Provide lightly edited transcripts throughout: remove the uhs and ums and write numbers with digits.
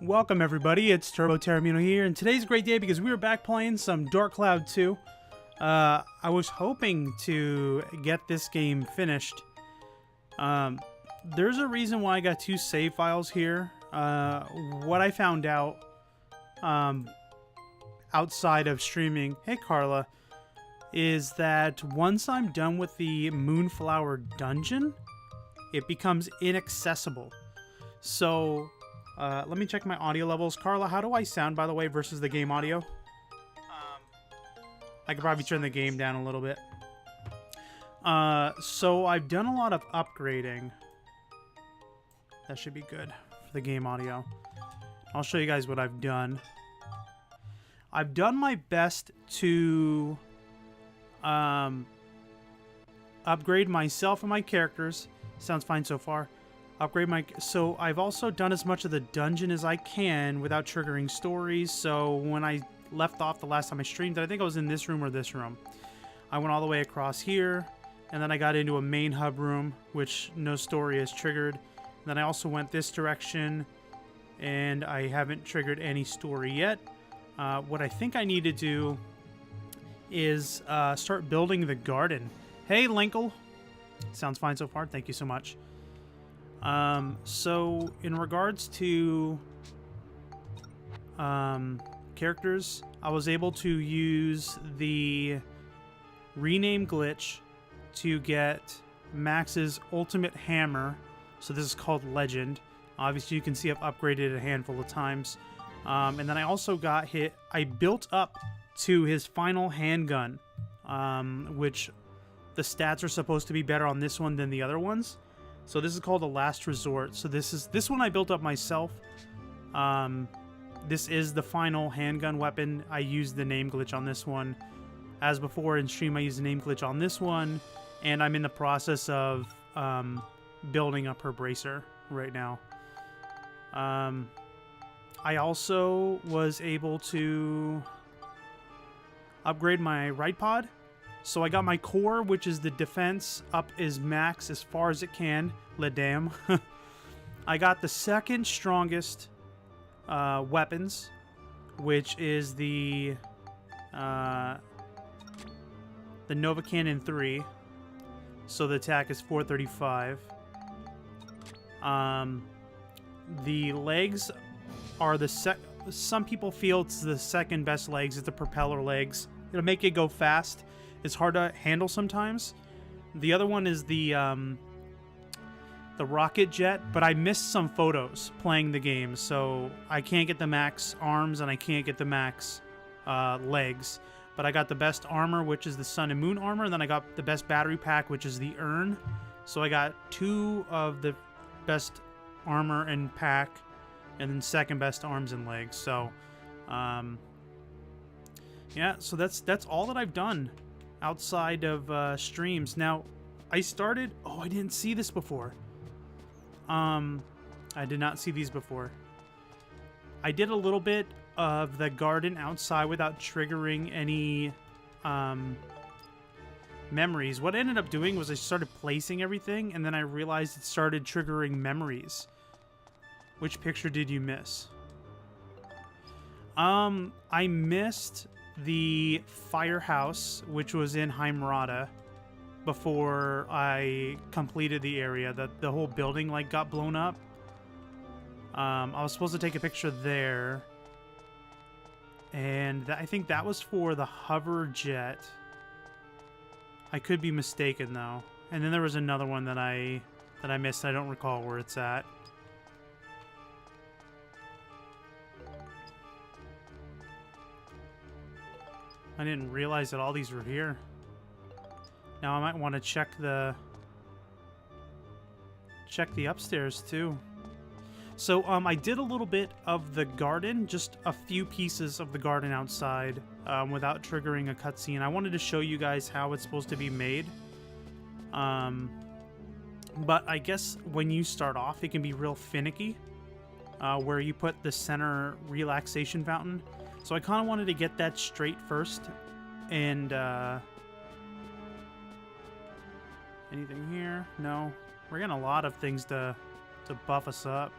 Welcome everybody, it's Taormino here, and today's a great day because we are back playing some Dark Cloud 2. I was hoping to get this game finished. There's a reason why I got two save files here. What I found out outside of streaming, hey Carla, is that once I'm done with the Moonflower dungeon, it becomes inaccessible. So let me check my audio levels. Carla, how do I sound, by the way, versus the game audio? I could probably turn the game down a little bit. So I've done a lot of upgrading. That should be good for the game audio. I'll show you guys what I've done. I've done my best to upgrade myself and my characters. Sounds fine so far. So I've also done as much of the dungeon as I can without triggering stories. So when I left off the last time I streamed, I think I was in this room or this room. I went all the way across here, and then I got into a main hub room, which no story is triggered. And then I also went this direction, and I haven't triggered any story yet. What I think I need to do is start building the garden. Hey, Linkle. Sounds fine so far. Thank you so much. So in regards to characters, I was able to use the rename glitch to get Max's ultimate hammer. So this is called Legend. Obviously you can see I've upgraded it a handful of times. And then I also got I built up to his final handgun, which the stats are supposed to be better on this one than the other ones. So this is called a last resort. So this one I built up myself. This is the final handgun weapon. I used the name glitch on this one. As before in stream, I used the name glitch on this one, and I'm in the process of building up her bracer right now. I also was able to upgrade my right pod. So I got my core, which is the defense, up is max as far as it can. Le damn. I got the second strongest weapons, which is the Nova Cannon 3. So the attack is 435. The legs are some people feel it's the second best legs. It's the propeller legs. It'll make it go fast. It's hard to handle sometimes. The other one is the rocket jet, but I missed some photos playing the game, so I can't get the max arms and I can't get the max legs. But I got the best armor, which is the Sun and Moon armor, and then I got the best battery pack, which is the Urn. So I got two of the best armor and pack, and then second best arms and legs. So, yeah, so that's all that I've done outside of streams. Now, I started... Oh, I didn't see this before. I did not see these before. I did a little bit of the garden outside without triggering any memories. What I ended up doing was I started placing everything, and then I realized it started triggering memories. Which picture did you miss? I missed the firehouse, which was in Heimerada, before I completed the area. The whole building like got blown up. I was supposed to take a picture there, and I think that was for the hover jet. I could be mistaken though. And then there was another one that I missed. I don't recall where it's at. I didn't realize that all these were here. Now I might want to check the upstairs too. So I did a little bit of the garden, just a few pieces of the garden outside, without triggering a cutscene. I wanted to show you guys how it's supposed to be made. But I guess when you start off, it can be real finicky, where you put the center relaxation fountain. So I kind of wanted to get that straight first, and anything here? No. We're getting a lot of things to buff us up.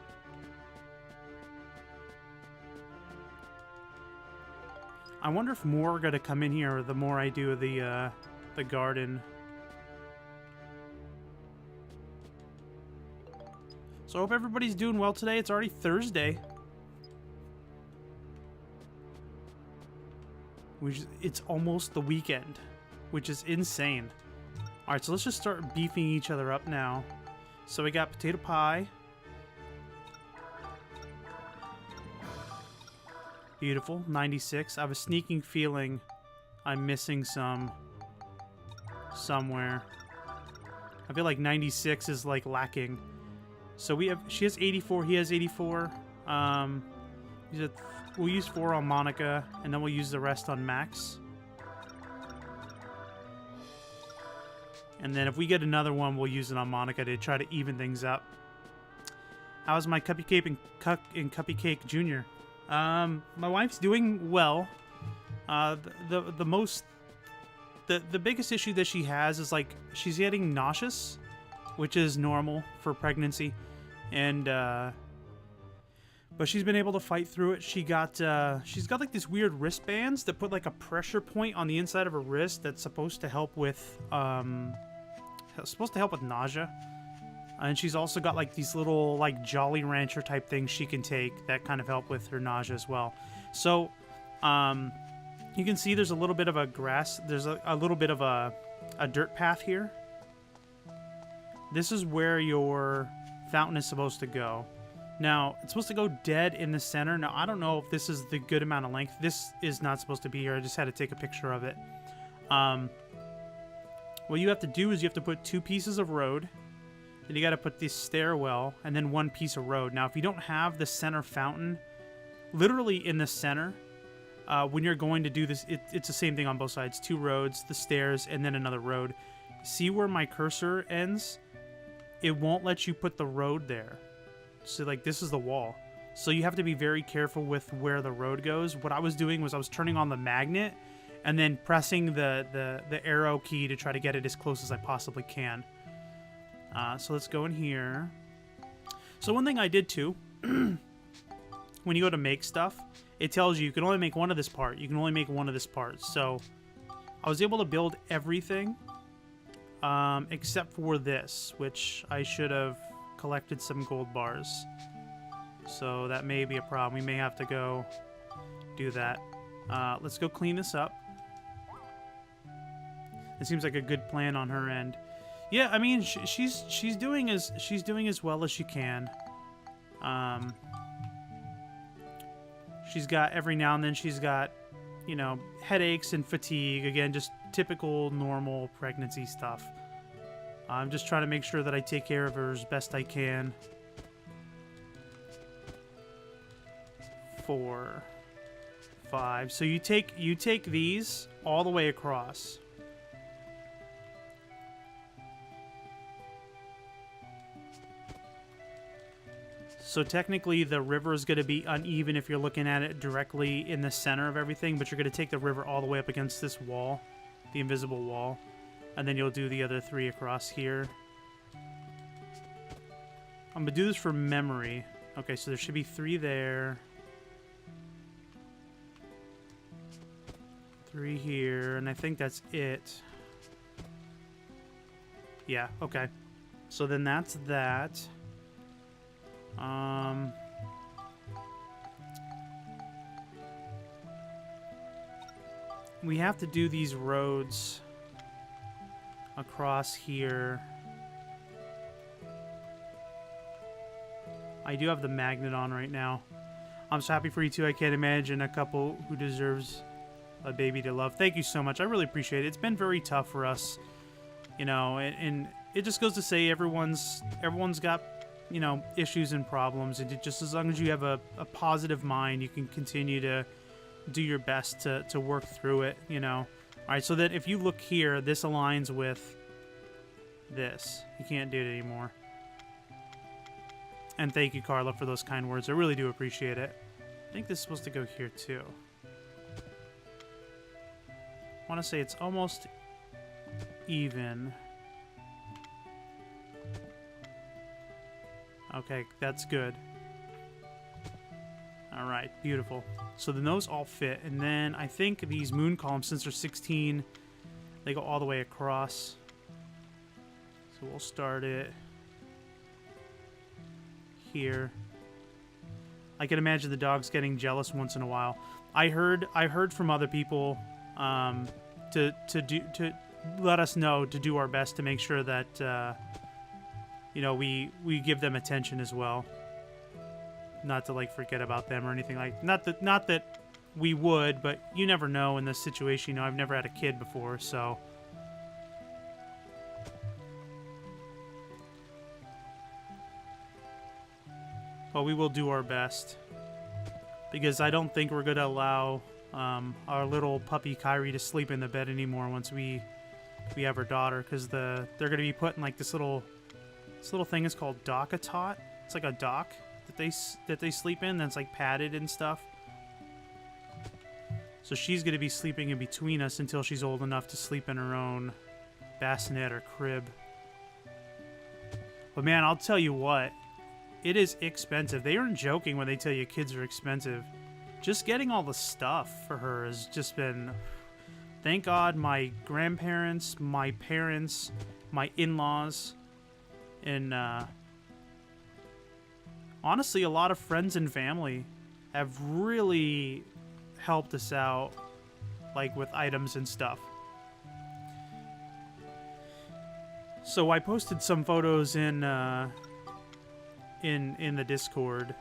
I wonder if more are gonna come in here the more I do the garden. So I hope everybody's doing well today. It's already Thursday. It's almost the weekend, which is insane. Alright, so let's just start beefing each other up now. So we got potato pie. Beautiful, 96. I have a sneaking feeling I'm missing some somewhere. I feel like 96 is like lacking. So she has 84, he has 84. We'll use 4 on Monica, and then we'll use the rest on Max. And then if we get another one, we'll use it on Monica to try to even things up. How's my Cupcake and Cupcake Jr.? My wife's doing well. The biggest issue that she has is like she's getting nauseous, which is normal for pregnancy, and but she's been able to fight through it. She's got like these weird wristbands that put like a pressure point on the inside of her wrist that's supposed to help with nausea. And she's also got like these little like Jolly Rancher type things she can take that kind of help with her nausea as well. So you can see there's a little bit of a grass, there's a little bit of a dirt path here. This is where your fountain is supposed to go. Now, it's supposed to go dead in the center. Now, I don't know if this is the good amount of length. This is not supposed to be here. I just had to take a picture of it. What you have to do is you have to put 2 pieces of road. Then you got to put this stairwell and then 1 piece of road. Now, if you don't have the center fountain, literally in the center, when you're going to do this, it's the same thing on both sides. 2 roads, the stairs, and then another road. See where my cursor ends? It won't let you put the road there. So, like, this is the wall. So you have to be very careful with where the road goes. What I was doing was I was turning on the magnet and then pressing the arrow key to try to get it as close as I possibly can. So let's go in here. So one thing I did, too, when you go to make stuff, it tells you can only make one of this part. You can only make one of this part. So I was able to build everything except for this, which I should have collected some gold bars. So that may be a problem. We may have to go do that. Let's go clean this up. It seems like a good plan on her end. Yeah, I mean she's doing as well as she can. She's got every now and then she's got, you know, headaches and fatigue. Again, just typical normal pregnancy stuff. I'm just trying to make sure that I take care of her as best I can. 4, 5. So you take these all the way across. So technically the river is going to be uneven if you're looking at it directly in the center of everything, but you're going to take the river all the way up against this wall, the invisible wall. And then you'll do the other 3 across here. I'm going to do this for memory. Okay, so there should be 3 there. 3 here, and I think that's it. Yeah, okay. So then that's that. We have to do these roads across here. I do have the magnet on right now. I'm so happy for you too. I can't imagine a couple who deserves a baby to love. Thank you so much. I really appreciate it. It's been very tough for us, you know, and it just goes to say everyone's got, you know, issues and problems, and just as long as you have a positive mind, you can continue to do your best to work through it, you know. Alright, so that if you look here, this aligns with this. You can't do it anymore. And thank you, Carla, for those kind words. I really do appreciate it. I think this is supposed to go here, too. I want to say it's almost even. Okay, that's good. All right, beautiful. So then those all fit, and then I think these moon columns, since they're 16, they go all the way across. So we'll start it here. I can imagine the dogs getting jealous once in a while. I heard from other people to let us know to do our best to make sure that you know, we give them attention as well. Not to like forget about them or anything like. Not that we would, but you never know in this situation. You know, I've never had a kid before, so. But we will do our best, because I don't think we're going to allow our little puppy Kyrie to sleep in the bed anymore once we have our daughter, because they're going to be put in like this little thing is called dock-a-tot. It's like a dock that they sleep in that's like padded and stuff. So she's going to be sleeping in between us until she's old enough to sleep in her own bassinet or crib. But man, I'll tell you what. It is expensive. They aren't joking when they tell you kids are expensive. Just getting all the stuff for her has just been... Thank God my grandparents, my parents, my in-laws, and honestly, a lot of friends and family have really helped us out, like with items and stuff. So I posted some photos in the Discord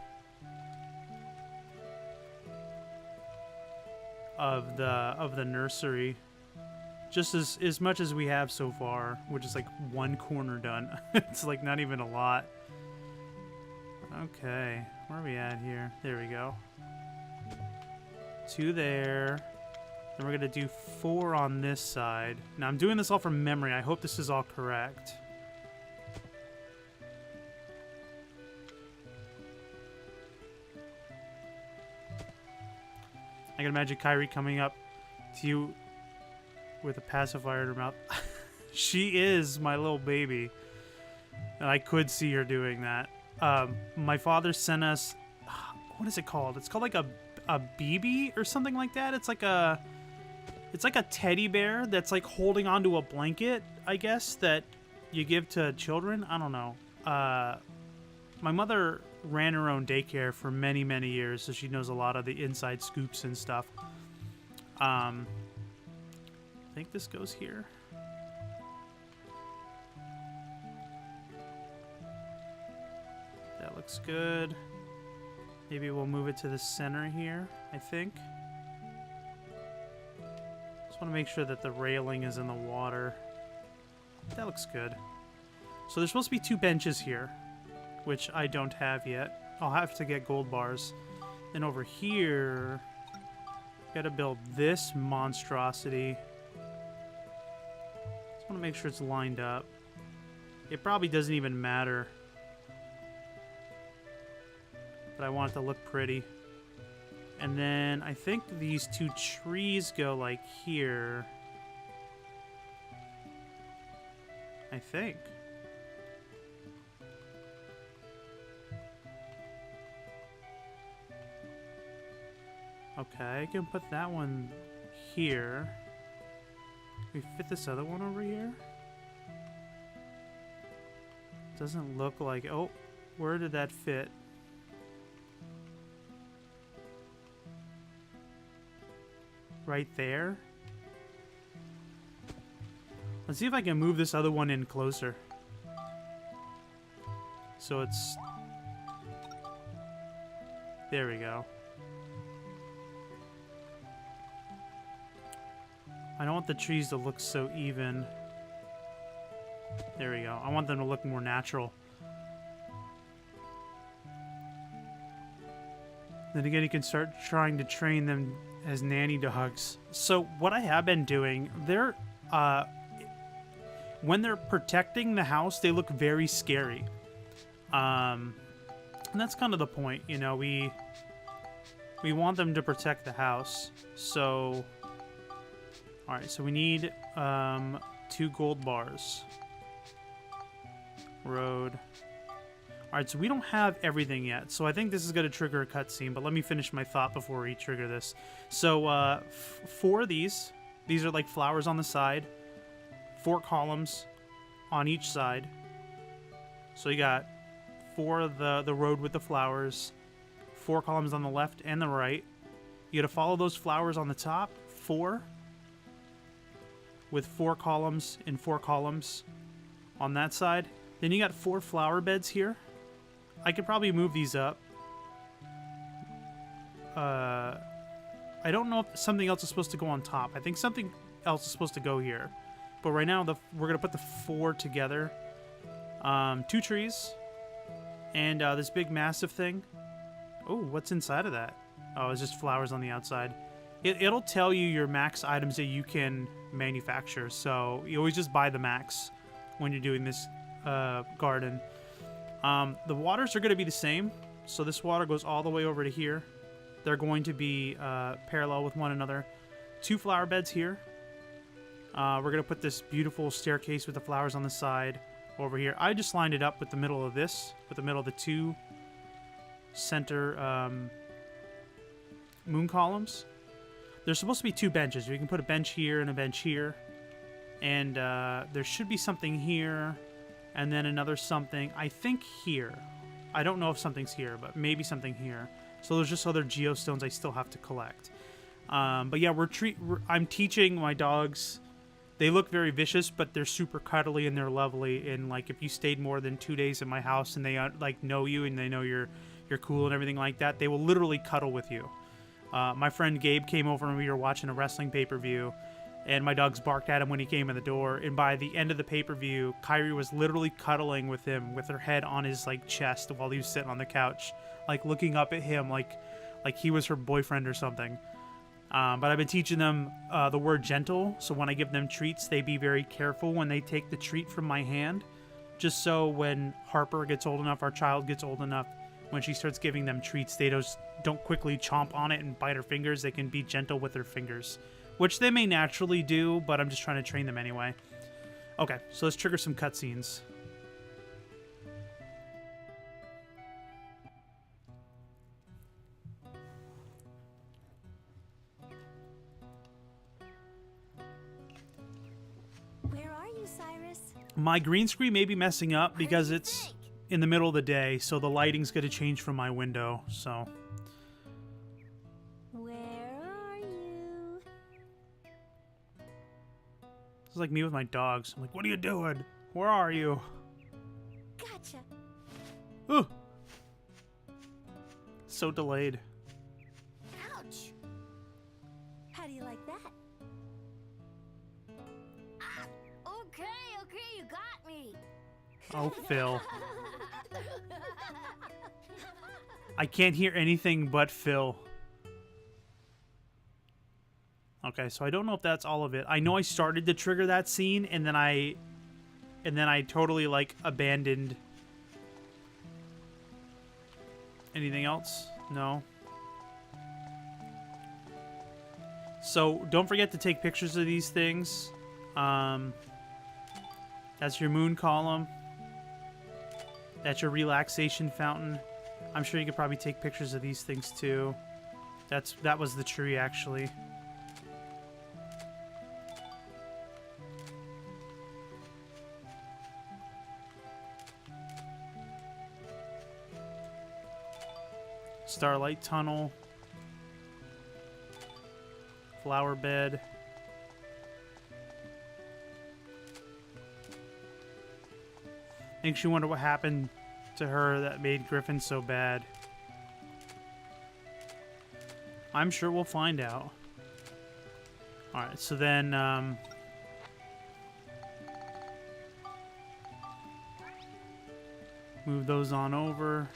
of the nursery, just as much as we have so far, which is like one corner done. It's like not even a lot. Okay, where are we at here? There we go. 2 there. Then we're gonna do 4 on this side. Now I'm doing this all from memory. I hope this is all correct. I can imagine Kyrie coming up to you with a pacifier in her mouth. She is my little baby. And I could see her doing that. My father sent us... What is it called? It's called like a BB or something like that. It's like a teddy bear that's like holding onto a blanket, I guess, that you give to children. I don't know. My mother ran her own daycare for many, many years, so she knows a lot of the inside scoops and stuff. I think this goes here. That looks good. Maybe we'll move it to the center here, I think. Just want to make sure that the railing is in the water. That looks good. So there's supposed to be 2 benches here, which I don't have yet. I'll have to get gold bars. Then over here, gotta build this monstrosity. Just want to make sure it's lined up. It probably doesn't even matter, but I want it to look pretty. And then I think these 2 trees go like here. I think. Okay, I can put that one here. Can we fit this other one over here? Doesn't look like... Oh, where did that fit? Right there? Let's see if I can move this other one in closer. So it's... There we go. I don't want the trees to look so even. There we go. I want them to look more natural. Then again, you can start trying to train them as nanny dogs. So what I have been doing, they're when they're protecting the house, they look very scary. And that's kind of the point, you know. We want them to protect the house. So, all right. So we need 2 gold bars. Road. Alright, so we don't have everything yet. So I think this is going to trigger a cutscene, but let me finish my thought before we trigger this. So 4 of these are like flowers on the side. 4 columns on each side. So you got 4 of the road with the flowers. 4 columns on the left and the right. You got to follow those flowers on the top. 4. With 4 columns and 4 columns on that side. Then you got 4 flower beds here. I could probably move these up. I don't know if something else is supposed to go on top. I think something else is supposed to go here. But right now, we're going to put the 4 together. 2 trees. And this big massive thing. Oh, what's inside of that? Oh, it's just flowers on the outside. It'll tell you your max items that you can manufacture. So you always just buy the max when you're doing this garden. The waters are going to be the same. So this water goes all the way over to here. They're going to be parallel with one another. 2 flower beds here. We're going to put this beautiful staircase with the flowers on the side over here. I just lined it up with the middle of this, with the middle of the 2 center moon columns. There's supposed to be 2 benches. We can put a bench here and a bench here. And there should be something here. And then another something, I think here. I don't know if something's here, but maybe something here. So there's just other geostones I still have to collect. But yeah, I'm teaching my dogs. They look very vicious, but they're super cuddly and they're lovely. And like, if you stayed more than 2 days in my house and they like know you and they know you're cool and everything like that, they will literally cuddle with you. My friend Gabe came over and we were watching a wrestling pay-per-view. And my dogs barked at him when he came in the door. And by the end of the pay-per-view, Kyrie was literally cuddling with him with her head on his like chest while he was sitting on the couch, like looking up at him like he was her boyfriend or something. But I've been teaching them the word gentle. So when I give them treats, they be very careful when they take the treat from my hand. Just so when Harper gets old enough, our child gets old enough, when she starts giving them treats, they just don't quickly chomp on it and bite her fingers. They can be gentle with their fingers. Which they may naturally do, but I'm just trying to train them anyway. Okay, so let's trigger some cutscenes. Where are you, Cyrus? My green screen may be messing up because it's in the middle of the day, so the lighting's going to change from my window, so... It's like me with my dogs. I'm like, what are you doing? Where are you? Gotcha. Ooh. So delayed. Ouch. How do you like that? Ah, okay, you got me. Oh, Phil. I can't hear anything but Phil. Okay, so I don't know if that's all of it. I know I started to trigger that scene, and then I totally, like, abandoned. Anything else? No. So, don't forget to take pictures of these things. That's your moon column. That's your relaxation fountain. I'm sure you could probably take pictures of these things, too. That was the tree, actually. Starlight tunnel. Flower bed. Makes you wonder what happened to her that made Griffin so bad. I'm sure we'll find out. Alright, so then, move those on over.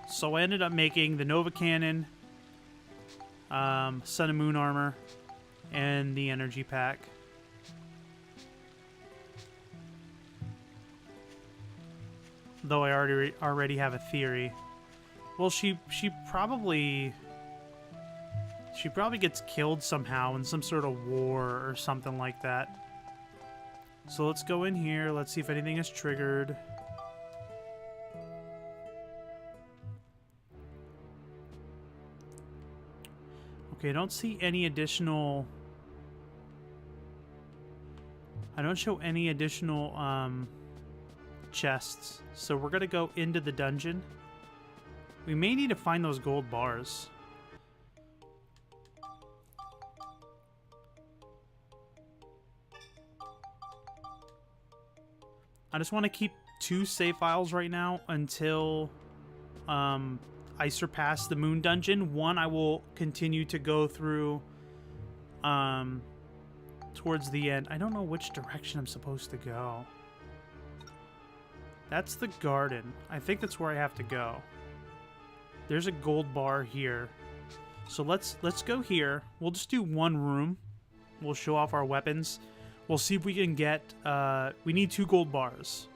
So I ended up making the Nova Cannon, Sun and Moon Armor, and the Energy Pack. Though I already have a theory. Well, she probably gets killed somehow in some sort of war or something like that. So let's go in here. Let's see if anything is triggered. Okay, I don't see any additional... I don't show any additional chests. So we're going to go into the dungeon. We may need to find those gold bars. I just want to keep 2 save files right now until I surpass the moon dungeon. One, I will continue to go through towards the end. I don't know which direction I'm supposed to go. That's the garden. I think that's where I have to go. There's a gold bar here. So let's go here. We'll just do 1 room. We'll show off our weapons. We'll see if we can get... we need 2 gold bars.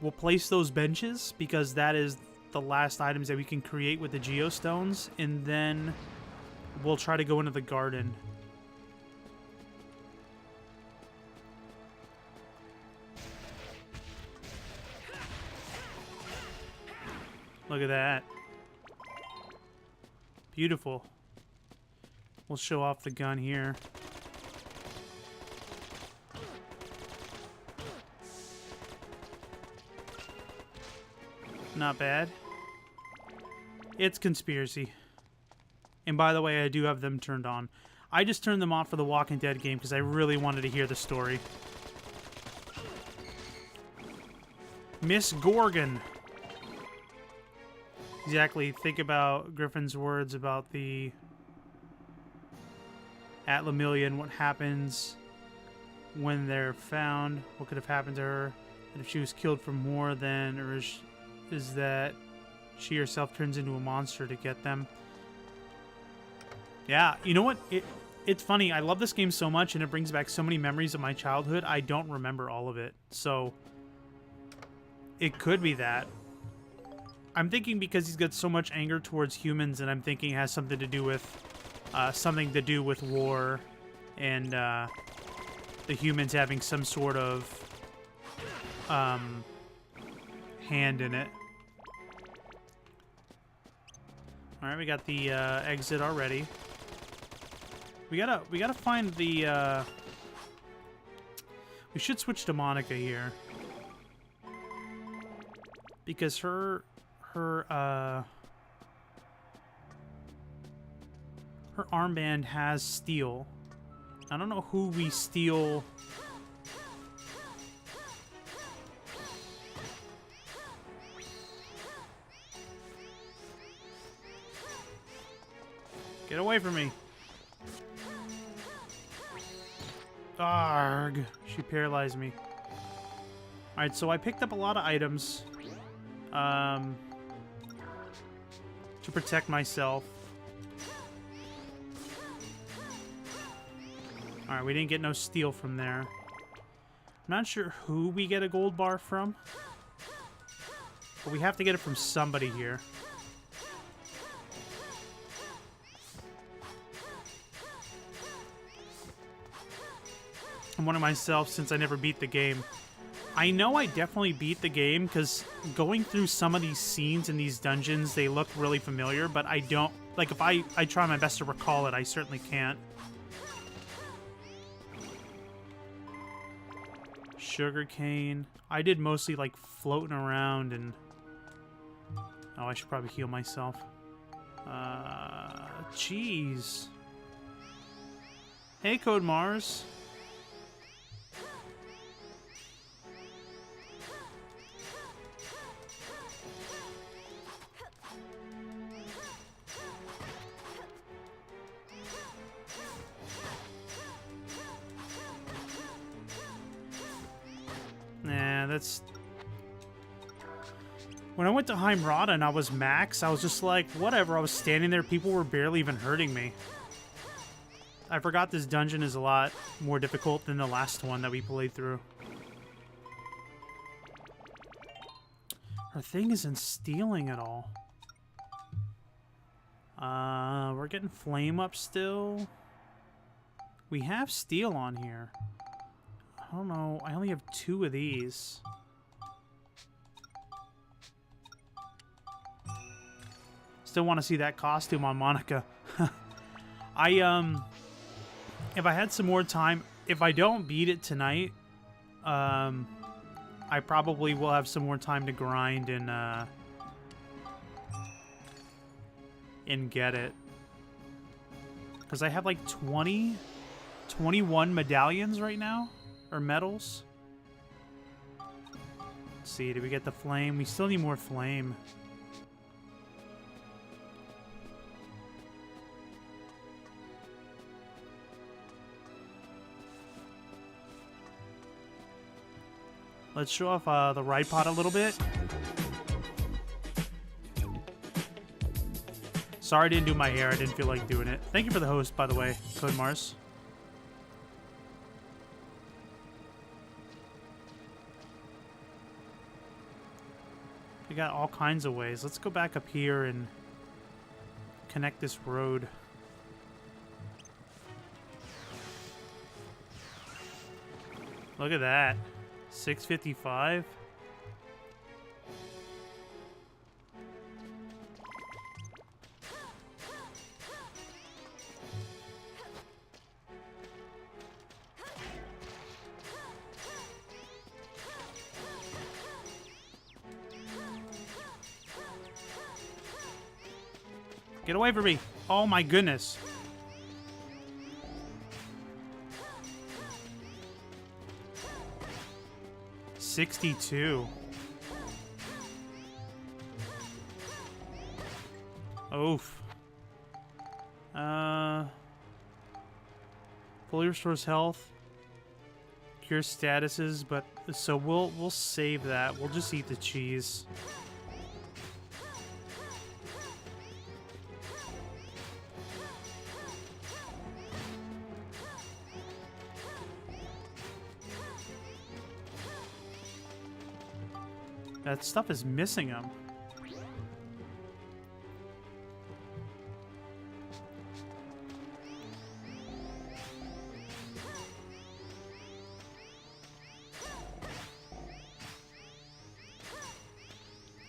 We'll place those benches because that is the last items that we can create with the geostones. And then we'll try to go into the garden. Look at that. Beautiful. We'll show off the gun here. Not bad. It's conspiracy. And by the way, I do have them turned on. I just turned them on for the Walking Dead game because I really wanted to hear the story. Miss Gorgon. Exactly. Think about Griffin's words about the at Lemillion. What happens when they're found? What could have happened to her? And if she was killed for more than, or is that she herself turns into a monster to get them? Yeah, you know what? It's funny. I love this game so much, and it brings back so many memories of my childhood. I don't remember all of it, so it could be that. I'm thinking because he's got so much anger towards humans, and I'm thinking it has something to do with war, and the humans having some sort of hand in it. All right, we got the exit already. We gotta find the. We should switch to Monica here because her armband has steel. I don't know who we steal. Get away from me. Arg. She paralyzed me. Alright, so I picked up a lot of items. To protect myself. Alright, we didn't get no steel from there. I'm not sure who we get a gold bar from. But we have to get it from somebody here. I'm one of myself since I never beat the game. I know I definitely beat the game because going through some of these scenes in these dungeons, they look really familiar, but I don't... Like, if I try my best to recall it, I certainly can't. Sugarcane. I did mostly, like, floating around and... Oh, I should probably heal myself. Cheese. Hey, Code Mars. Nah, that's... When I went to Heimrad and I was max, I was just like, whatever, I was standing there, people were barely even hurting me. I forgot this dungeon is a lot more difficult than the last one that we played through. Her thing isn't stealing at all. We're getting flame up still. We have steel on here. I don't know. I only have 2 of these. Still want to see that costume on Monica. If I had some more time, if I don't beat it tonight, I probably will have some more time to grind and get it. Because I have like 21 medallions right now, or medals. Let's see, did we get the flame? We still need more flame. Let's show off the ride pod a little bit. Sorry I didn't do my hair. I didn't feel like doing it. Thank you for the host, by the way, Code Mars. We got all kinds of ways. Let's go back up here and connect this road. Look at that. 655. Get away from me. Oh my goodness. $62. Oof. Fully restores health. Cure statuses, but so we'll save that. We'll just eat the cheese. That stuff is missing them.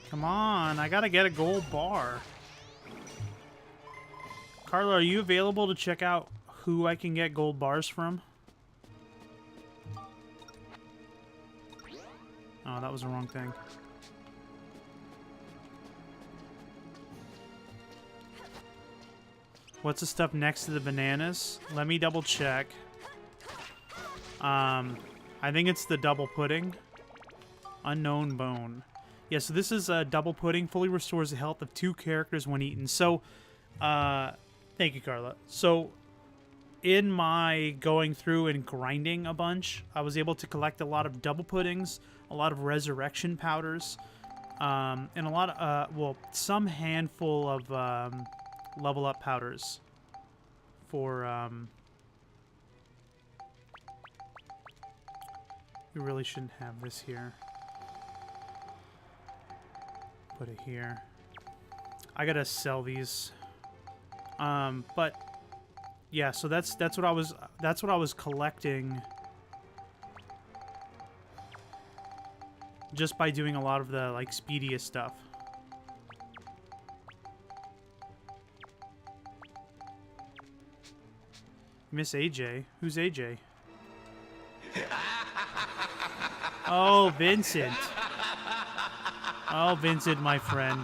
Come on, I gotta get a gold bar. Carla, are you available to check out who I can get gold bars from? Oh, that was the wrong thing. What's the stuff next to the bananas? Let me double check. I think it's the double pudding. Unknown bone. Yeah, so this is a double pudding. Fully restores the health of 2 characters when eaten. So, thank you, Carla. So, in my going through and grinding a bunch, I was able to collect a lot of double puddings, a lot of resurrection powders, and a lot of, well, some handful of level up powders for, we really shouldn't have this here. Put it here. I gotta sell these. But yeah, so that's what I was collecting just by doing a lot of the like speediest stuff. Miss AJ? Who's AJ? Oh, Vincent. Oh, Vincent, my friend.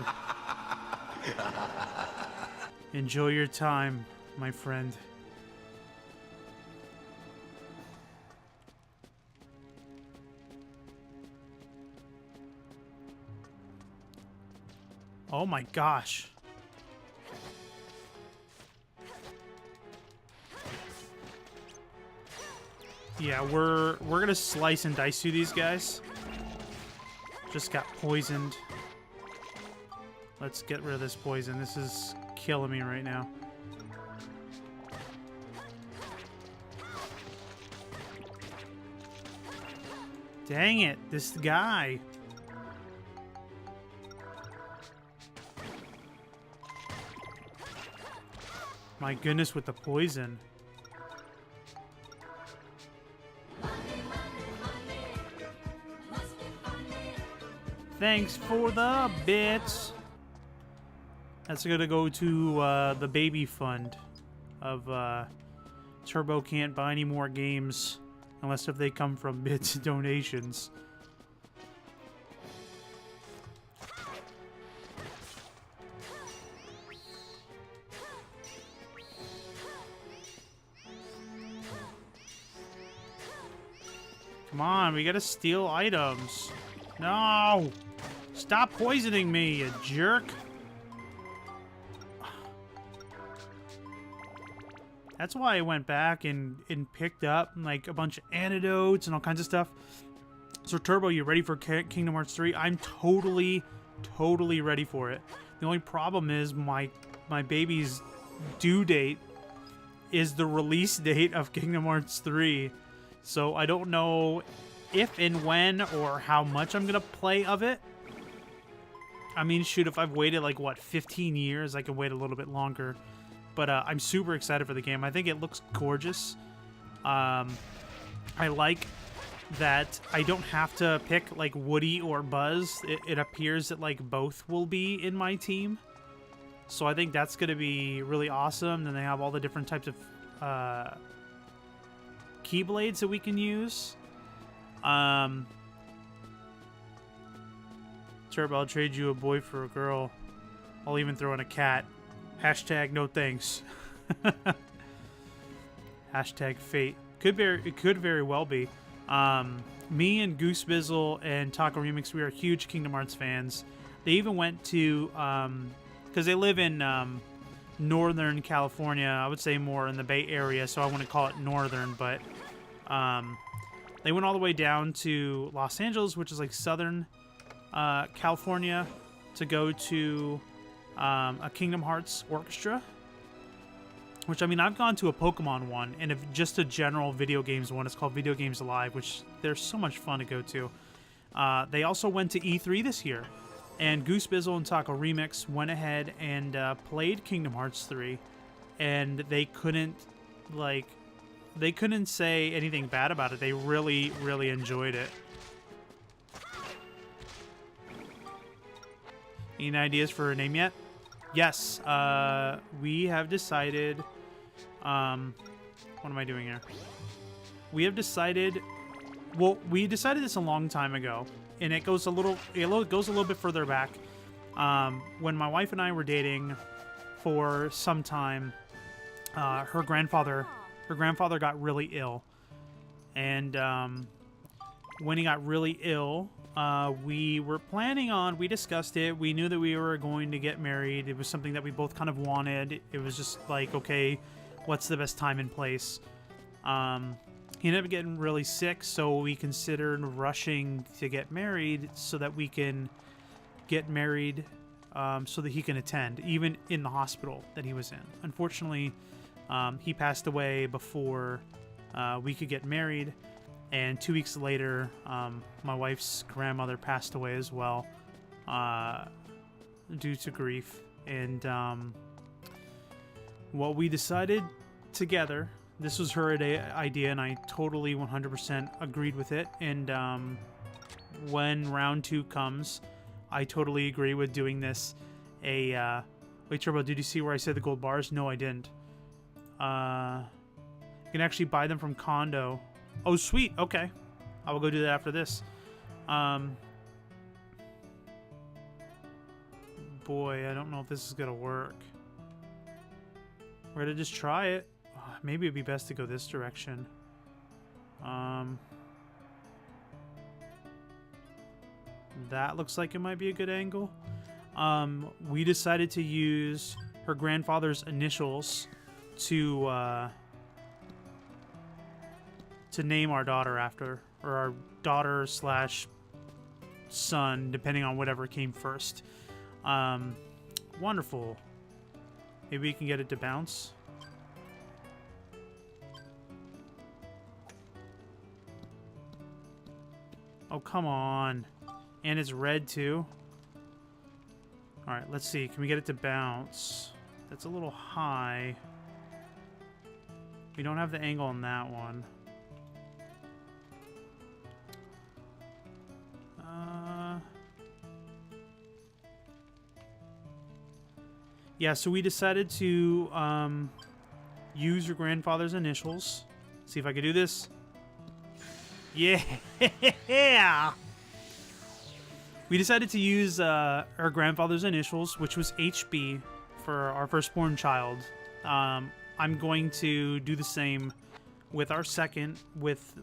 Enjoy your time, my friend. Oh my gosh. Yeah, we're gonna slice and dice through these guys. Just got poisoned. Let's get rid of this poison. This is killing me right now. Dang it, this guy. My goodness, with the poison. Thanks for the bits. That's gonna go to the baby fund of Turbo can't buy any more games unless if they come from bits donations. Come on, we gotta steal items. No! Stop poisoning me, you jerk! That's why I went back and picked up like a bunch of antidotes and all kinds of stuff. So Turbo, you ready for Kingdom Hearts 3? I'm totally ready for it. The only problem is my baby's due date is the release date of Kingdom Hearts 3. So I don't know if and when or how much I'm gonna play of it. I mean, shoot, if I've waited like, what, 15 years, I can wait a little bit longer. But I'm super excited for the game. I think it looks gorgeous. I like that I don't have to pick like Woody or Buzz. It appears that like both will be in my team. So I think that's going to be really awesome. Then they have all the different types of Keyblades that we can use. Turbo, I'll trade you a boy for a girl. I'll even throw in a cat. Hashtag no thanks. Hashtag fate. It could very well be. Me and Goose Bizzle and Taco Remix, we are huge Kingdom Hearts fans. They even went to, because they live in Northern California. I would say more in the Bay Area, so I wouldn't call it Northern, but they went all the way down to Los Angeles, which is like Southern California, to go to a Kingdom Hearts orchestra. Which, I mean, I've gone to a Pokemon one, and if just a general video games one. It's called Video Games Live, which they're so much fun to go to. They also went to E3 this year, and Goose Bizzle and Taco Remix went ahead and played Kingdom Hearts 3, and they couldn't say anything bad about it. They really, really enjoyed it. Any ideas for a name yet? Yes, we have decided. What am I doing here? We have decided. Well, we decided this a long time ago, and it goes a little bit further back. When my wife and I were dating for some time, her grandfather got really ill, and when he got really ill, we were planning on, we discussed it, we knew that we were going to get married. It was something that we both kind of wanted. It was just like, okay, what's the best time and place? He ended up getting really sick, so we considered rushing to get married so that we can get married so that he can attend, even in the hospital that he was in. Unfortunately, he passed away before we could get married. And 2 weeks later, my wife's grandmother passed away as well due to grief. And what we decided together, this was her idea, and I totally 100% agreed with it. And when round 2 comes, I totally agree with doing this. Wait, Turbo, did you see where I said the gold bars? No, I didn't. You can actually buy them from Kondo. Oh, sweet. Okay. I will go do that after this. Boy, I don't know if this is going to work. We're going to just try it. Maybe it'd be best to go this direction. That looks like it might be a good angle. We decided to use her grandfather's initials to name our daughter after, or our daughter slash son, depending on whatever came first. Wonderful. Maybe we can get it to bounce. Oh, come on. And it's red too. Alright, let's see. Can we get it to bounce? That's a little high. We don't have the angle on that one. Yeah, so we decided to use your grandfather's initials. See if I can do this. Yeah! We decided to use our grandfather's initials, which was HB, for our firstborn child. I'm going to do the same with our second, with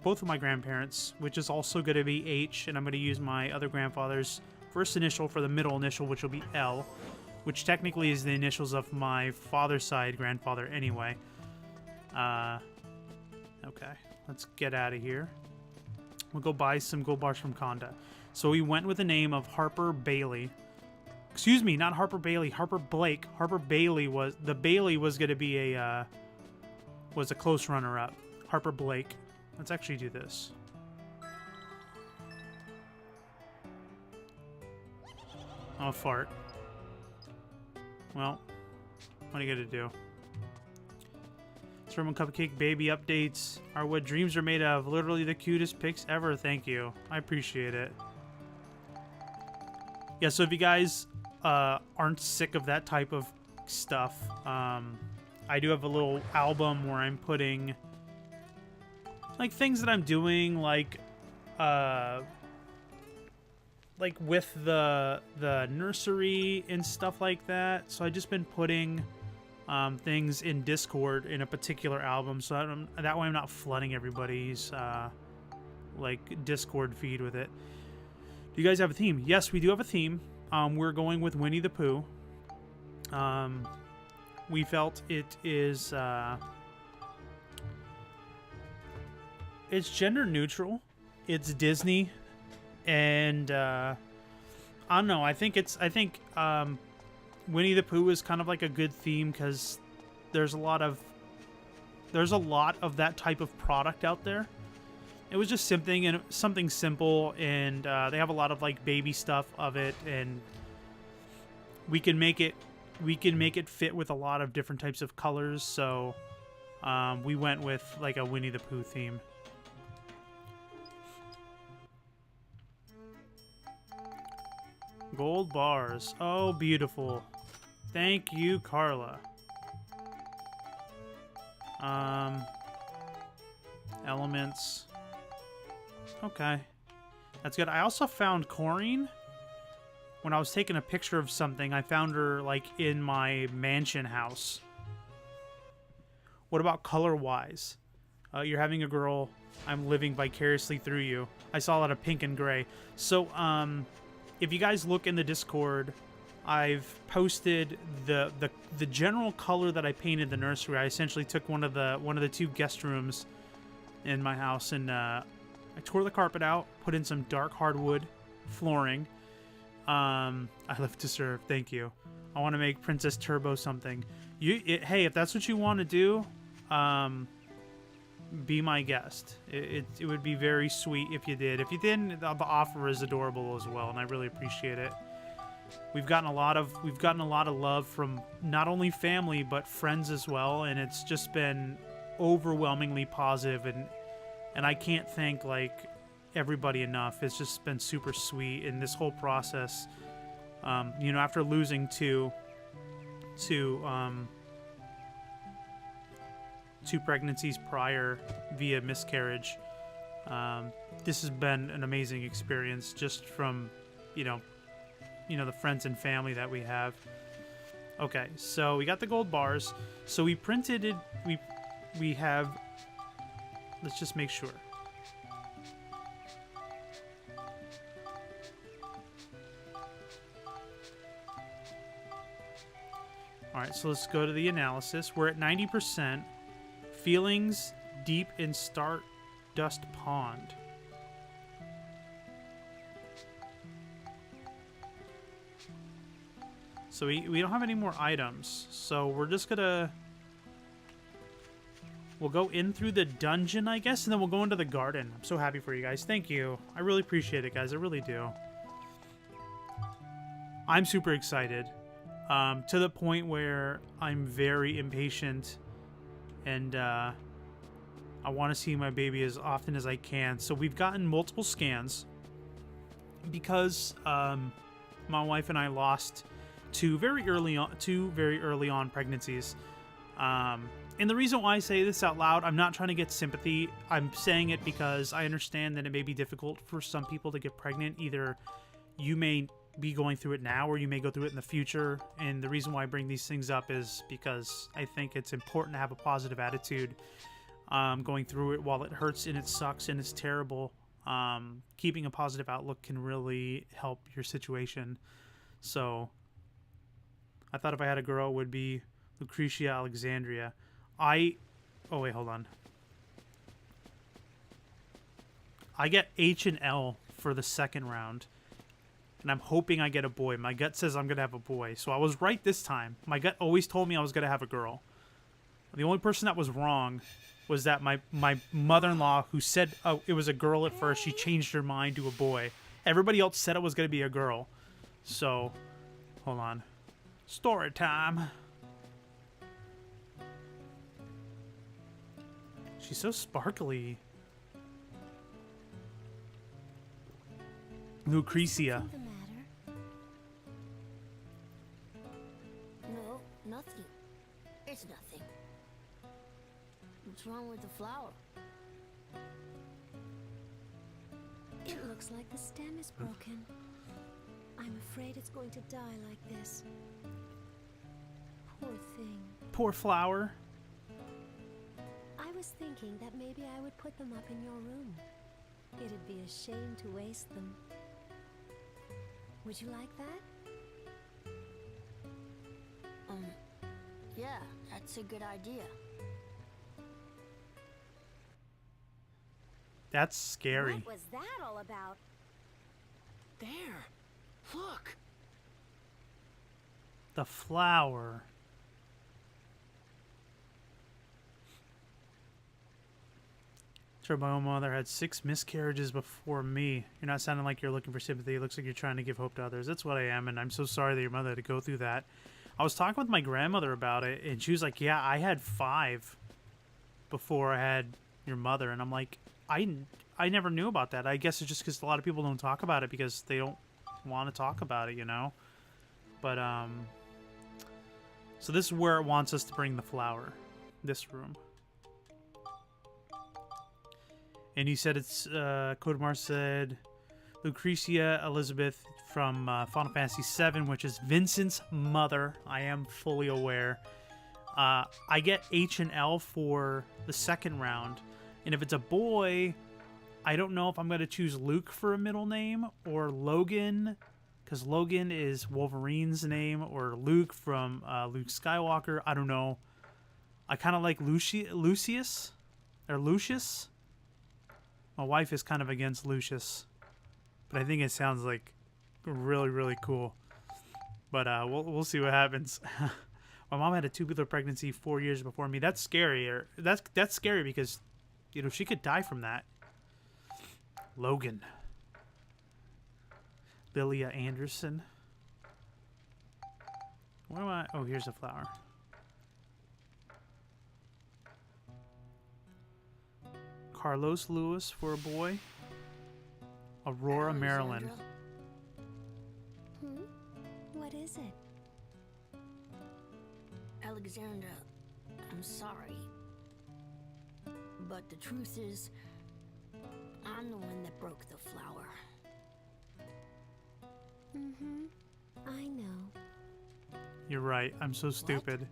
both of my grandparents, which is also going to be H, and I'm going to use my other grandfather's first initial for the middle initial, which will be L, which technically is the initials of my father's side grandfather anyway. Okay, let's get out of here. We'll go buy some gold bars from Conda. So we went with the name of Harper Bailey. Excuse me, not Harper Bailey, Harper Blake. Harper Bailey was going to be a close runner-up. Harper Blake. Let's actually do this. Oh, fart. Well, what are you gonna do? Sermon Cupcake Baby updates are what dreams are made of. Literally the cutest pics ever. Thank you. I appreciate it. Yeah, so if you guys aren't sick of that type of stuff, I do have a little album where I'm putting like things that I'm doing, like with the nursery and stuff like that. So I just been putting things in Discord in a particular album, so that way I'm not flooding everybody's like Discord feed with it. Do you guys have a theme? Yes, we do have a theme. We're going with Winnie the Pooh. We felt it is it's gender neutral. It's Disney, and I don't know. I think Winnie the Pooh is kind of like a good theme because there's a lot of that type of product out there. It was just something simple, and they have a lot of like baby stuff of it, and we can make it fit with a lot of different types of colors. So we went with like a Winnie the Pooh theme. Gold bars. Oh, beautiful. Thank you, Carla. Elements. Okay. That's good. I also found Corrine. When I was taking a picture of something, I found her, like, in my mansion house. What about color-wise? You're having a girl. I'm living vicariously through you. I saw a lot of pink and gray. So, if you guys look in the Discord, I've posted the general color that I painted the nursery. I essentially took one of the two guest rooms in my house, and I tore the carpet out, put in some dark hardwood flooring. I live to serve. Thank you. I want to make Princess Turbo something. Hey, if that's what you want to do, be my guest. It would be very sweet if you did. If you didn't, the offer is adorable as well, and I really appreciate it. We've gotten a lot of love from not only family but friends as well, and it's just been overwhelmingly positive, and I can't thank like everybody enough. It's just been super sweet in this whole process. After losing two pregnancies prior via miscarriage, this has been an amazing experience just from the friends and family that we have. Okay, so we got the gold bars. So we printed it. We have. Let's just make sure. All right, so let's go to the analysis. We're at 90%. Feelings deep in Stardust Pond. So we don't have any more items. So we're just gonna... We'll go in through the dungeon, I guess, and then we'll go into the garden. I'm so happy for you guys. Thank you. I really appreciate it, guys. I really do. I'm super excited. To the point where I'm very impatient, and I want to see my baby as often as I can. So we've gotten multiple scans because my wife and I lost two very early on pregnancies. And the reason why I say this out loud, I'm not trying to get sympathy. I'm saying it because I understand that it may be difficult for some people to get pregnant. Either you may be going through it now or you may go through it in the future. And the reason why I bring these things up is because I think it's important to have a positive attitude going through it. While it hurts and it sucks and it's terrible, keeping a positive outlook can really help your situation. So I thought if I had a girl, it would be Lucretia Alexandria. Oh wait, hold on. I get H and L for the second round, and I'm hoping I get a boy. My gut says I'm gonna have a boy, so I was right this time. My gut always told me I was gonna have a girl. The only person that was wrong was that my mother-in-law, who said it was a girl at first, she changed her mind to a boy. Everybody else said it was gonna be a girl. So, hold on. Story time. She's so sparkly. Lucretia. Something the matter? No, nothing. It's nothing. What's wrong with the flower? It looks like the stem is broken. I'm afraid it's going to die like this. Poor thing. Poor flower. I was thinking that maybe I would put them up in your room. It'd be a shame to waste them. Would you like that? Yeah, that's a good idea. That's scary. What was that all about? There! Look! The flower. Sure, my own mother had 6 miscarriages before me. You're not sounding like you're looking for sympathy. It looks like you're trying to give hope to others. That's what I am, and I'm so sorry that your mother had to go through that. I was talking with my grandmother about it, and she was like, yeah, I had 5 before I had your mother. And I'm like, I never knew about that. I guess it's just because a lot of people don't talk about it because they don't want to talk about it, you know? But, so this is where it wants us to bring the flower. This room. And he said it's, Kodamar said, Lucretia Elizabeth from Final Fantasy VII, which is Vincent's mother. I am fully aware. I get H and L for the second round. And if it's a boy, I don't know if I'm going to choose Luke for a middle name or Logan, because Logan is Wolverine's name, or Luke from Luke Skywalker. I don't know. I kind of like Lucius. My wife is kind of against Lucius, but I think it sounds like really, really cool. But we'll see what happens. My mom had a tubular pregnancy 4 years before me. That's scary. That's scary because, you know, she could die from that. Logan. Lilia Anderson. Where am I? Oh, here's a flower. Carlos Lewis for a boy. Aurora, Maryland. What is it? Alexandra, I'm sorry. But the truth is, I'm the one that broke the flower. I know. You're right. I'm so stupid.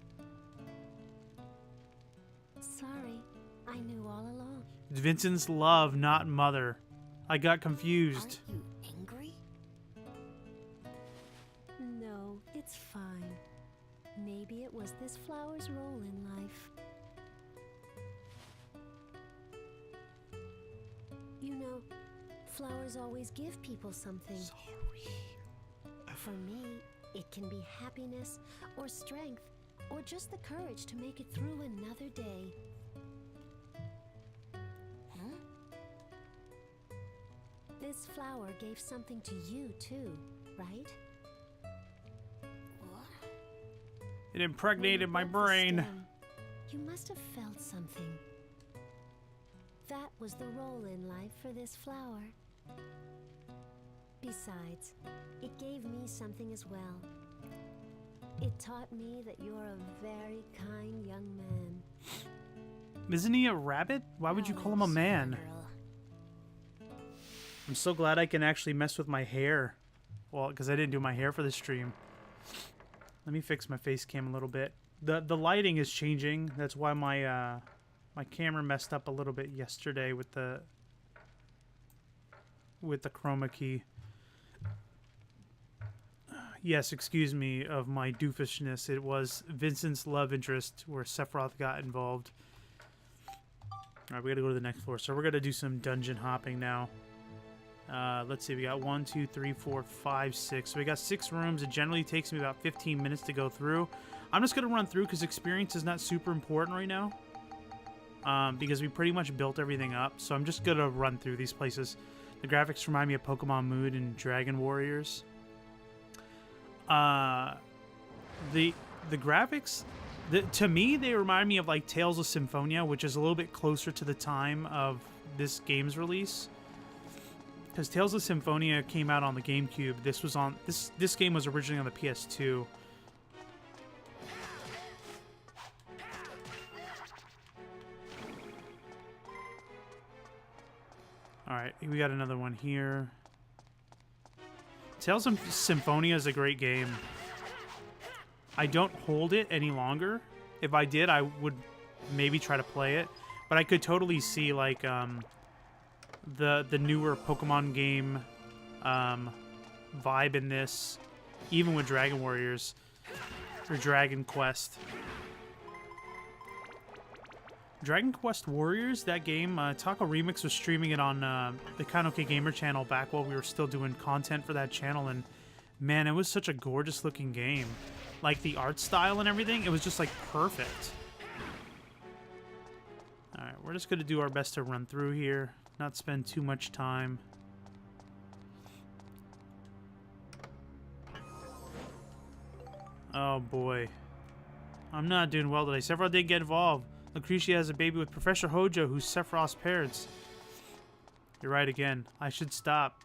Sorry. I knew all along. It's Vincent's love, not mother. I got confused. Aren't you angry? No, it's fine. Maybe it was this flower's role in life. You know, flowers always give people something. Sorry. For me, it can be happiness or strength or just the courage to make it through another day. This flower gave something to you too, right? What? It impregnated my When you broke the brain. stem, you must have felt something. That was the role in life for this flower. Besides, it gave me something as well. It taught me that you're a very kind young man. Isn't he a rabbit? Why would you call him a man? Girl. I'm so glad I can actually mess with my hair. Well, because I didn't do my hair for the stream. Let me fix my face cam a little bit. The lighting is changing. That's why my my camera messed up a little bit yesterday with the chroma key. Yes, excuse me of my doofusness. It was Vincent's love interest where Sephiroth got involved. Alright, we gotta go to the next floor. So we're gonna do some dungeon hopping now. Let's see, we got 1, 2, 3, 4, 5, 6. So we got 6 rooms. It generally takes me about 15 minutes to go through. I'm just gonna run through because experience is not super important right now. Because we pretty much built everything up. So I'm just gonna run through these places. The graphics remind me of Pokemon Moon and Dragon Warriors. The graphics, to me, they remind me of like Tales of Symphonia, which is a little bit closer to the time of this game's release. Because Tales of Symphonia came out on the GameCube. This was on this game was originally on the PS2. All right, we got another one here. Tales of Symphonia is a great game. I don't hold it any longer. If I did, I would maybe try to play it. But I could totally see like the newer Pokemon game vibe in this, even with Dragon Warriors or Dragon Quest. Dragon Quest Warriors, that game, Taco Remix was streaming it on the Kanoke Gamer channel back while we were still doing content for that channel, and man, it was such a gorgeous looking game. Like the art style and everything, it was just like perfect. Alright, we're just going to do our best to run through here, not spend too much time. Oh boy. I'm not doing well today. Sephiroth did get involved. Lucretia has a baby with Professor Hojo, who's Sephiroth's parents. You're right again. I should stop.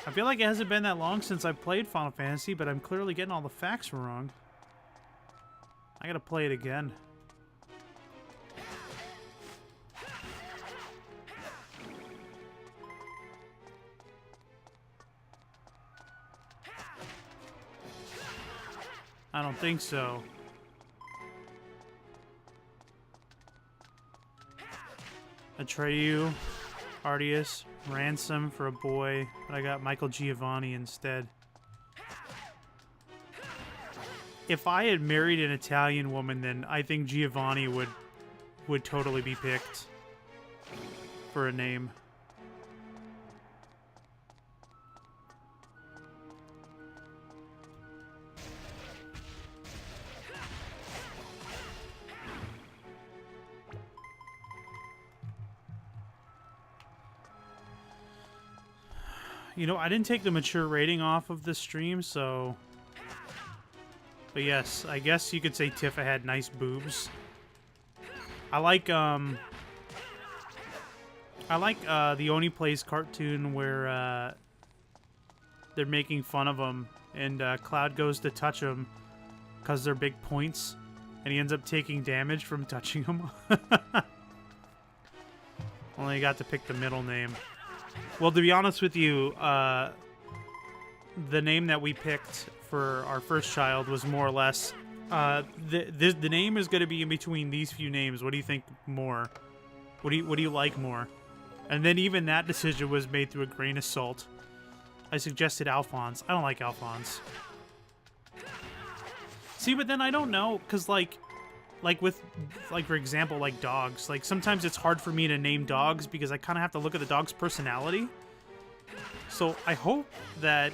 I feel like it hasn't been that long since I played Final Fantasy, but I'm clearly getting all the facts wrong. I gotta play it again. I don't think so. Atreyu, Arceus, Ransom for a boy, but I got Michael Giovanni instead. If I had married an Italian woman, then I think Giovanni would totally be picked for a name. You know, I didn't take the mature rating off of the stream, so... But yes, I guess you could say Tifa had nice boobs. I like the Oni Plays cartoon where, they're making fun of him, and, Cloud goes to touch him because they're big points, and he ends up taking damage from touching him. Only got to pick the middle name. Well, to be honest with you, the name that we picked for our first child was more or less... the name is going to be in between these few names. What do you think more? What do you like more? And then even that decision was made through a grain of salt. I suggested Alphonse. I don't like Alphonse. See, but then I don't know, because like for example, like dogs. Like sometimes it's hard for me to name dogs because I kind of have to look at the dog's personality. So I hope that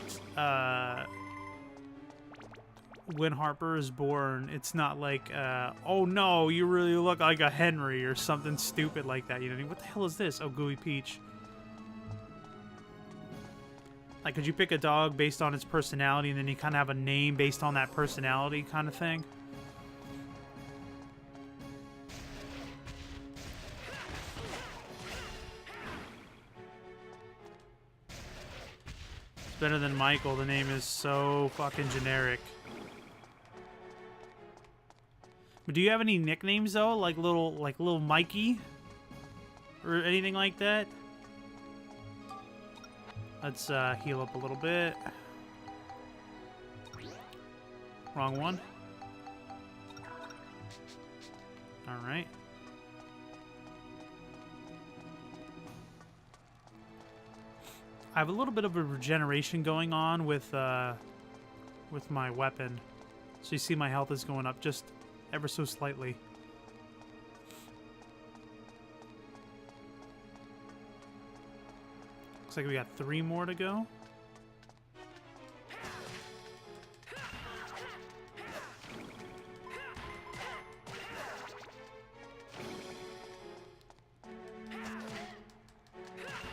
when Harper is born, it's not like, oh no, you really look like a Henry or something stupid like that. You know, what the hell is this? Oh, Gooey Peach. Like, could you pick a dog based on its personality and then you kind of have a name based on that personality kind of thing? It's better than Michael. The name is so fucking generic. But do you have any nicknames though, like little Mikey, or anything like that? Let's heal up a little bit. Wrong one. All right. I have a little bit of a regeneration going on with my weapon, so you see my health is going up just ever so slightly. Looks like we got 3 more to go.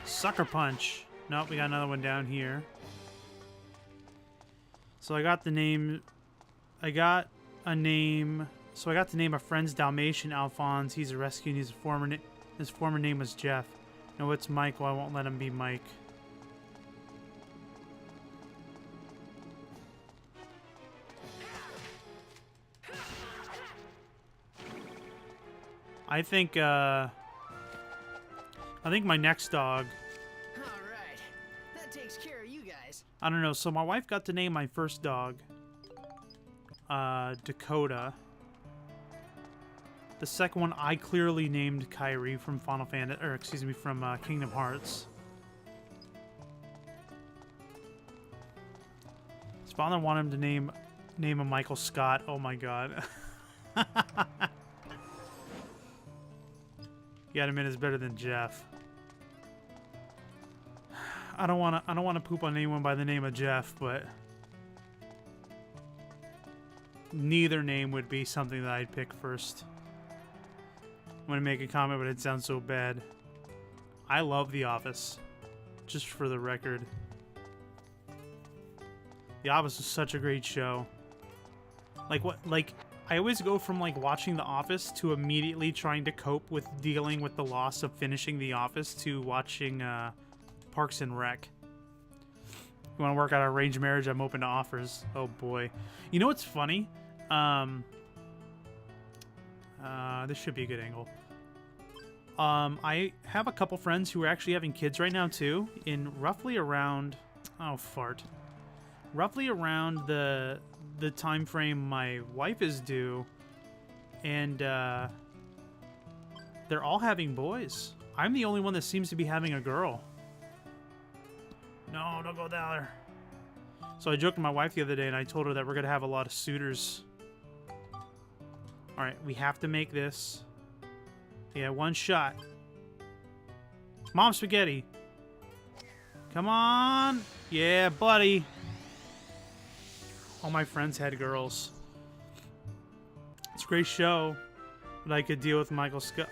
Sucker punch. Nope, we got another one down here. So I got the name. I got a name. So I got to name a friend's Dalmatian Alphonse. He's a rescue and his former name was Jeff. No, it's Michael. I won't let him be Mike. I think my next dog. Alright. That takes care of you guys. I don't know. So my wife got to name my first dog Dakota. The second one I clearly named Kyrie from Final Fantasy, or excuse me, from Kingdom Hearts. His father wanted him to name him Michael Scott. Oh my god. You gotta admit it's better than Jeff. I don't wanna poop on anyone by the name of Jeff, but neither name would be something that I'd pick first. I'm gonna make a comment, but it sounds so bad. I love The Office, just for the record. The Office is such a great show. I always go from like watching The Office to immediately trying to cope with dealing with the loss of finishing The Office to watching Parks and Rec. If you want to work out an arranged marriage, I'm open to offers. Oh boy. You know what's funny? This should be a good angle. I have a couple friends who are actually having kids right now too, in roughly around roughly around the time frame my wife is due, and they're all having boys. I'm the only one that seems to be having a girl. No, don't go down there. So I joked with my wife the other day and I told her that we're gonna have a lot of suitors. Alright, we have to make this. Yeah, one shot. Mom Spaghetti. Come on. Yeah, buddy. All my friends had girls. It's a great show, but I could deal with Michael Scott.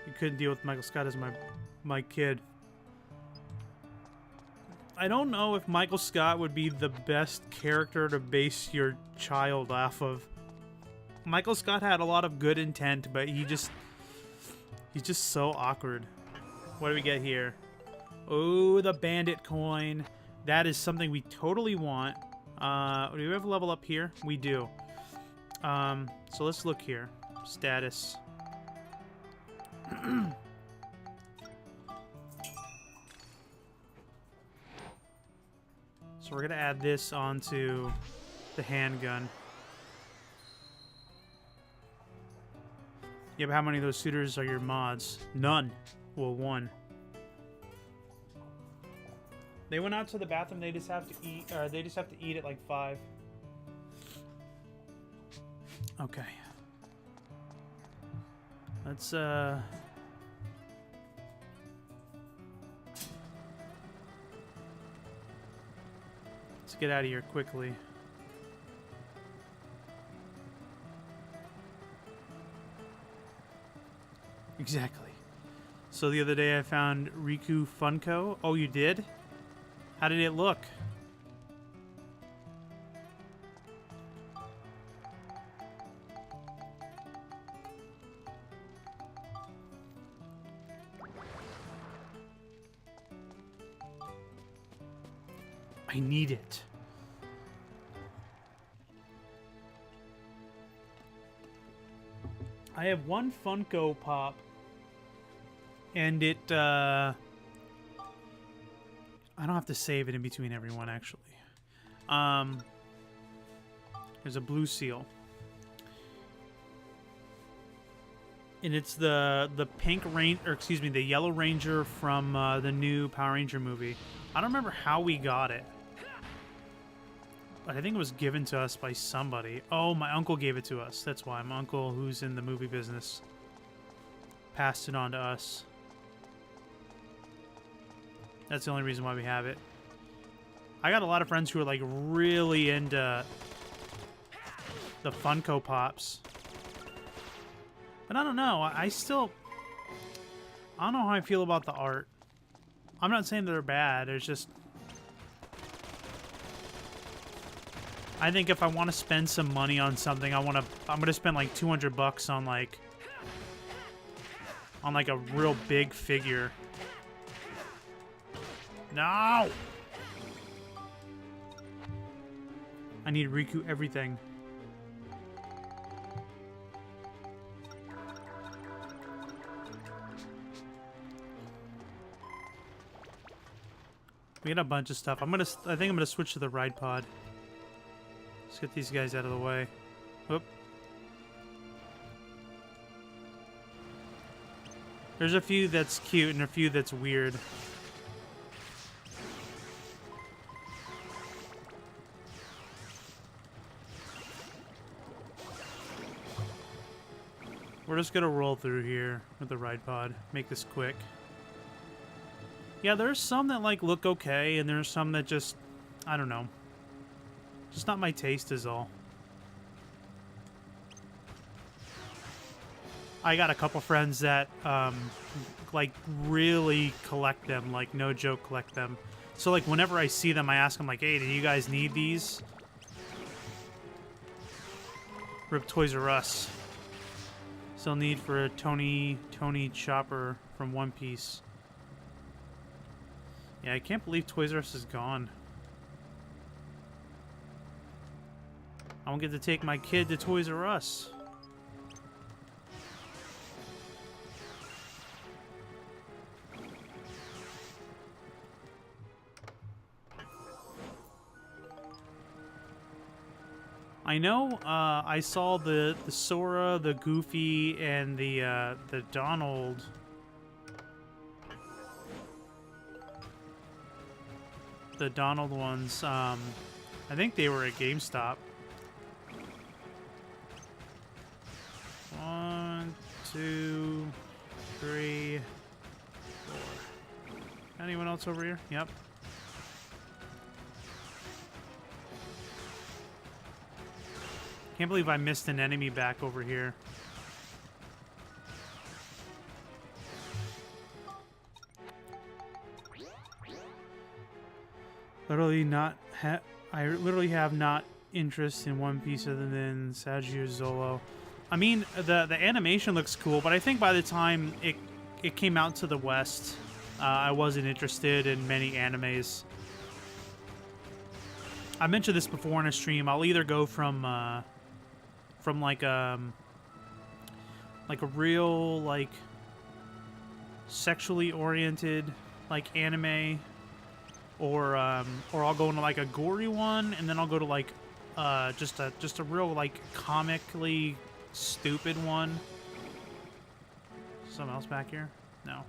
You couldn't deal with Michael Scott as my kid. I don't know if Michael Scott would be the best character to base your child off of. Michael Scott had a lot of good intent, but he's just so awkward. What do we get here? Oh, the bandit coin. That is something we totally want. Do we have a level up here? We do. So let's look here. Status. So we're gonna add this onto the handgun. Yeah, but how many of those suitors are your mods? None. Well, 1. They went out to the bathroom. They just have to eat. Or they just have to eat at like 5. Okay. Let's let's get out of here quickly. Exactly. So the other day I found Riku Funko. Oh, you did? How did it look? I I need it. I have one Funko Pop, and it, I don't have to save it in between everyone, actually. There's a blue seal. And it's the pink rain, or excuse me, the yellow ranger from the new Power Ranger movie. I don't remember how we got it, but I think it was given to us by somebody. Oh, my uncle gave it to us. That's why. My uncle, who's in the movie business, passed it on to us. That's the only reason why we have it. I got a lot of friends who are like really into the Funko Pops. But I don't know. I don't know how I feel about the art. I'm not saying they're bad. It's just, I think if I want to spend some money on something, I'm gonna spend like $200 on like a real big figure. No! I need Riku everything. We got a bunch of stuff. I think I'm gonna switch to the ride pod. Let's get these guys out of the way. Oop. There's a few that's cute and a few that's weird. We're just gonna roll through here with the ride pod. Make this quick. Yeah, there's some that like look okay, and there's some that just, I don't know. Just not my taste is all. I got a couple friends that like really collect them, like no joke collect them. So like whenever I see them, I ask them like, hey, do you guys need these? Rip Toys R Us. Still need for a Tony Chopper from One Piece. Yeah, I can't believe Toys R Us is gone. I won't get to take my kid to Toys R Us. I know I saw the Sora, the Goofy, and the Donald. The Donald ones, I think they were at GameStop. 1, 2, 3, 4. Anyone else over here? Yep. Can't believe I missed an enemy back over here. I literally have not interest in One Piece other than Sagio Zolo. I mean, the animation looks cool, but I think by the time it came out to the West, I wasn't interested in many animes. I mentioned this before in a stream. I'll either go from like a real like sexually oriented like anime, or I'll go into like a gory one, and then I'll go to like just a real like comically stupid one. Something else back here? No.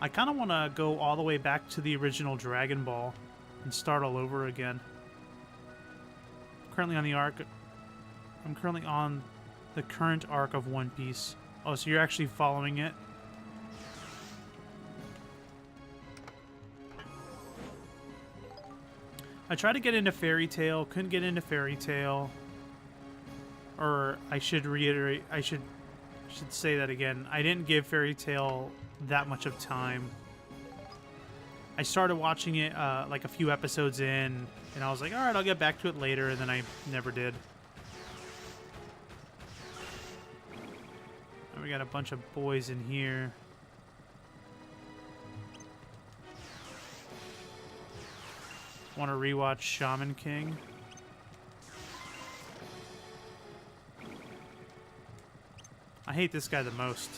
I kind of want to go all the way back to the original Dragon Ball and start all over again. Currently on the arc. I'm currently on the current arc of One Piece. Oh, so you're actually following it? I tried to get into Fairy Tail, couldn't get into Fairy Tail. Or I should reiterate, I should say that again. I didn't give Fairy Tail that much of time. I started watching it like a few episodes in, and I was like, alright, I'll get back to it later, and then I never did. And we got a bunch of boys in here. Want to rewatch Shaman King? I hate this guy the most.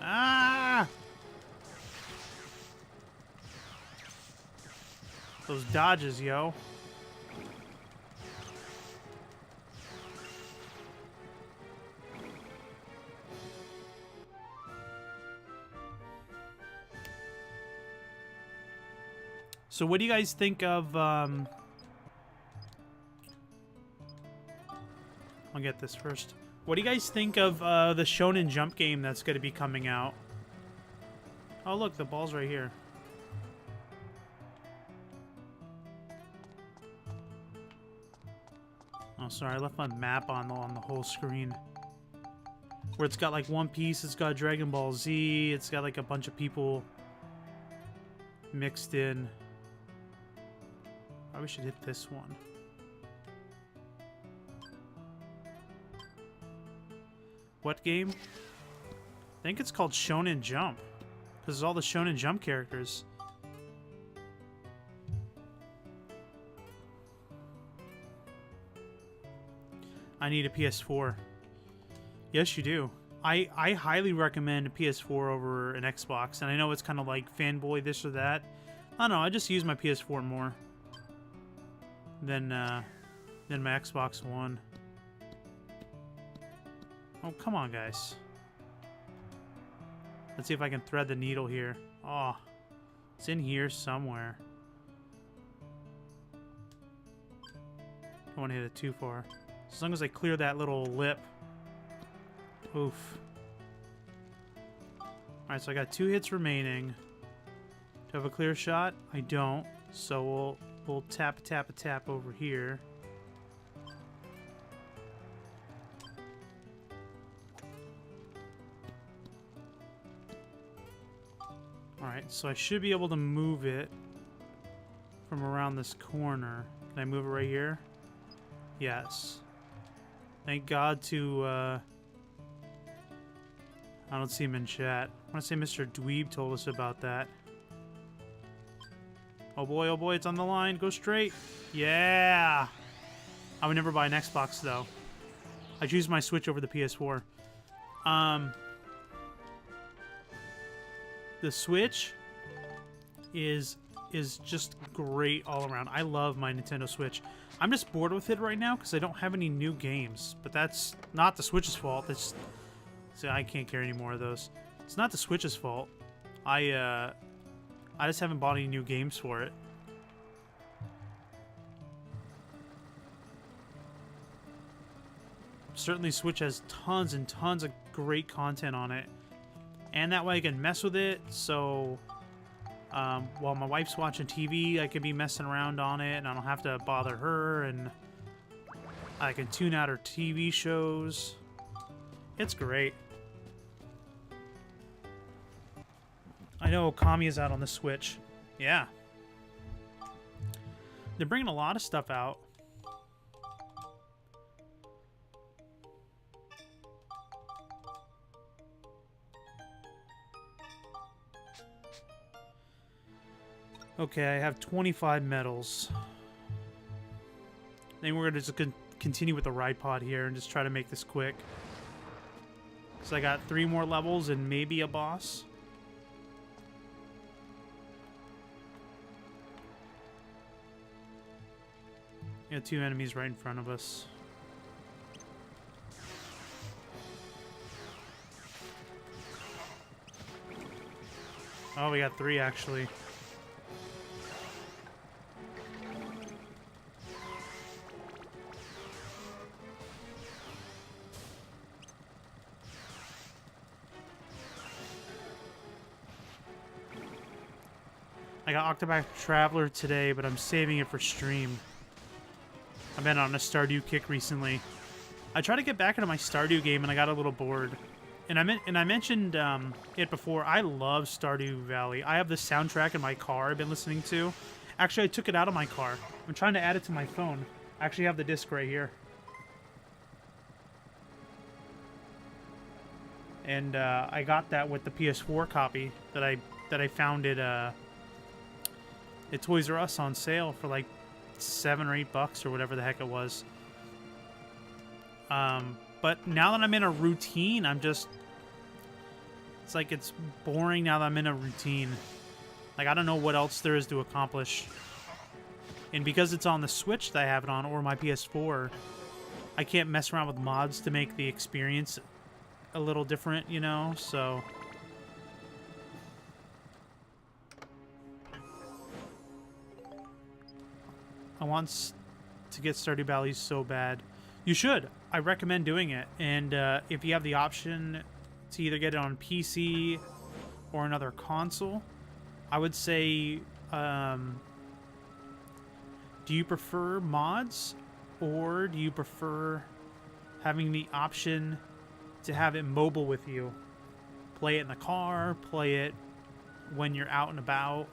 Ah! Those dodges, yo. So what do you guys think of, I'll get this first. What do you guys think of the Shonen Jump game that's going to be coming out? Oh, look, the ball's right here. Oh, sorry, I left my map on the whole screen. Where it's got like One Piece, it's got Dragon Ball Z, it's got like a bunch of people mixed in. Probably should hit this one. What game? I think it's called Shonen Jump. Because it's all the Shonen Jump characters. I need a PS4. Yes, you do. I highly recommend a PS4 over an Xbox. And I know it's kind of like fanboy this or that. I don't know. I just use my PS4 more than my Xbox One. Oh, come on, guys. Let's see if I can thread the needle here. Oh, it's in here somewhere. Don't want to hit it too far. As long as I clear that little lip. Oof. Alright, so I got 2 hits remaining. Do I have a clear shot? I don't. So we'll tap over here. Alright, so I should be able to move it from around this corner. Can I move it right here? Yes. Thank God to, I don't see him in chat. I want to say Mr. Dweeb told us about that. Oh boy, it's on the line. Go straight. Yeah! I would never buy an Xbox, though. I choose my Switch over the PS4. The Switch is just great all around. I love my Nintendo Switch. I'm just bored with it right now because I don't have any new games. But that's not the Switch's fault. That's, see, I can't carry any more of those. It's not the Switch's fault. I just haven't bought any new games for it. Certainly Switch has tons and tons of great content on it. And that way I can mess with it, so while my wife's watching TV, I can be messing around on it, and I don't have to bother her, and I can tune out her TV shows. It's great. I know Okami is out on the Switch. Yeah. They're bringing a lot of stuff out. Okay, I have 25 medals. Then we're going to just continue with the ride pod here and just try to make this quick. So I got 3 more levels and maybe a boss. Got 2 enemies right in front of us. Oh, we got 3 actually. I got Octopath Traveler today, but I'm saving it for stream. I've been on a Stardew kick recently. I tried to get back into my Stardew game, and I got a little bored. And I mentioned it before. I love Stardew Valley. I have the soundtrack in my car I've been listening to. Actually, I took it out of my car. I'm trying to add it to my phone. I actually have the disc right here. And I got that with the PS4 copy that I found at at Toys R Us on sale for like $7 or $8 or whatever the heck it was. But now that I'm in a routine, it's like it's boring now that I'm in a routine. Like, I don't know what else there is to accomplish. And because it's on the Switch that I have it on, or my PS4, I can't mess around with mods to make the experience a little different, you know? So I want to get Stardew Valley so bad. You should. I recommend doing it. And if you have the option to either get it on PC or another console, I would say, do you prefer mods, or do you prefer having the option to have it mobile with you? Play it in the car, play it when you're out and about.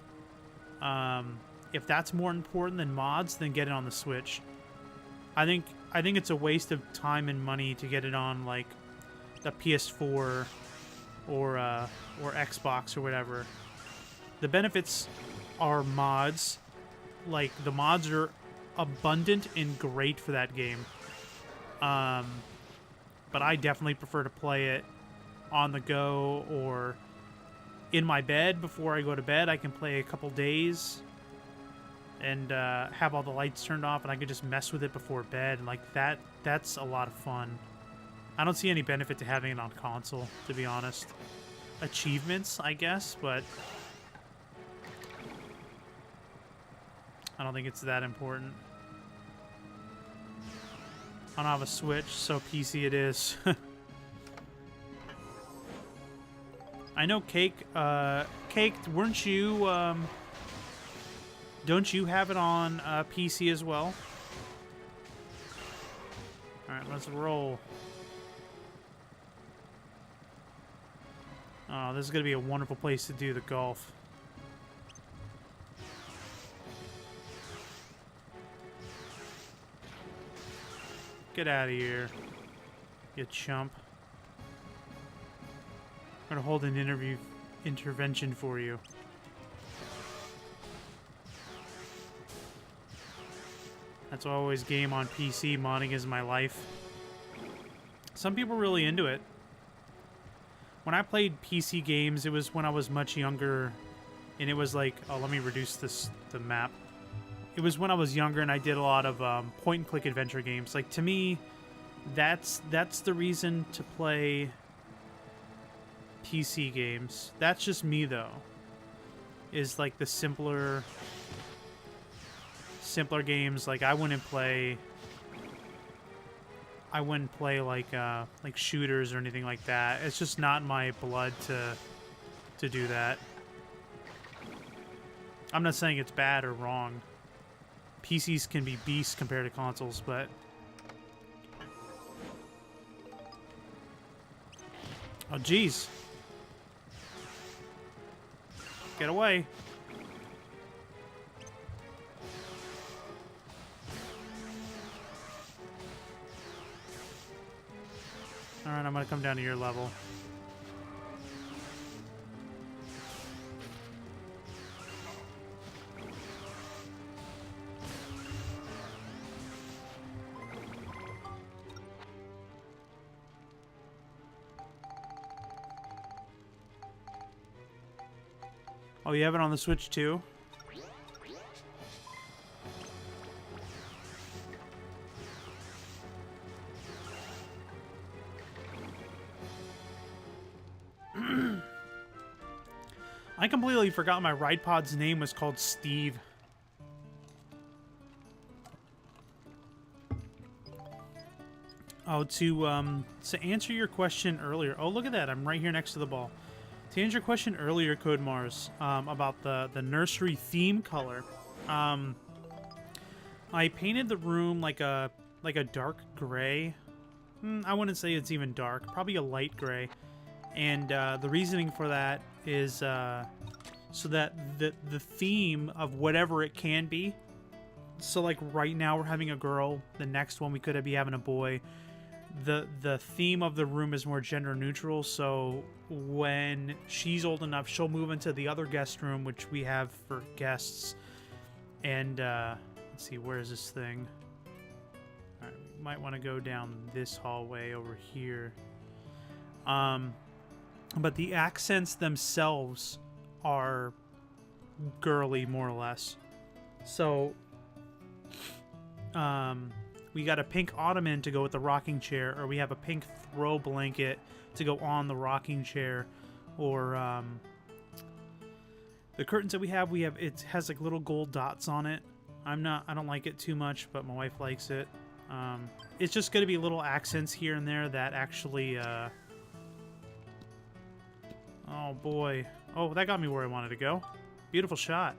If that's more important than mods, then get it on the Switch. I think it's a waste of time and money to get it on like the PS4 or Xbox or whatever. The benefits are mods. Like, the mods are abundant and great for that game. But I definitely prefer to play it on the go or in my bed before I go to bed. I can play a couple days and have all the lights turned off, and I can just mess with it before bed. And like that's a lot of fun. I don't see any benefit to having it on console, to be honest. Achievements, I guess, but I don't think it's that important. I don't have a Switch, so PC it is. I know Cake, weren't you, don't you have it on PC as well? Alright, let's roll. Oh, this is going to be a wonderful place to do the golf. Get out of here, you chump. I'm going to hold an intervention for you. That's why I always game on PC. Modding is my life. Some people are really into it. When I played PC games, it was when I was much younger, and it was like, oh, let me reduce the map. It was when I was younger, and I did a lot of point-and-click adventure games. Like, to me, that's the reason to play PC games. That's just me, though. Is like the simpler games. Like, I wouldn't play like shooters or anything like that. It's just not in my blood to do that. I'm not saying it's bad or wrong. PCs can be beasts compared to consoles, but oh geez, get away. Alright, I'm gonna come down to your level. Oh, you have it on the Switch too? I completely forgot my ride pod's name was called Steve. Oh, to answer your question earlier. Oh, look at that. I'm right here next to the ball. To answer your question earlier, Code Mars, about the nursery theme color. I painted the room like a dark gray. I wouldn't say it's even dark. Probably a light gray. And the reasoning for that is so that the theme of whatever it can be. So like right now we're having a girl. The next one we could be having a boy. The theme of the room is more gender neutral. So when she's old enough, she'll move into the other guest room, which we have for guests. And let's see, where is this thing? All right, we might want to go down this hallway over here. But the accents themselves are girly, more or less. So, we got a pink ottoman to go with the rocking chair, or we have a pink throw blanket to go on the rocking chair, or the curtains that we have, it has like little gold dots on it. I don't like it too much, but my wife likes it. It's just going to be little accents here and there that actually, oh boy. Oh, that got me where I wanted to go. Beautiful shot.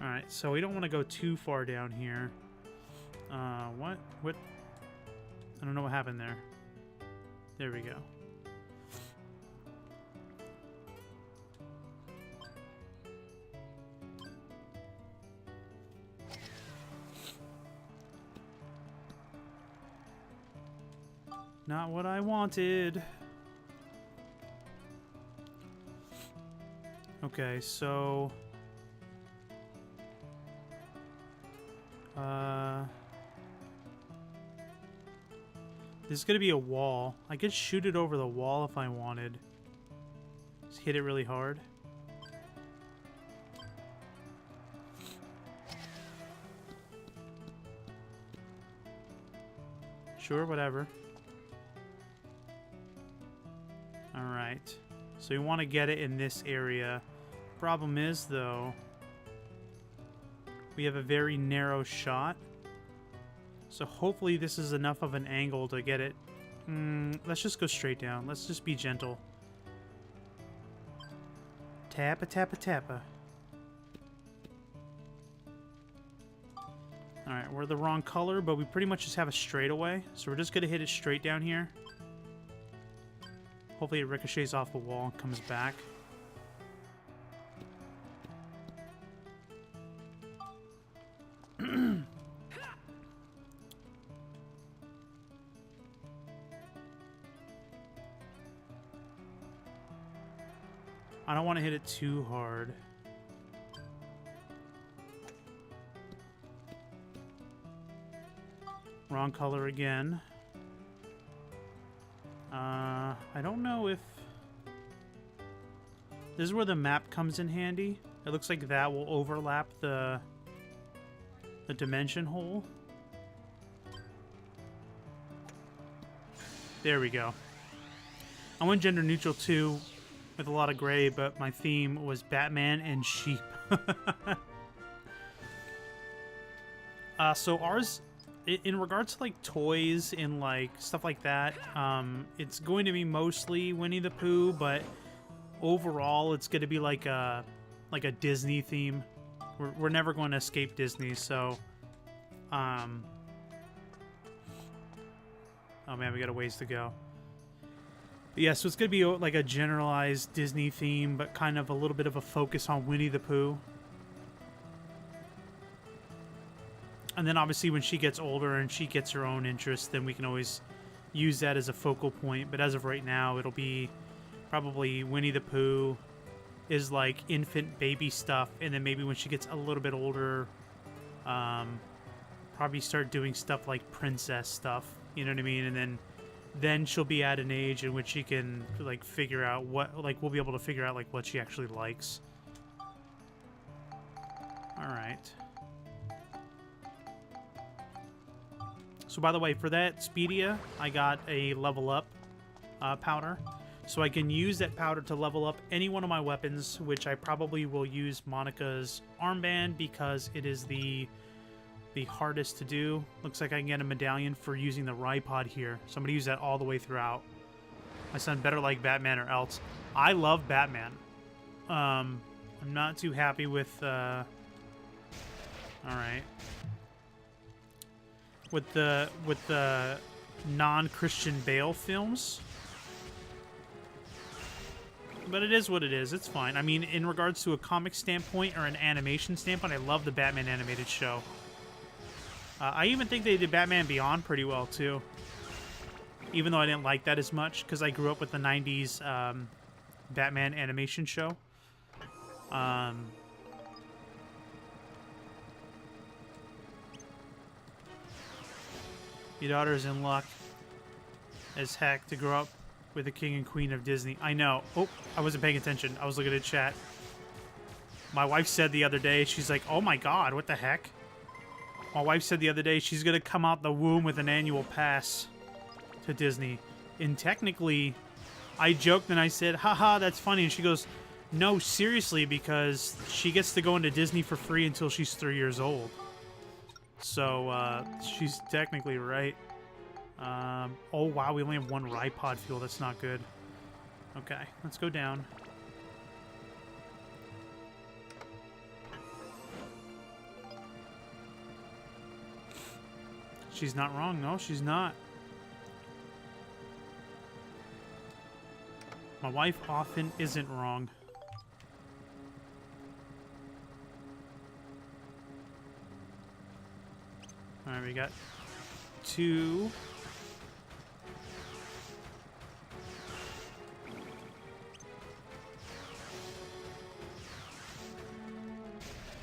Alright, so we don't want to go too far down here. What? What? I don't know what happened there. There we go. Not what I wanted. Okay, so... This is gonna be a wall. I could shoot it over the wall if I wanted. Just hit it really hard. Sure, whatever. Alright. So we want to get it in this area. Problem is, though, we have a very narrow shot. So hopefully this is enough of an angle to get it. Let's just go straight down. Let's just be gentle. Tappa, tappa, tappa. Alright, we're the wrong color, but we pretty much just have a straightaway. So we're just going to hit it straight down here. Hopefully it ricochets off the wall and comes back. I don't want to hit it too hard. Wrong color again. I don't know if... This is where the map comes in handy. It looks like that will overlap the dimension hole. There we go. I went gender neutral too, with a lot of gray, but my theme was Batman and sheep. So ours, in regards to like toys and like stuff like that, it's going to be mostly Winnie the Pooh, but overall it's going to be like a Disney theme. We're never going to escape Disney, so oh man, we got a ways to go. But yeah, so it's going to be like a generalized Disney theme, but kind of a little bit of a focus on Winnie the Pooh. And then obviously when she gets older and she gets her own interests, then we can always use that as a focal point. But as of right now, it'll be probably Winnie the Pooh is like infant baby stuff. And then maybe when she gets a little bit older, probably start doing stuff like princess stuff. You know what I mean? And then she'll be at an age in which she can like figure out what, like we'll be able to figure out like what she actually likes. All right. So by the way, for that Speedia, I got a level up powder. So I can use that powder to level up any one of my weapons, which I probably will use Monica's armband because it is the hardest to do. Looks like I can get a medallion for using the Ripod here. So I'm going to use that all the way throughout. My son better like Batman or else. I love Batman. I'm not too happy with... Alright. With the non-Christian Bale films. But it is what it is. It's fine. I mean, in regards to a comic standpoint or an animation standpoint, I love the Batman animated show. I even think they did Batman Beyond pretty well, too. Even though I didn't like that as much, because I grew up with the 90s Batman animation show. Your daughter is in luck as heck to grow up with the king and queen of Disney. I know. Oh, I wasn't paying attention. I was looking at chat. My wife said the other day, she's like, oh my god, what the heck? My wife said the other day she's going to come out the womb with an annual pass to Disney. And technically, I joked and I said, haha, that's funny. And she goes, no, seriously, because she gets to go into Disney for free until she's 3 years old. So, she's technically right. Oh, wow, we only have one Ripod fuel. That's not good. Okay, let's go down. She's not wrong. No, she's not. My wife often isn't wrong. Alright, we got 2.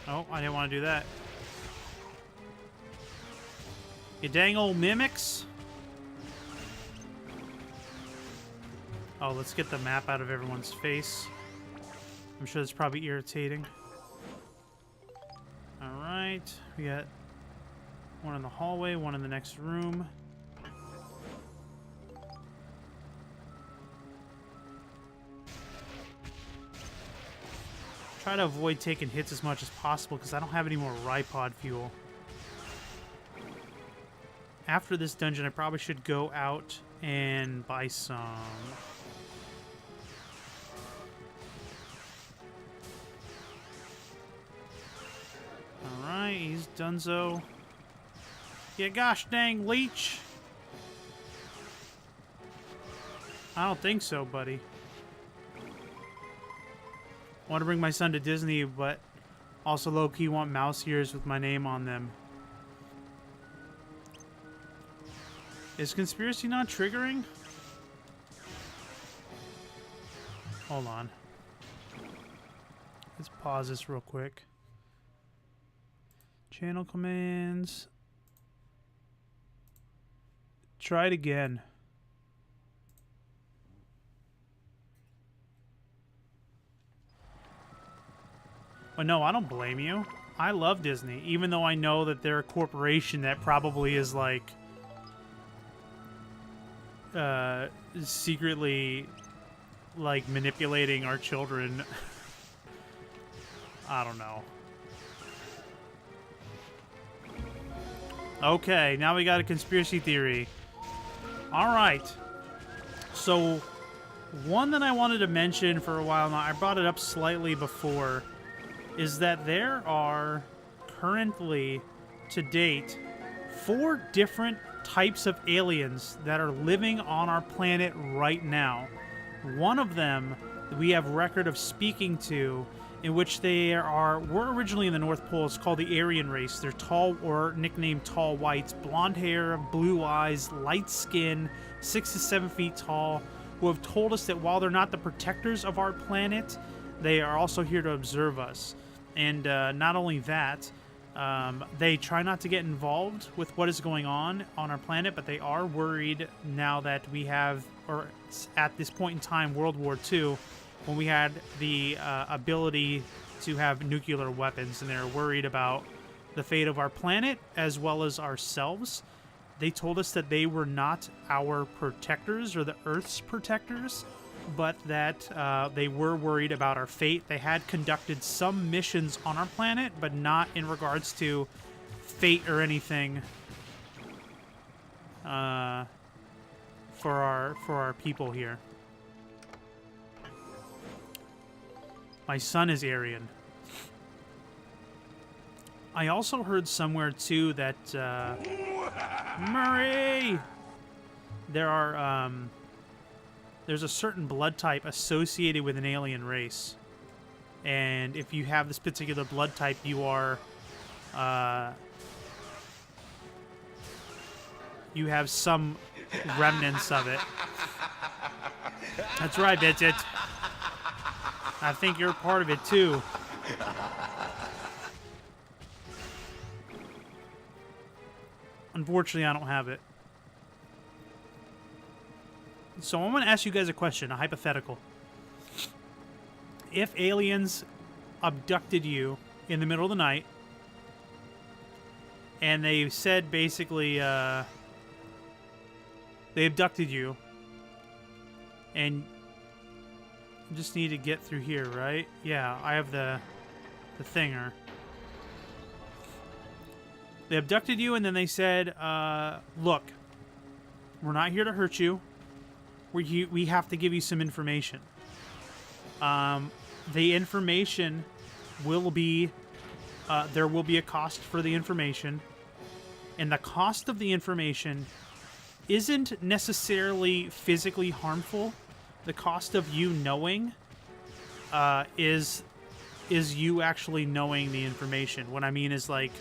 Oh, I didn't want to do that. You dang old mimics. Oh, let's get the map out of everyone's face. I'm sure that's probably irritating. Alright, we got one in the hallway, one in the next room. Try to avoid taking hits as much as possible because I don't have any more Ripod fuel. After this dungeon, I probably should go out and buy some. Alright, he's donezo. Yeah, gosh dang, leech. I don't think so, buddy. Want to bring my son to Disney, but also low-key want mouse ears with my name on them. Is conspiracy not triggering? Hold on. Let's pause this real quick. Channel commands. Try it again. But no, I don't blame you. I love Disney, even though I know that they're a corporation that probably is like secretly like manipulating our children. I don't know. Okay, now we got a conspiracy theory. All right. So, one that I wanted to mention for a while now, I brought it up slightly before, is that there are currently, to date, 4 different types of aliens that are living on our planet right now. One of them we have record of speaking to, in which we're originally in the North Pole. It's called the Aryan race. They're tall, or nicknamed tall whites, blonde hair, blue eyes, light skin, 6 to 7 feet tall, who have told us that while they're not the protectors of our planet, they are also here to observe us. And not only that, they try not to get involved with what is going on our planet, but they are worried now that we have, or at this point in time, World War II, when we had the ability to have nuclear weapons, and they're worried about the fate of our planet as well as ourselves. They told us that they were not our protectors or the Earth's protectors, but that they were worried about our fate. They had conducted some missions on our planet, but not in regards to fate or anything for our people here. My son is Aryan. I also heard somewhere too that Murray, there's a certain blood type associated with an alien race, and if you have this particular blood type, you are you have some remnants of it. That's right, Bidget. I think you're part of it too. Unfortunately, I don't have it. So I'm going to ask you guys a question, a hypothetical. If aliens abducted you in the middle of the night, and they said basically, they abducted you, and you just need to get through here, right? Yeah, I have the thinger. They abducted you, and then they said, look, we're not here to hurt you. We have to give you some information. The information will be, there will be a cost for the information. And the cost of the information isn't necessarily physically harmful. The cost of you knowing is you actually knowing the information. What I mean is like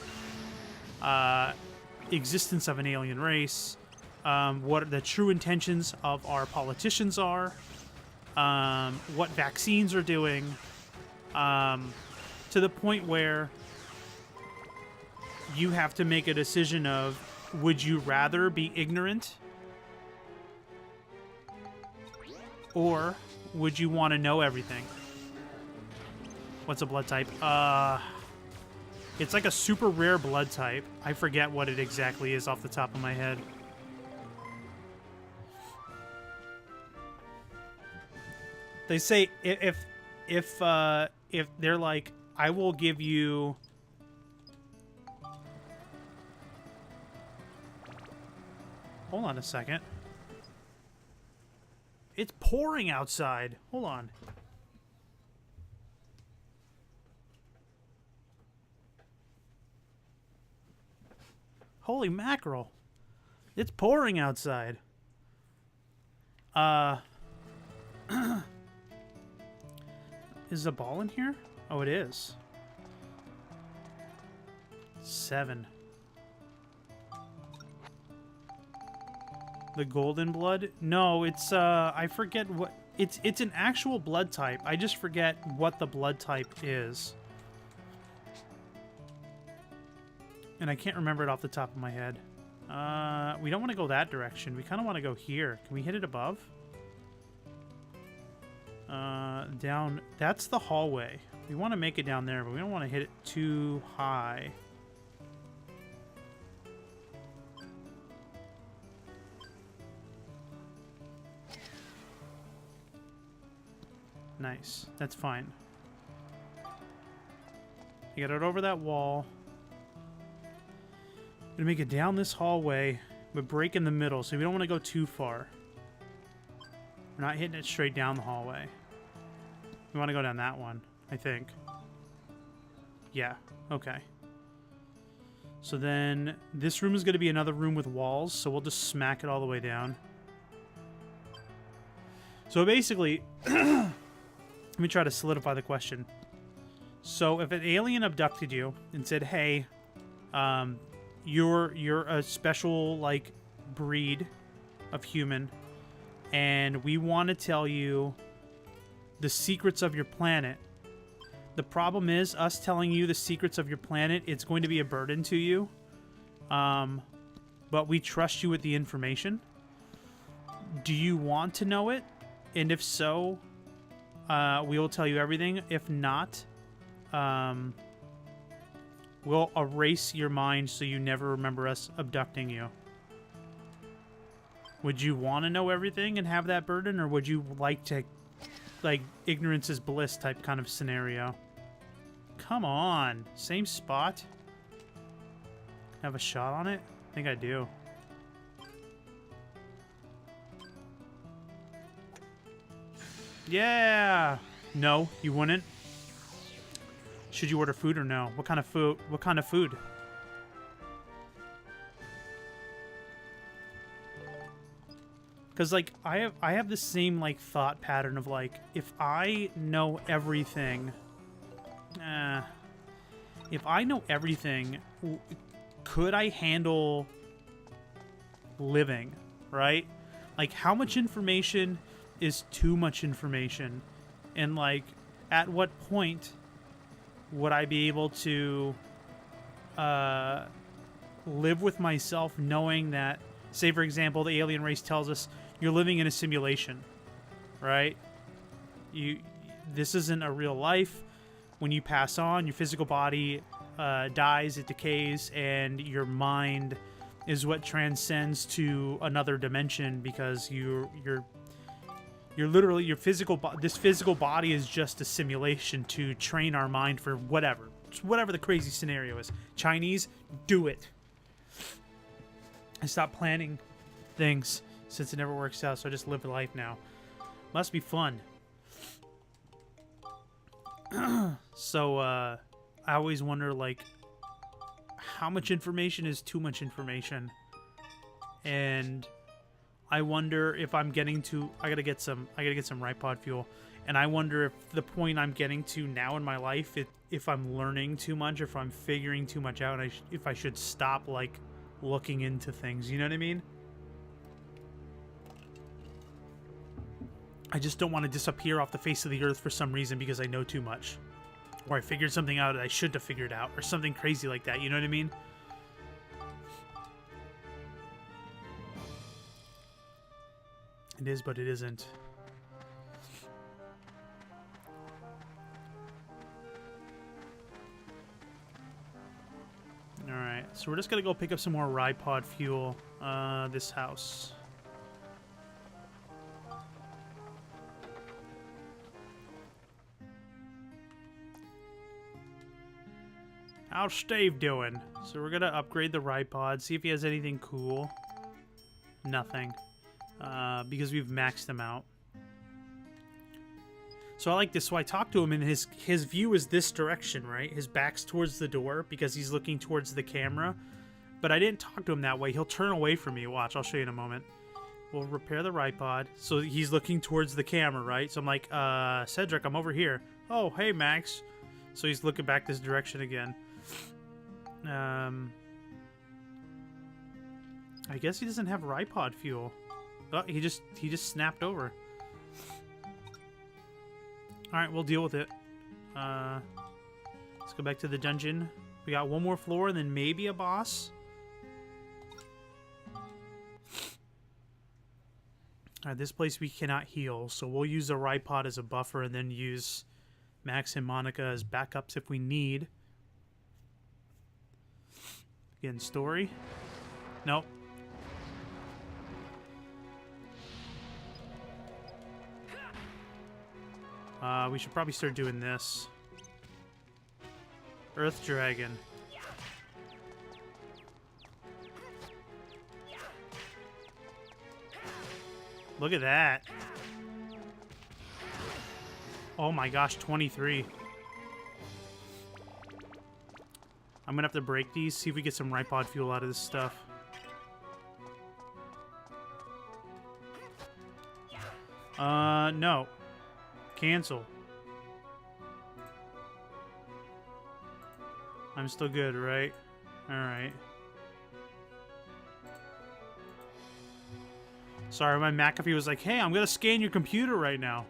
existence of an alien race, what the true intentions of our politicians are, what vaccines are doing, to the point where you have to make a decision of, would you rather be ignorant, or would you want to know everything? What's a blood type? It's like a super rare blood type. I forget what it exactly is off the top of my head. They say if they're like, I will give you hold on a second. It's pouring outside. Hold on. Holy mackerel. It's pouring outside. Is the ball in here? Oh, it is. 7. The golden blood? No, it's I forget what it's an actual blood type. I just forget what the blood type is. And I can't remember it off the top of my head. We don't want to go that direction. We kind of want to go here. Can we hit it above? Down. That's the hallway. We want to make it down there, but we don't want to hit it too high. Nice. That's fine. You get it over that wall. Gonna make it down this hallway, but break in the middle, so we don't want to go too far. We're not hitting it straight down the hallway. We want to go down that one, I think. Yeah, okay. So then this room is going to be another room with walls, so we'll just smack it all the way down. So basically, let me try to solidify the question. So if an alien abducted you and said, hey, you're a special, like, breed of human, and we want to tell you the secrets of your planet. The problem is, us telling you the secrets of your planet, it's going to be a burden to you. But we trust you with the information. Do you want to know it? And if so, we will tell you everything. If not, we'll erase your mind so you never remember us abducting you. Would you want to know everything and have that burden, or would you like to, like, ignorance is bliss type kind of scenario? Come on. Same spot? Have a shot on it? I think I do. Yeah! No, you wouldn't. Should you order food or no? What kind of food? What kind of food? Because, like, I have the same, like, thought pattern of, like, if I know everything... if I know everything, could I handle living, right? Like, how much information is too much information? And, like, at what point would I be able to live with myself knowing that, say, for example, the alien race tells us you're living in a simulation, right? This isn't a real life. When you pass on, your physical body dies, it decays, and your mind is what transcends to another dimension, because you're literally this physical body is just a simulation to train our mind for whatever the crazy scenario is. Chinese, do it. I stopped planning things since it never works out, so I just live life now. Must be fun. So I always wonder, like, how much information is too much information, and I wonder if I'm getting to. I gotta get some Ripod fuel, and I wonder if the point I'm getting to now in my life, if I'm learning too much, if I'm figuring too much out, and if I should stop, like, looking into things. You know what I mean? I just don't want to disappear off the face of the earth for some reason because I know too much. Or I figured something out that I shouldn't have figured out. Or something crazy like that. You know what I mean? It is, but it isn't. Alright, so we're just going to go pick up some more Ripod fuel. This house. How's Steve doing? So we're gonna upgrade the Ripod, see if he has anything cool. Nothing. Because we've maxed him out. So I like this. So I talked to him, and his view is this direction, right? His back's towards the door because he's looking towards the camera. But I didn't talk to him that way. He'll turn away from me. Watch, I'll show you in a moment. We'll repair the Ripod. So he's looking towards the camera, right? So I'm like, Cedric, I'm over here. Oh, hey, Max. So he's looking back this direction again. I guess he doesn't have Ripod fuel. Oh, he just snapped over. Alright, we'll deal with it. Let's go back to the dungeon. We got one more floor and then maybe a boss. Alright, this place we cannot heal, so we'll use the Ripod as a buffer and then use Max and Monica as backups if we need. Again, story. Nope. We should probably start doing this. Earth Dragon. Look at that. Oh my gosh, 23. I'm gonna have to break these, see if we get some Ripod fuel out of this stuff. No. Cancel. I'm still good, right? Alright. Sorry, my McAfee was like, hey, I'm gonna scan your computer right now.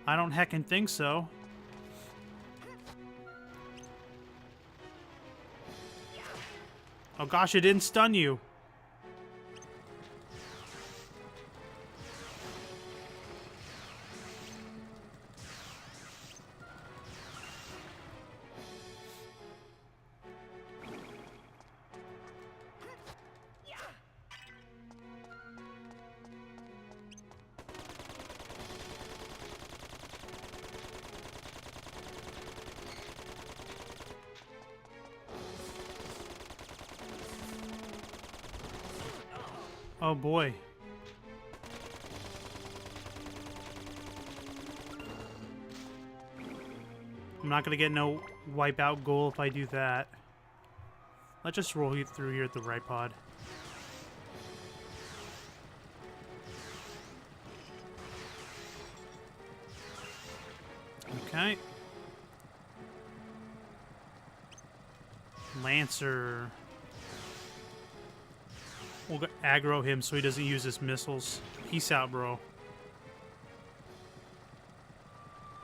I don't heckin' think so. Oh gosh, it didn't stun you. Oh boy. I'm not gonna get no wipeout goal if I do that. Let's just roll you through here at the Ripod. Okay. Lancer. We'll aggro him so he doesn't use his missiles. Peace out, bro.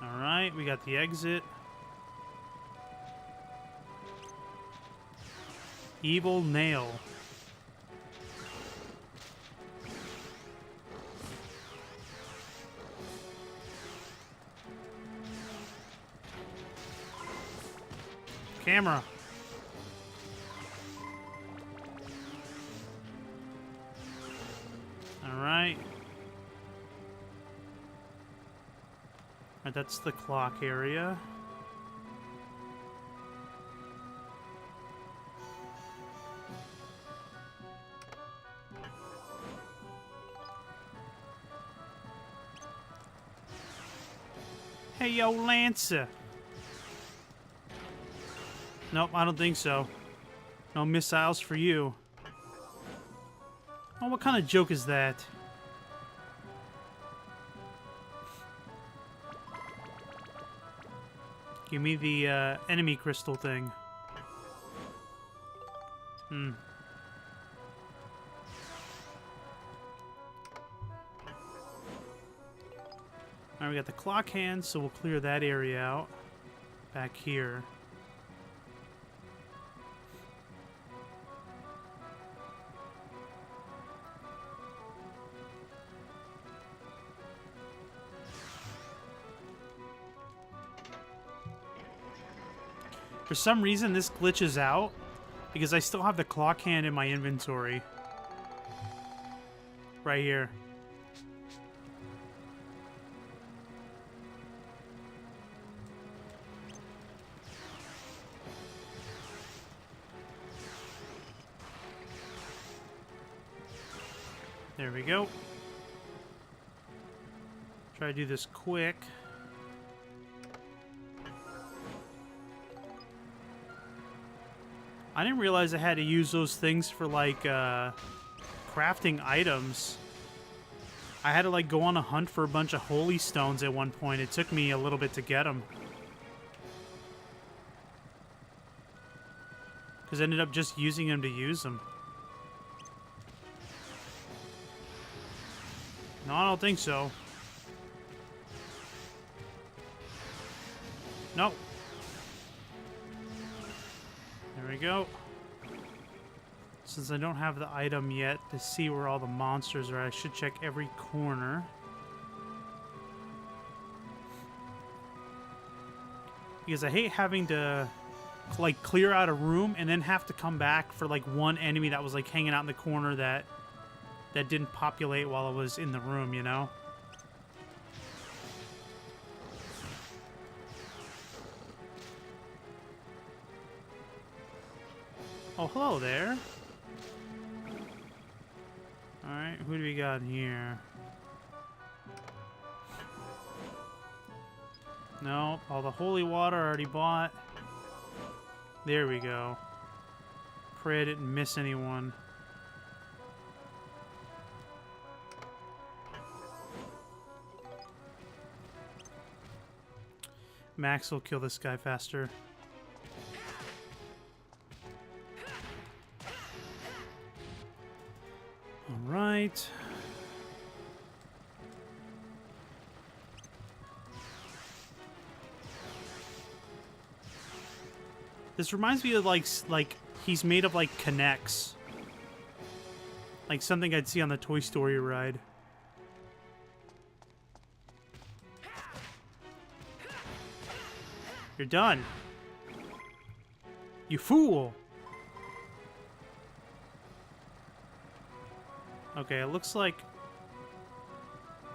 Alright, we got the exit. Evil Nail. Camera. Alright. Alright, that's the clock area. Hey, yo, Lancer. Nope, I don't think so. No missiles for you. Oh, what kind of joke is that? Give me the enemy crystal thing. Hmm. Alright, we got the clock hand, so we'll clear that area out. Back here. For some reason, this glitches out because I still have the clock hand in my inventory. Right here. There we go. Try to do this quick. I didn't realize I had to use those things for, like, crafting items. I had to, like, go on a hunt for a bunch of holy stones at one point. It took me a little bit to get them. Because I ended up just using them to use them. No, I don't think so. Nope. There we go. Since I don't have the item yet to see where all the monsters are, I should check every corner. Because I hate having to, like, clear out a room and then have to come back for, like, one enemy that was, like, hanging out in the corner that didn't populate while I was in the room, you know? Oh, hello there. Alright, who do we got here? Nope, all the holy water I already bought. There we go. Pray I didn't miss anyone. Max will kill this guy faster. All right. This reminds me of like he's made of like connects. Like something I'd see on the Toy Story ride. You're done. You fool. Okay, it looks like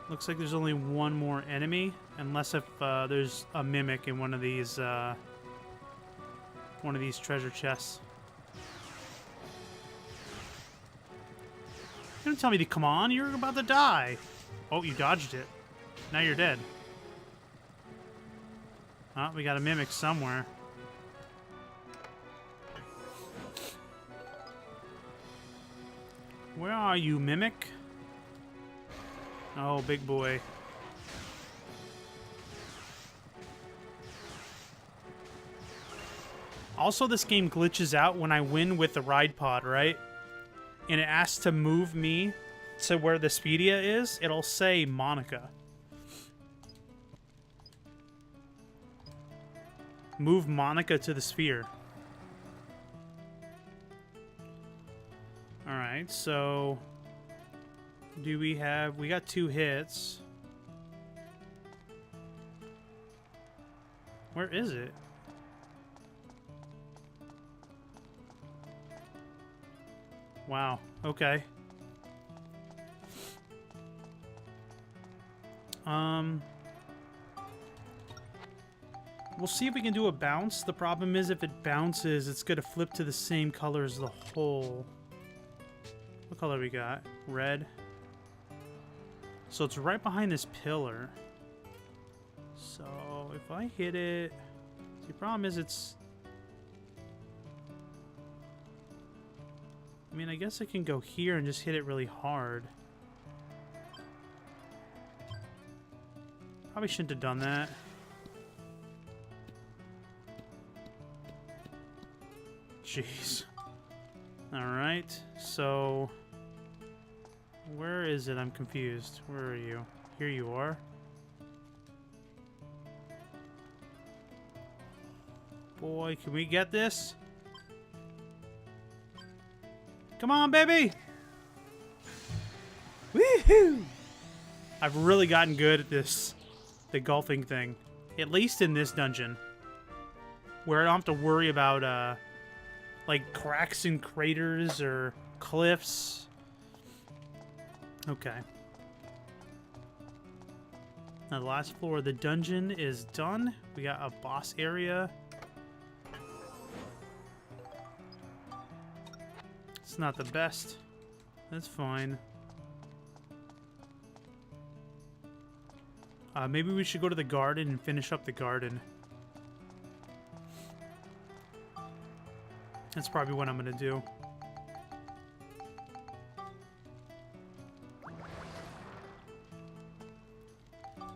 there's only one more enemy, unless if there's a mimic in one of these treasure chests. You don't tell me to come on, you're about to die. Oh, you dodged it. Now you're dead. Oh, we got a mimic somewhere. Where are you, mimic? Oh, big boy. Also, this game glitches out when I win with the ride pod, right? And it asks to move me to where the Speedia is. It'll say Monica. Move Monica to the sphere. Alright, so... do we have... we got 2 hits. Where is it? Wow. Okay. We'll see if we can do a bounce. The problem is if it bounces, it's going to flip to the same color as the hole. What color we got? Red. So it's right behind this pillar. So if I hit it... The problem is it's... I mean, I guess I can go here and just hit it really hard. Probably shouldn't have done that. Jeez. Alright, so... Where is it? I'm confused. Where are you? Here you are. Boy, can we get this? Come on, baby! Woohoo! I've really gotten good at this. The golfing thing. At least in this dungeon. Where I don't have to worry about, like, cracks and craters or cliffs. Okay. Now the last floor of the dungeon is done. We got a boss area. It's not the best. That's fine. Maybe we should go to the garden and finish up the garden. That's probably what I'm gonna do.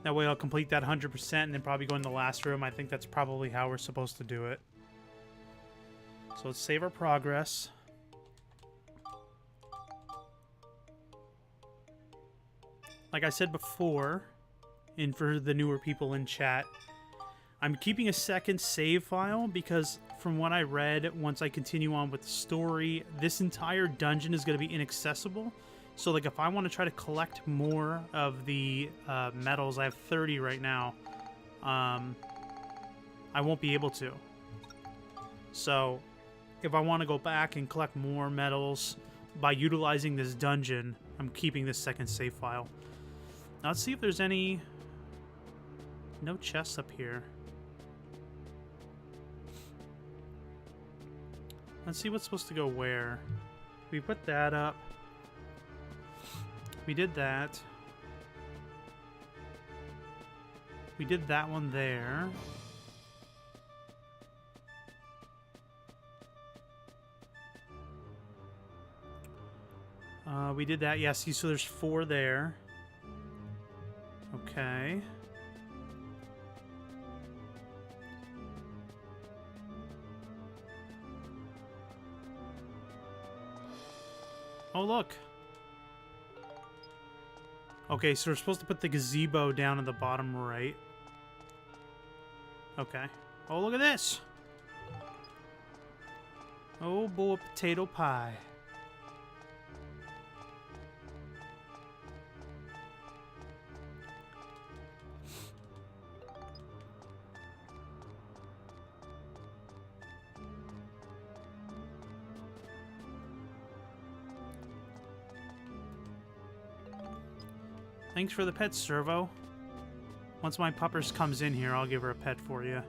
That way I'll complete that 100% and then probably go in the last room. I think that's probably how we're supposed to do it. So let's save our progress. Like I said before, and for the newer people in chat, I'm keeping a second save file because from what I read, once I continue on with the story, this entire dungeon is going to be inaccessible. So like if I want to try to collect more of the medals, I have 30 right now, I won't be able to. So if I want to go back and collect more medals by utilizing this dungeon, I'm keeping this second save file. Now let's see if there's any... No chests up here. Let's see what's supposed to go where. We put that up. We did that. We did that one there. We did that. Yeah, see, so there's 4 there. Okay. Oh, look. Okay, so we're supposed to put the gazebo down at the bottom right. Okay. Oh, look at this. Oh, boy, potato pie. Thanks for the pet, Servo. Once my puppers comes in here, I'll give her a pet for you.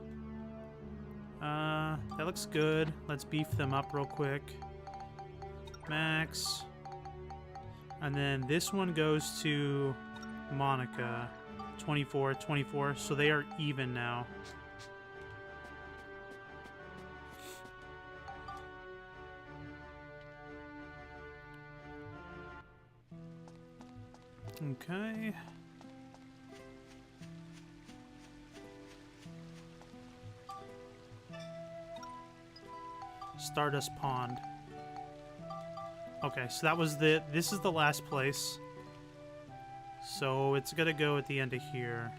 That looks good. Let's beef them up real quick. Max. And then this one goes to Monica. 24, 24. So they are even now. Okay. Stardust Pond. Okay, so that was this is the last place. So it's gonna go at the end of here.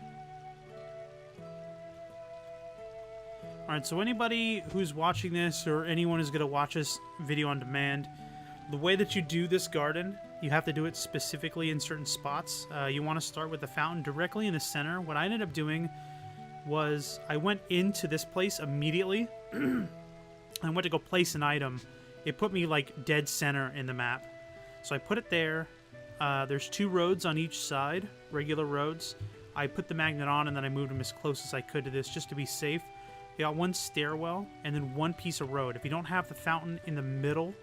Alright, so anybody who's watching this or anyone who's gonna watch this video on demand, the way that you do this garden, you have to do it specifically in certain spots. You want to start with the fountain directly in the center. What I ended up doing was I went into this place immediately. I went to go place an item, it put me like dead center in the map. So I put it there. There's 2 roads on each side, regular roads. I put the magnet on and then I moved them as close as I could to this just to be safe. You got 1 stairwell and then 1 piece of road. If you don't have the fountain in the middle,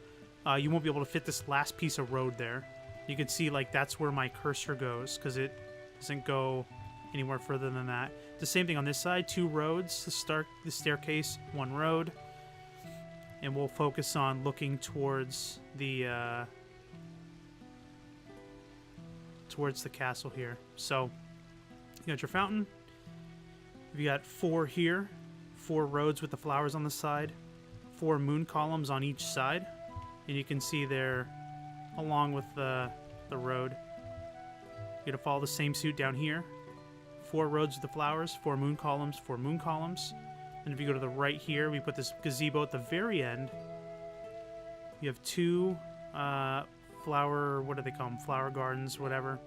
you won't be able to fit this last piece of road there. You can see like that's where my cursor goes because it doesn't go anywhere further than that. The same thing on this side, 2 roads to start the staircase, 1 road. And we'll focus on looking towards the castle here. So you got your fountain. You got 4 here, 4 roads with the flowers on the side, 4 moon columns on each side, and you can see there, along with the road, you're gonna follow the same suit down here. 4 roads with the flowers, 4 moon columns, 4 moon columns. And if you go to the right here, we put this gazebo at the very end. You have 2 flower, what do they call them? Flower gardens, whatever.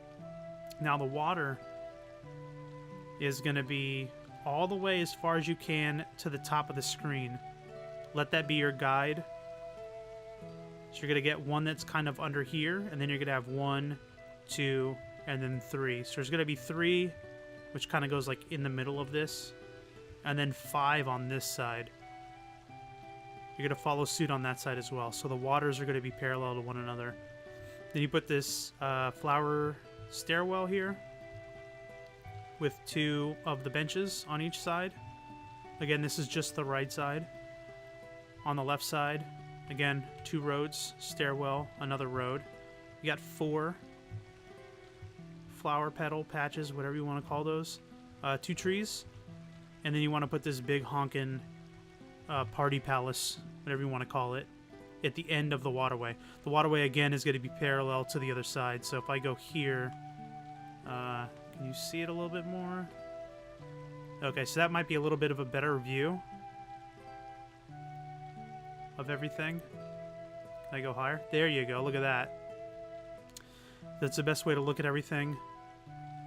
Now the water is going to be all the way as far as you can to the top of the screen. Let that be your guide. So you're going to get 1 that's kind of under here, and then you're going to have 1, 2, and then 3. So there's going to be 3, which kind of goes like in the middle of this, and then 5 on this side. You're going to follow suit on that side as well. So the waters are going to be parallel to one another. Then you put this flower stairwell here with 2 of the benches on each side. Again, this is just the right side. On the left side, again, 2 roads, stairwell, another road. You got 4 flower petal patches, whatever you want to call those. 2 trees. And then you want to put this big honkin' party palace, whatever you want to call it, at the end of the waterway. The waterway, again, is going to be parallel to the other side. So if I go here, can you see it a little bit more? Okay, so that might be a little bit of a better view of everything. Can I go higher? There you go. Look at that. That's the best way to look at everything.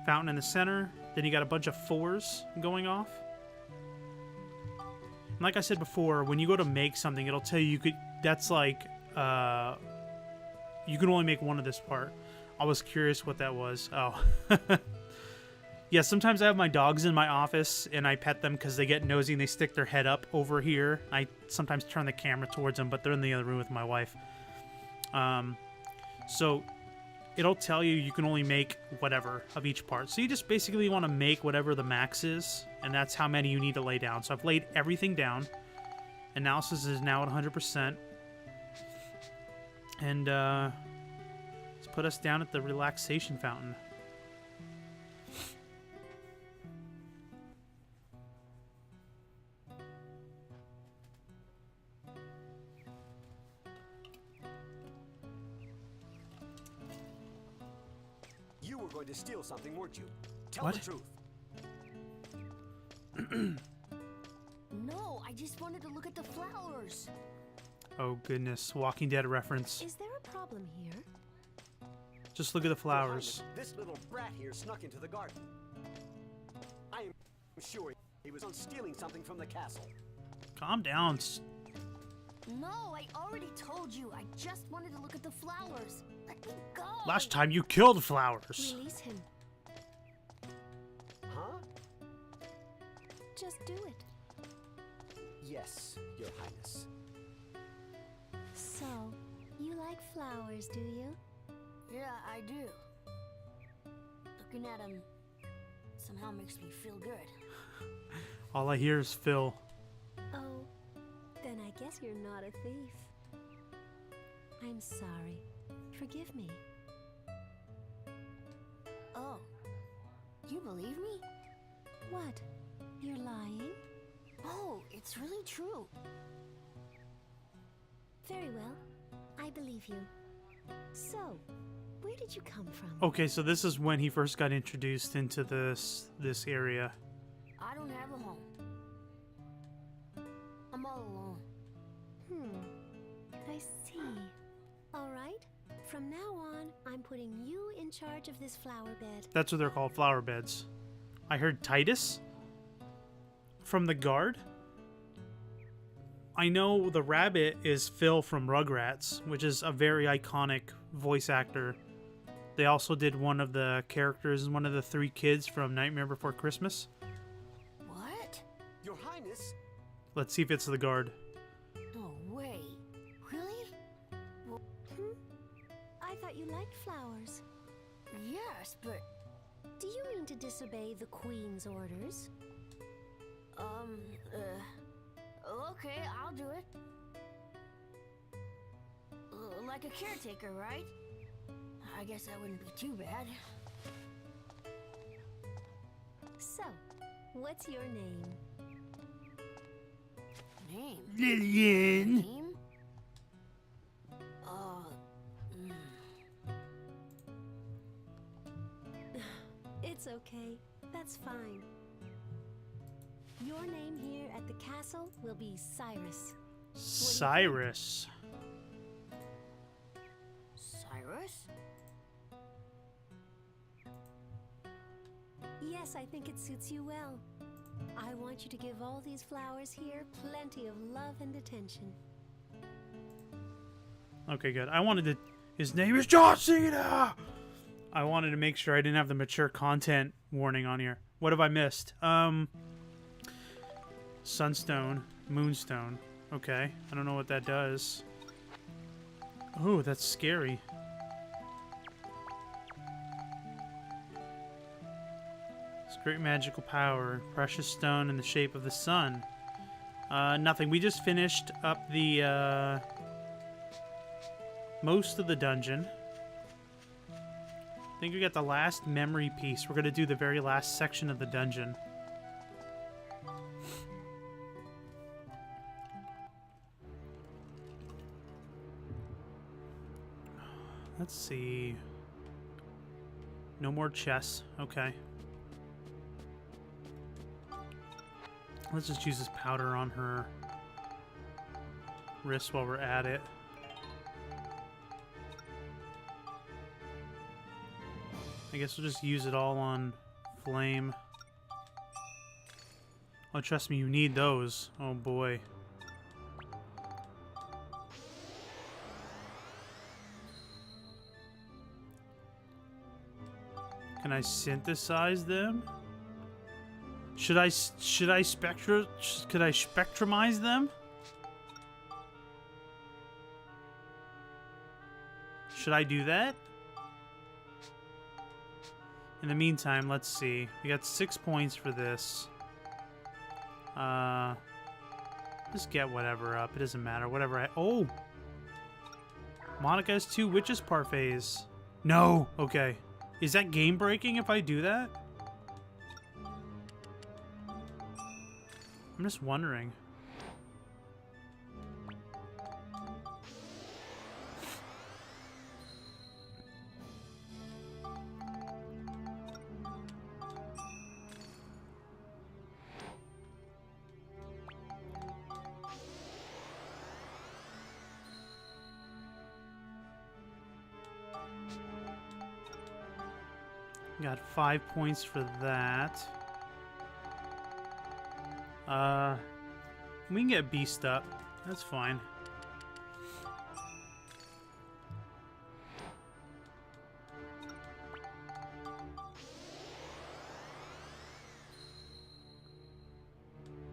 Fountain in the center. Then you got a bunch of 4s going off. And like I said before, when you go to make something, it'll tell you could. That's like you can only make 1 of this part. I was curious what that was. Oh. Yeah, sometimes I have my dogs in my office and I pet them because they get nosy and they stick their head up over here. I sometimes turn the camera towards them, but they're in the other room with my wife. So it'll tell you can only make whatever of each part. So you just basically want to make whatever the max is, and that's how many you need to lay down. So I've laid everything down. Analysis is now at 100%. And let's put us down at the relaxation fountain. You were going to steal something, weren't you? Tell What? the truth. No, I just wanted to look at the flowers. Oh goodness, Walking Dead reference. Is there a problem here? Just look at the flowers. Your Highness, this little brat here snuck into the garden. I am sure he was on stealing something from the castle. Calm down. No, I already told you. I just wanted to look at the flowers. Let me go. Last time you killed flowers. Release him. Huh? Just do it. Yes, Your Highness. So, you like flowers, do you? Yeah, I do. Looking at them somehow makes me feel good. All I hear is Phil. Oh, then I guess you're not a thief. I'm sorry. Forgive me. Oh, you believe me? What? You're lying? Oh, it's really true. Very well. I believe you. So, where did you come from? Okay, so this is when he first got introduced into this area. I don't have a home. I'm all alone. I see. All right. From now on, I'm putting you in charge of this flower bed. That's what they're called, flower beds. I heard Titus from the guard. I know the rabbit is Phil from Rugrats, which is a very iconic voice actor. They also did one of the characters, one of the 3 kids from Nightmare Before Christmas. What? Your Highness? Let's see if it's the guard. No way. Really? I thought you liked flowers. Yes, but Do you mean to disobey the Queen's orders? Okay, I'll do it. Like a caretaker, right? I guess that wouldn't be too bad. So, what's your name? Name? Lillian! Name? It's okay. That's fine. Your name here at the castle will be Cyrus. Cyrus. Cyrus? Yes, I think it suits you well. I want you to give all these flowers here plenty of love and attention. Okay, good. I wanted to... His name is John Cena! I wanted to make sure I didn't have the mature content warning on here. What have I missed? Sunstone. Moonstone. Okay. I don't know what that does. Oh, that's scary. It's great magical power. Precious stone in the shape of the sun. Nothing. We just finished up the, most of the dungeon. I think we got the last memory piece. We're going to do the very last section of the dungeon. Let's see. No more chests. Okay. Let's just use this powder on her wrist while we're at it. I guess we'll just use it all on flame. Oh, trust me, you need those. Oh boy. Can I synthesize them? Could I spectrumize them? Should I do that? In the meantime, let's see. We got 6 points for this. Just get whatever up. It doesn't matter. Whatever I... Oh! Monica has 2 witches parfaits. No! Okay. Is that game breaking if I do that? I'm just wondering. Got 5 points for that. We can get Beast up. That's fine.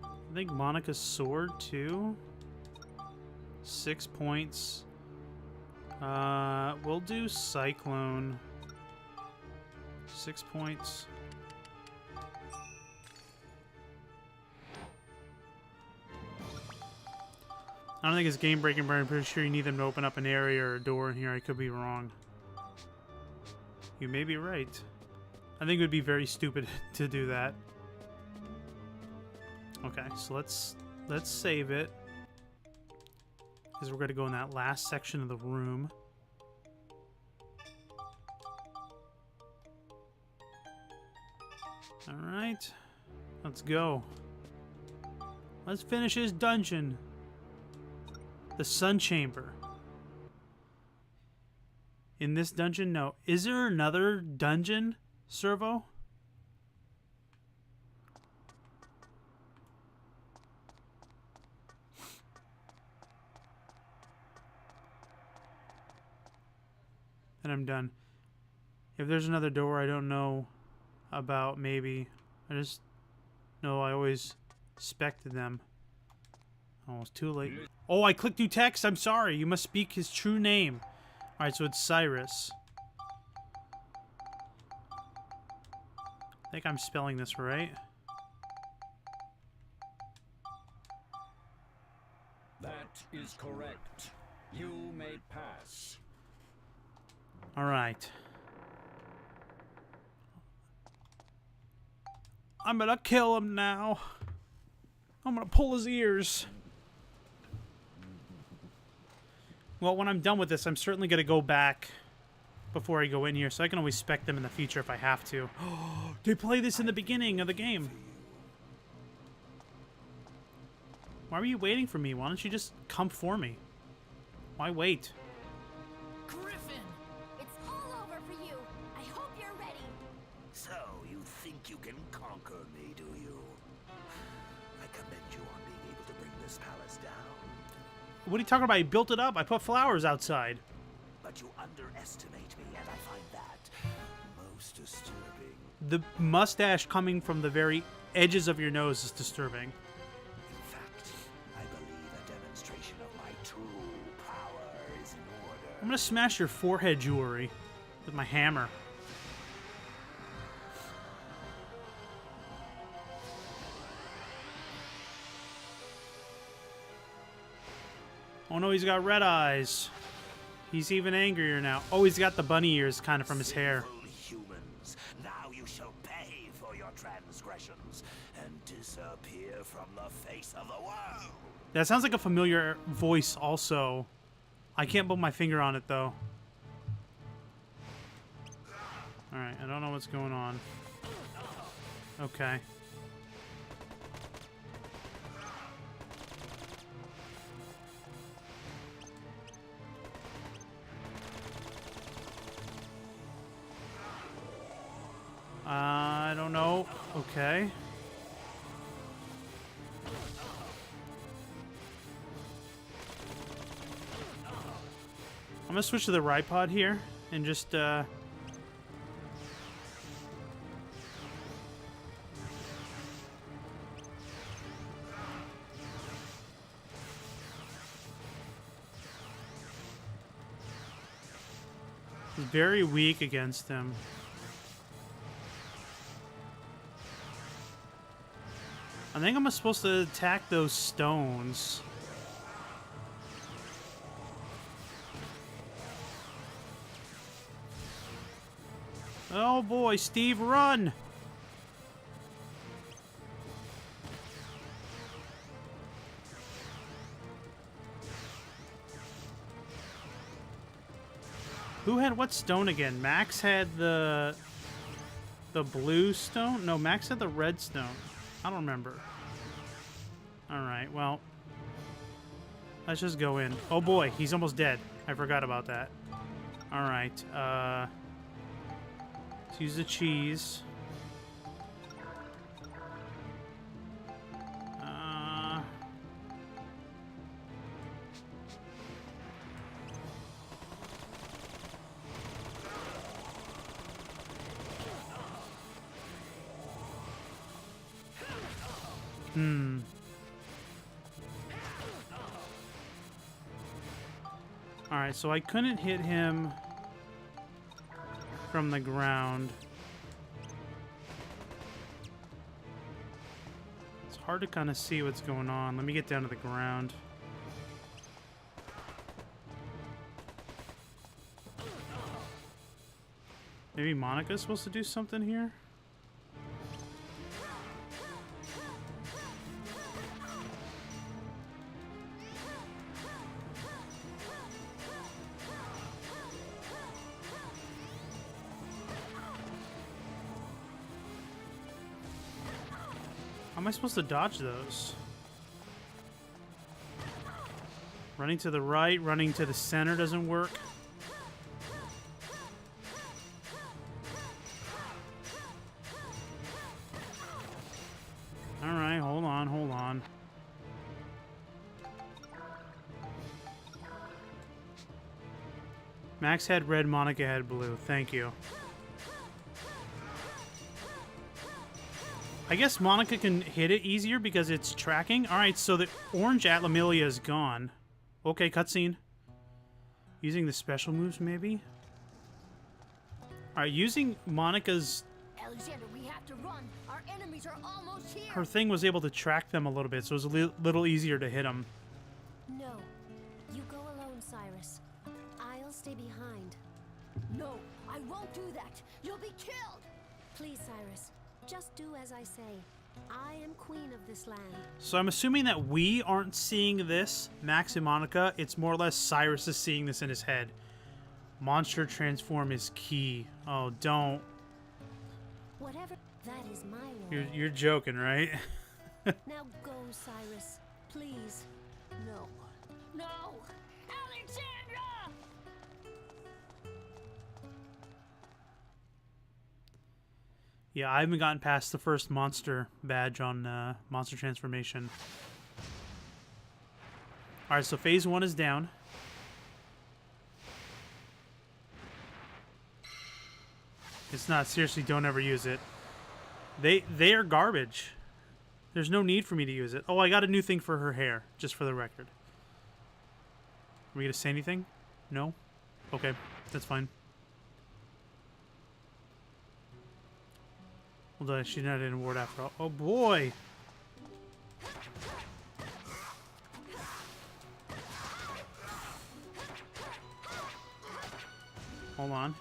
I think Monica's sword too. 6 points. We'll do Cyclone. 6 points. I don't think it's game breaking, but I'm pretty sure you need them to open up an area or a door in here. I could be wrong. You may be right. I think it would be very stupid to do that. Okay, so let's save it. Because we're going to go in that last section of the room. Alright. Let's go. Let's finish his dungeon. The Sun Chamber. In this dungeon? No. Is there another dungeon, Servo? and I'm done. If there's another door I don't know about, maybe. I just know I always expected them. Oh, it's too late. Oh, I clicked new text. I'm sorry. You must speak his true name. Alright, so it's Cyrus. I think I'm spelling this right. That is correct. You may pass. Alright. I'm gonna kill him now. I'm gonna pull his ears. Well, when I'm done with this, I'm certainly gonna go back before I go in here, so I can always spec them in the future if I have to. They play this in the beginning of the game. Why were you waiting for me? Why don't you just come for me? Why wait? Griffin! It's all over for you. I hope you're ready. So, you think you can conquer me, do you? I commend you on being able to bring this palace down. What are you talking about? I built it up. I put flowers outside. But you underestimate me, and I find that most disturbing. The mustache coming from the very edges of your nose is disturbing. In fact, I believe a demonstration of my true power is in order. I'm gonna smash your forehead jewelry with my hammer. Oh no, he's got red eyes. He's even angrier now. Oh, he's got the bunny ears kind of from his hair. Sinful humans, now you shall pay for your transgressions and disappear from the face of the world. That sounds like a familiar voice also. I can't put my finger on it though. Alright, I don't know what's going on. Okay. I don't know. Okay. I'm gonna switch to the ride pod here and just he's very weak against him. I think I'm supposed to attack those stones. Oh boy, Steve, run! Who had what stone again? Max had the blue stone? No, Max had the red stone. I don't remember. Alright, well. Let's just go in. Oh boy, he's almost dead. I forgot about that. Alright, let's use the cheese. Alright, so I couldn't hit him from the ground. It's hard to kind of see what's going on. Let me get down to the ground. Maybe Monica's supposed to do something here? How am I supposed to dodge those? Running to the right, running to the center doesn't work. Alright, hold on, hold on. Max had red, Monica had blue. Thank you. I guess Monica can hit it easier because it's tracking. Alright, so the orange Atlamillia is gone. Okay, cutscene. Using the special moves, maybe? Alright, using Monica's... Alexander, we have to run. Our enemies are almost here. Her thing was able to track them a little bit, so it was a little easier to hit them. No. You go alone, Cyrus. I'll stay behind. No, I won't do that. You'll be killed. Please, Cyrus. Just do as I say. I am queen of this land. So I'm assuming that we aren't seeing this, Max and Monica. It's more or less Cyrus is seeing this in his head. Monster transform is key. Oh, don't. Whatever. That is my law. You're joking, right? Now go, Cyrus. Please. No. No! Alexandra! Yeah, I haven't gotten past the first monster badge on monster transformation. Alright, so phase 1 is down. It's not. Seriously, don't ever use it. They are garbage. There's no need for me to use it. Oh, I got a new thing for her hair, just for the record. Are we going to say anything? No? Okay, that's fine. Well, she's not in a ward after all. Oh, boy! Hold on.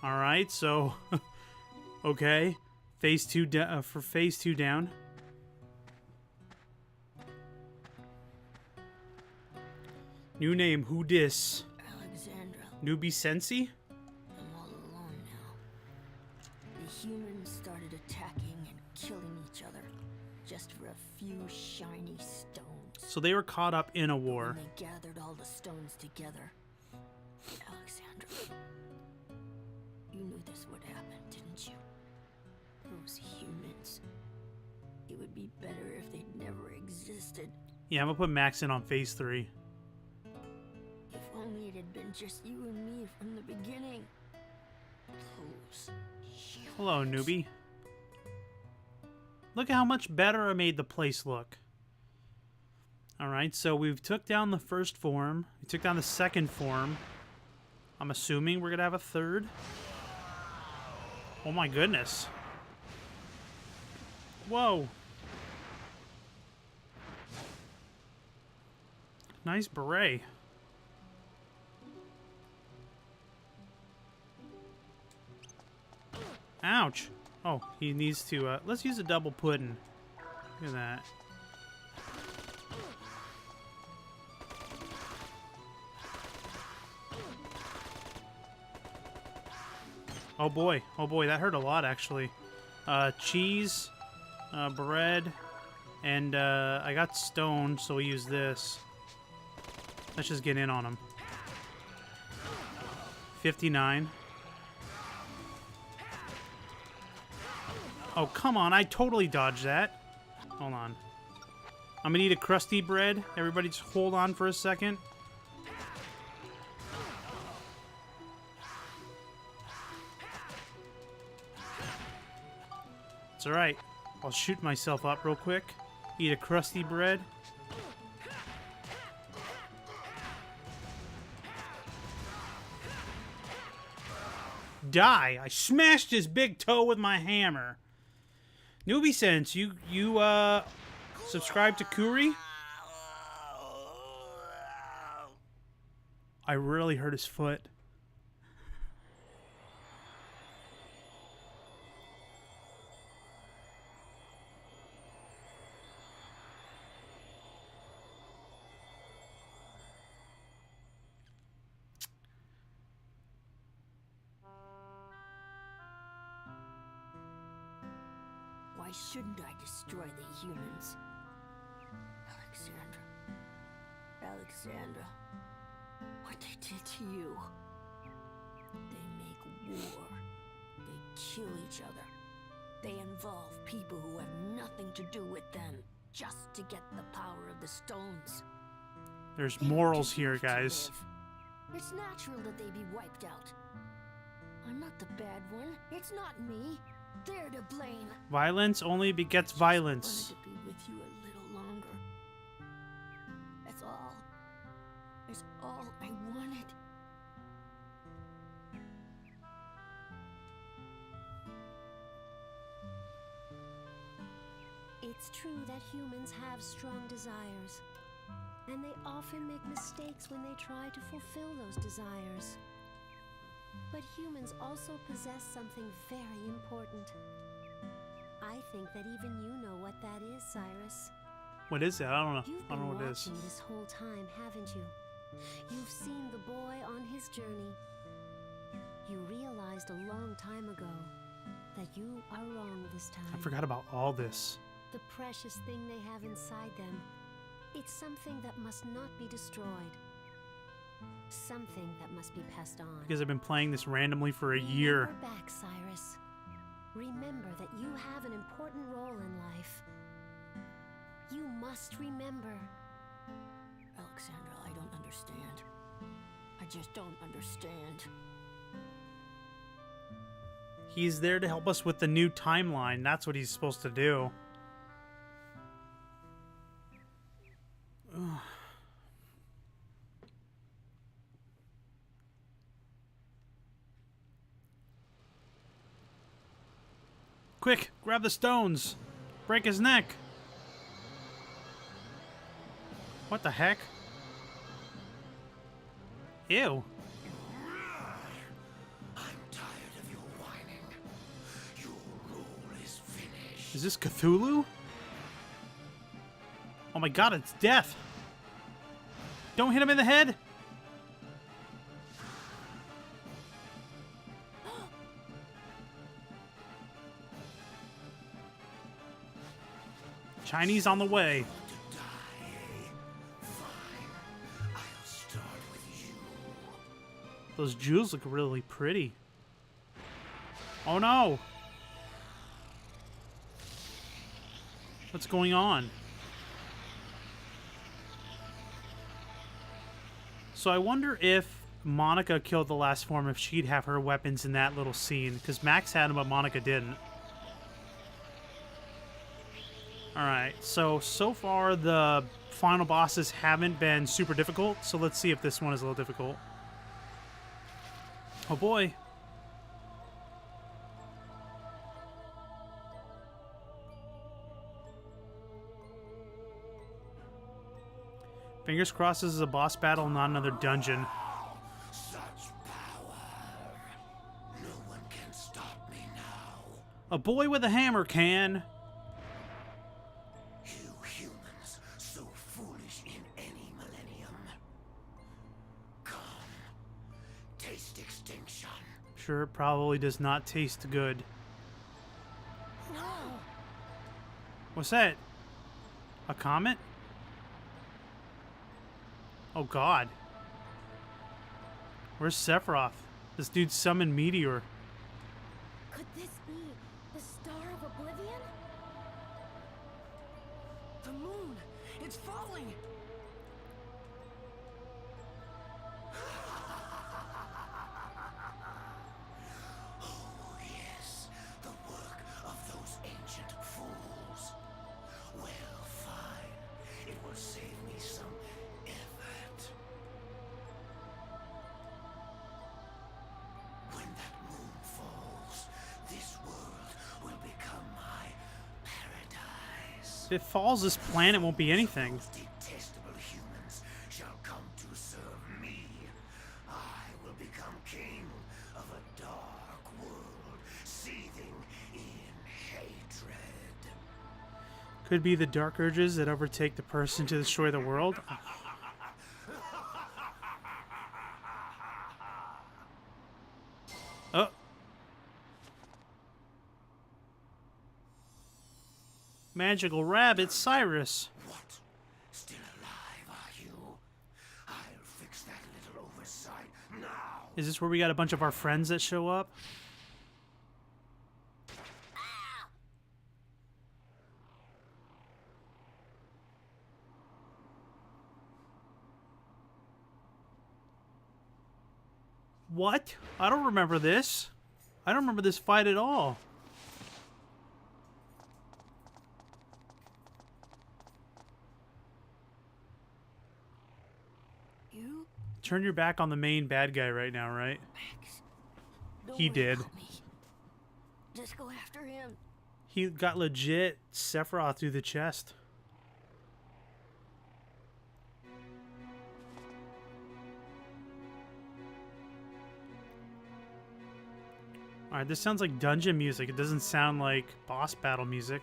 Alright, so... okay. Phase 2 for phase 2 down. New name, who dis? Alexandra, Newbie Sensi? I'm all alone now. The humans started attacking and killing each other just for a few shiny stones. So they were caught up in a war. When they gathered all the stones together. Alexandra, you knew this would happen, didn't you? Those humans. It would be better if they'd never existed. Yeah, I'm gonna put Max in on phase 3. If only it had been just you and me from the beginning. Those humans. Hello, newbie. Look at how much better I made the place look. Alright, so we've took down the first form. We took down the second form. I'm assuming we're gonna have a third. Oh my goodness. Whoa. Nice beret. Ouch. Oh, he needs to, let's use a double pudding. Look at that. Oh boy, that hurt a lot actually. Cheese, bread, and I got stone, so we use this. Let's just get in on him. 59. Oh, come on, I totally dodged that. Hold on. I'm gonna eat a crusty bread. Everybody just hold on for a second. It's alright. I'll shoot myself up real quick. Eat a crusty bread. Die! I smashed his big toe with my hammer. Newbie Sense, you subscribe to Kuri? I really hurt his foot. Why shouldn't I destroy the humans? Alexandra, what they did to you. They make war kill each other. They involve people who have nothing to do with them, just to get the power of the stones. There's They don't morals here, deserve to guys. live. It's natural that they be wiped out. I'm not the bad one. It's not me. They're to blame. Violence only begets violence. Wanted to be with you a little longer. That's all. That's all I wanted. It's true that humans have strong desires, and they often make mistakes when they try to fulfill those desires. But humans also possess something very important. I think that even you know what that is, Cyrus. What is it? I don't know. You've I don't been know what it is. watching this whole time, haven't you? You've seen the boy on his journey. You realized a long time ago that you are wrong this time. I forgot about all this. The precious thing they have inside them. It's something that must not be destroyed. Something that must be passed on. Because I've been playing this randomly for a year. Remember back, Cyrus. Remember that you have an important role in life. You must remember. Alexandra, I don't understand. I just don't understand. He's there to help us with the new timeline. That's what he's supposed to do. Ugh. Quick, grab the stones. Break his neck. What the heck? Ew. I'm tired of your whining. Your role is finished. Is this Cthulhu? Oh my god, it's death. Don't hit him in the head. Chinese on the way. To die, eh? Fine. I'll start with you. Those jewels look really pretty. Oh no! What's going on? So I wonder if Monica killed the last form, if she'd have her weapons in that little scene. Because Max had them, but Monica didn't. Alright, so far the final bosses haven't been super difficult, so let's see if this one is a little difficult. Oh boy. Fingers crossed this is a boss battle, not another dungeon. Such power. No one can stop me now. A boy with a hammer can. You humans, so foolish in any millennium. Come, taste extinction. Sure, it probably does not taste good. No! What's that? A comet? Oh god. Where's Sephiroth? This dude summoned Meteor. Could this be the Star of Oblivion? The moon! It's falling! Oh, yes, the work of those ancient fools. Well, fine. It will save me some effort. When that moon falls, this world will become my paradise. If it falls, this planet won't be anything. Those detestable humans shall come to serve me. I will become king of a dark world, seething in hatred. Could be the dark urges that overtake the person to destroy the world. Oh. Magical rabbit, Cyrus. What? Still alive, are you? I'll fix that little oversight now. Is this where we got a bunch of our friends that show up? What? I don't remember this. I don't remember this fight at all. You, Turn your back on the main bad guy right now, right? Max. Don't He worry did. about me. Just go after him. He got legit Sephiroth through the chest. Alright, this sounds like dungeon music. It doesn't sound like boss battle music.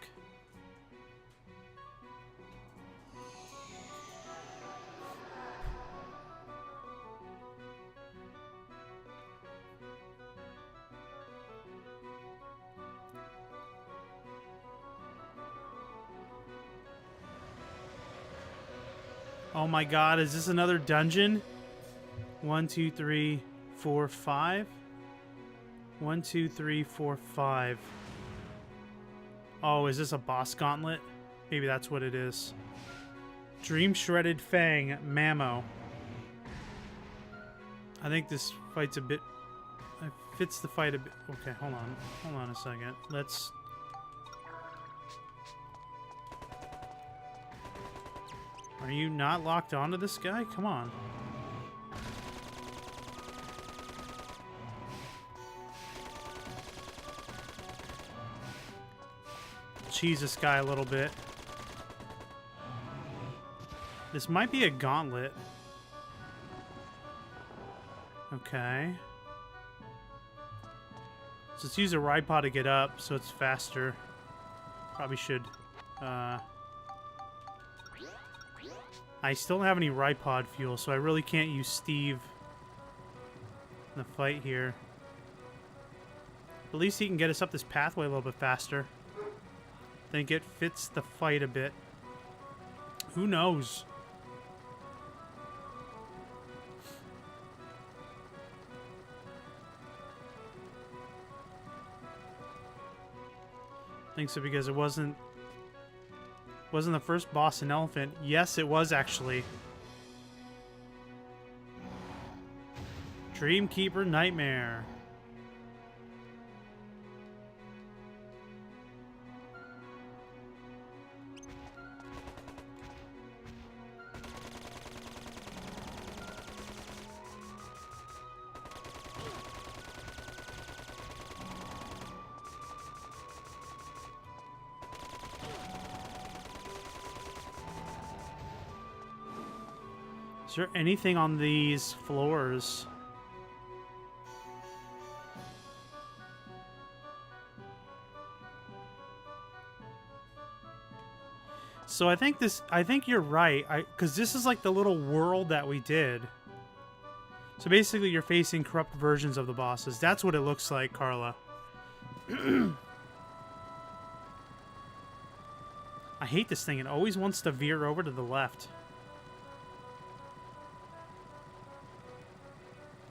Oh my god, is this another dungeon? 1, 2, 3, 4, 5? 1, 2, 3, 4, 5. Oh, is this a boss gauntlet? Maybe that's what it is. Dream Shredded Fang, Mamo. I think this fight's a bit... It fits the fight a bit... Okay, hold on. Hold on a second. Let's... Are you not locked onto this guy? Come on. Cheese this guy a little bit. This might be a gauntlet. Okay. So let's use a ride pod to get up so it's faster. Probably should. I still don't have any ride pod fuel, so I really can't use Steve in the fight here. At least he can get us up this pathway a little bit faster. I think it fits the fight a bit. Who knows? I think so because it wasn't the first boss an elephant. Yes, it was actually. Dreamkeeper Nightmare. Is there anything on these floors? So I think you're right. Because this is like the little world that we did. So basically you're facing corrupt versions of the bosses. That's what it looks like, Carla. I hate this thing. It always wants to veer over to the left.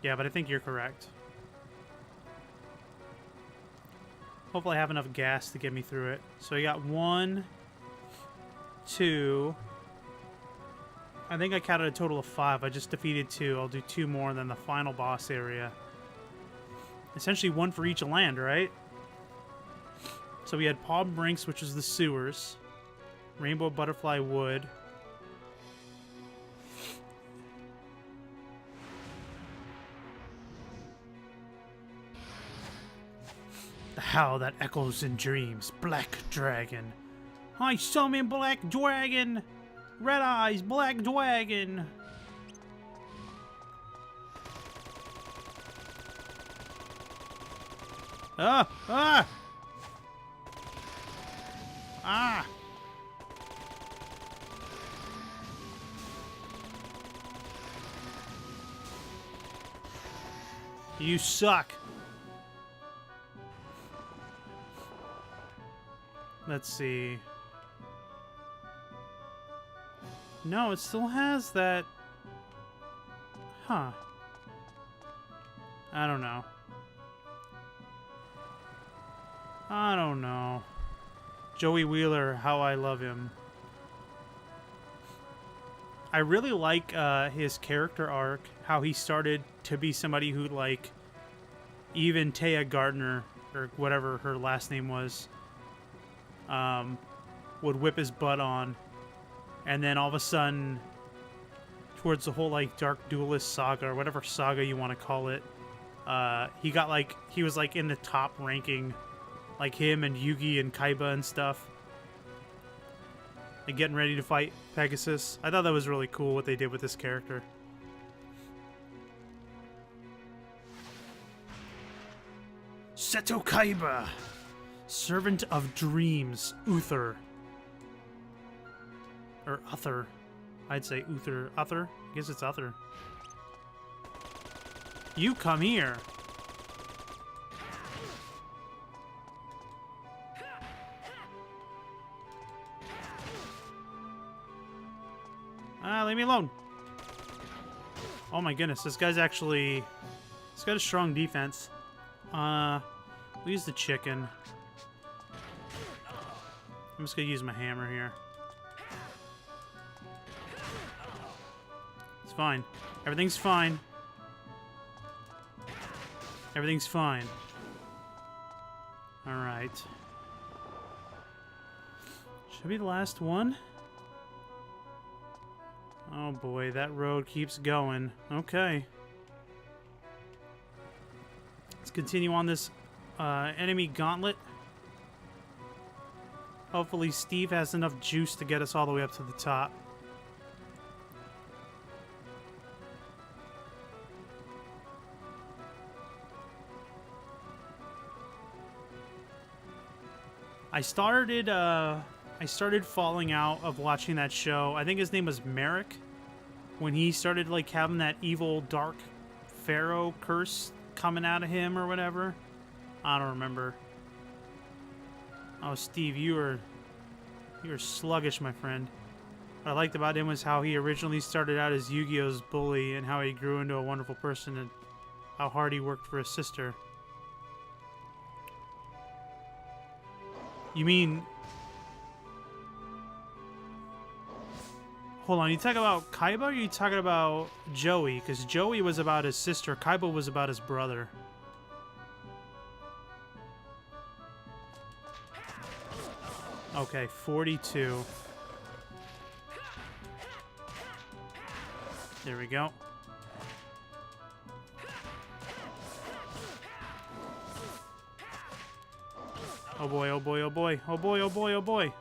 Yeah, but I think you're correct. Hopefully I have enough gas to get me through it. So I got 1, 2. I think I counted a total of 5. I just defeated 2. I'll do 2 more than the final boss area. Essentially 1 for each land, right? So we had Palm Brinks, which was the sewers. Rainbow Butterfly Wood. The howl that echoes in dreams. Black Dragon. I summon Black Dragon! Red Eyes, Black Dragon! Ah! Ah! Ah! You suck. Let's see. No, it still has that... Huh. I don't know. I don't know. Joey Wheeler, how I love him. I really like his character arc, how he started to be somebody who, like, even Taya Gardner, or whatever her last name was, would whip his butt on. And then all of a sudden, towards the whole, like, Dark Duelist saga, or whatever saga you want to call it, he got, like, he was, like, in the top ranking, like him and Yugi and Kaiba and stuff. And getting ready to fight Pegasus. I thought that was really cool what they did with this character. Seto Kaiba, Servant of Dreams, Uther. Or Uther. I'd say Uther. Uther? I guess it's Uther. You come here. Leave me alone. Oh my goodness, this guy's actually... He's got a strong defense. We'll use the chicken. I'm just gonna use my hammer here. It's fine. Everything's fine. Everything's fine. Alright. Should be the last one. Oh boy, that road keeps going. Okay. Let's continue on this enemy gauntlet. Hopefully Steve has enough juice to get us all the way up to the top. I started falling out of watching that show. I think his name was Merrick. When he started, like, having that evil, dark pharaoh curse coming out of him or whatever. I don't remember. Oh, Steve, you were sluggish, my friend. What I liked about him was how he originally started out as Yu-Gi-Oh's bully and how he grew into a wonderful person and how hard he worked for his sister. You mean... Hold on, you talking about Kaiba or you talking about Joey? Because Joey was about his sister, Kaiba was about his brother. Okay, 42. There we go. Oh boy, oh boy, oh boy. Oh boy, oh boy, oh boy.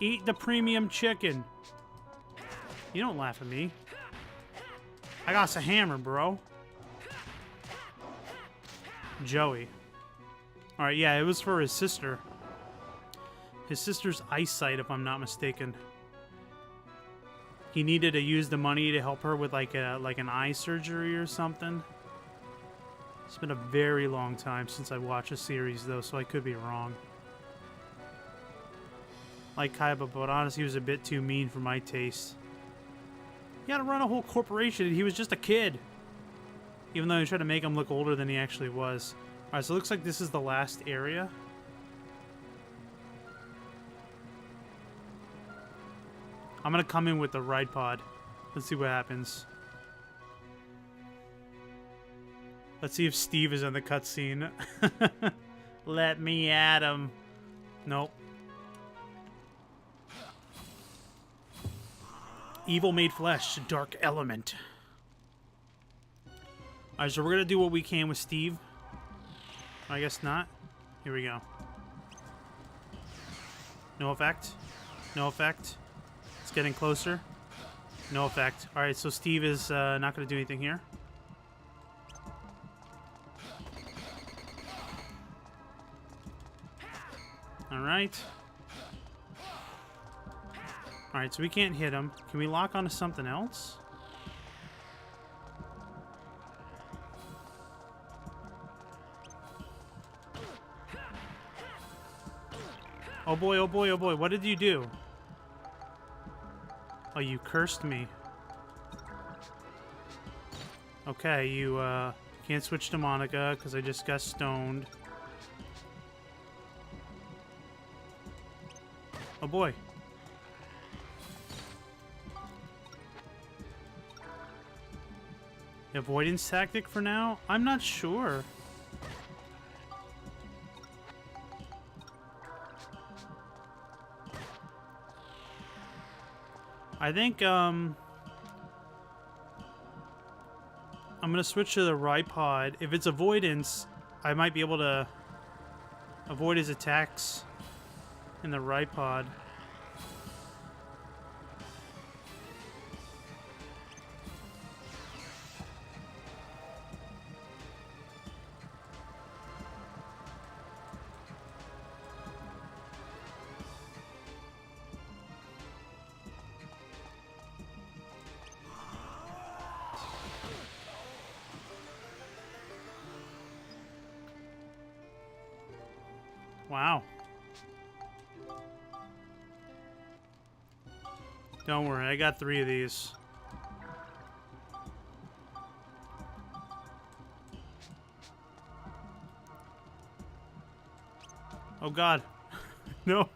Eat the premium chicken. You don't laugh at me. I got a hammer, bro. Joey. Alright, yeah, it was for his sister. His sister's eyesight, if I'm not mistaken. He needed to use the money to help her with like an eye surgery or something. It's been a very long time since I watched a series, though, so I could be wrong. Like Kaiba, but honestly, he was a bit too mean for my taste. He had to run a whole corporation, and he was just a kid. Even though he tried to make him look older than he actually was. Alright, so it looks like this is the last area. I'm gonna come in with the ride pod. Let's see what happens. Let's see if Steve is in the cutscene. Let me at him. Nope. Evil made flesh, dark element. Alright, so we're gonna do what we can with Steve. I guess not. Here we go. No effect. No effect. It's getting closer. No effect. Alright, so Steve is not gonna do anything here. Alright. Alright, so we can't hit him. Can we lock onto something else? Oh boy, oh boy, oh boy. What did you do? Oh, you cursed me. Okay, you can't switch to Monica because I just got stoned. Oh boy. Avoidance tactic for now? I'm not sure. I think, I'm gonna switch to the Ripod. If it's avoidance, I might be able to avoid his attacks in the Ripod. Wow. Don't worry, I got 3 of these. Oh god. No.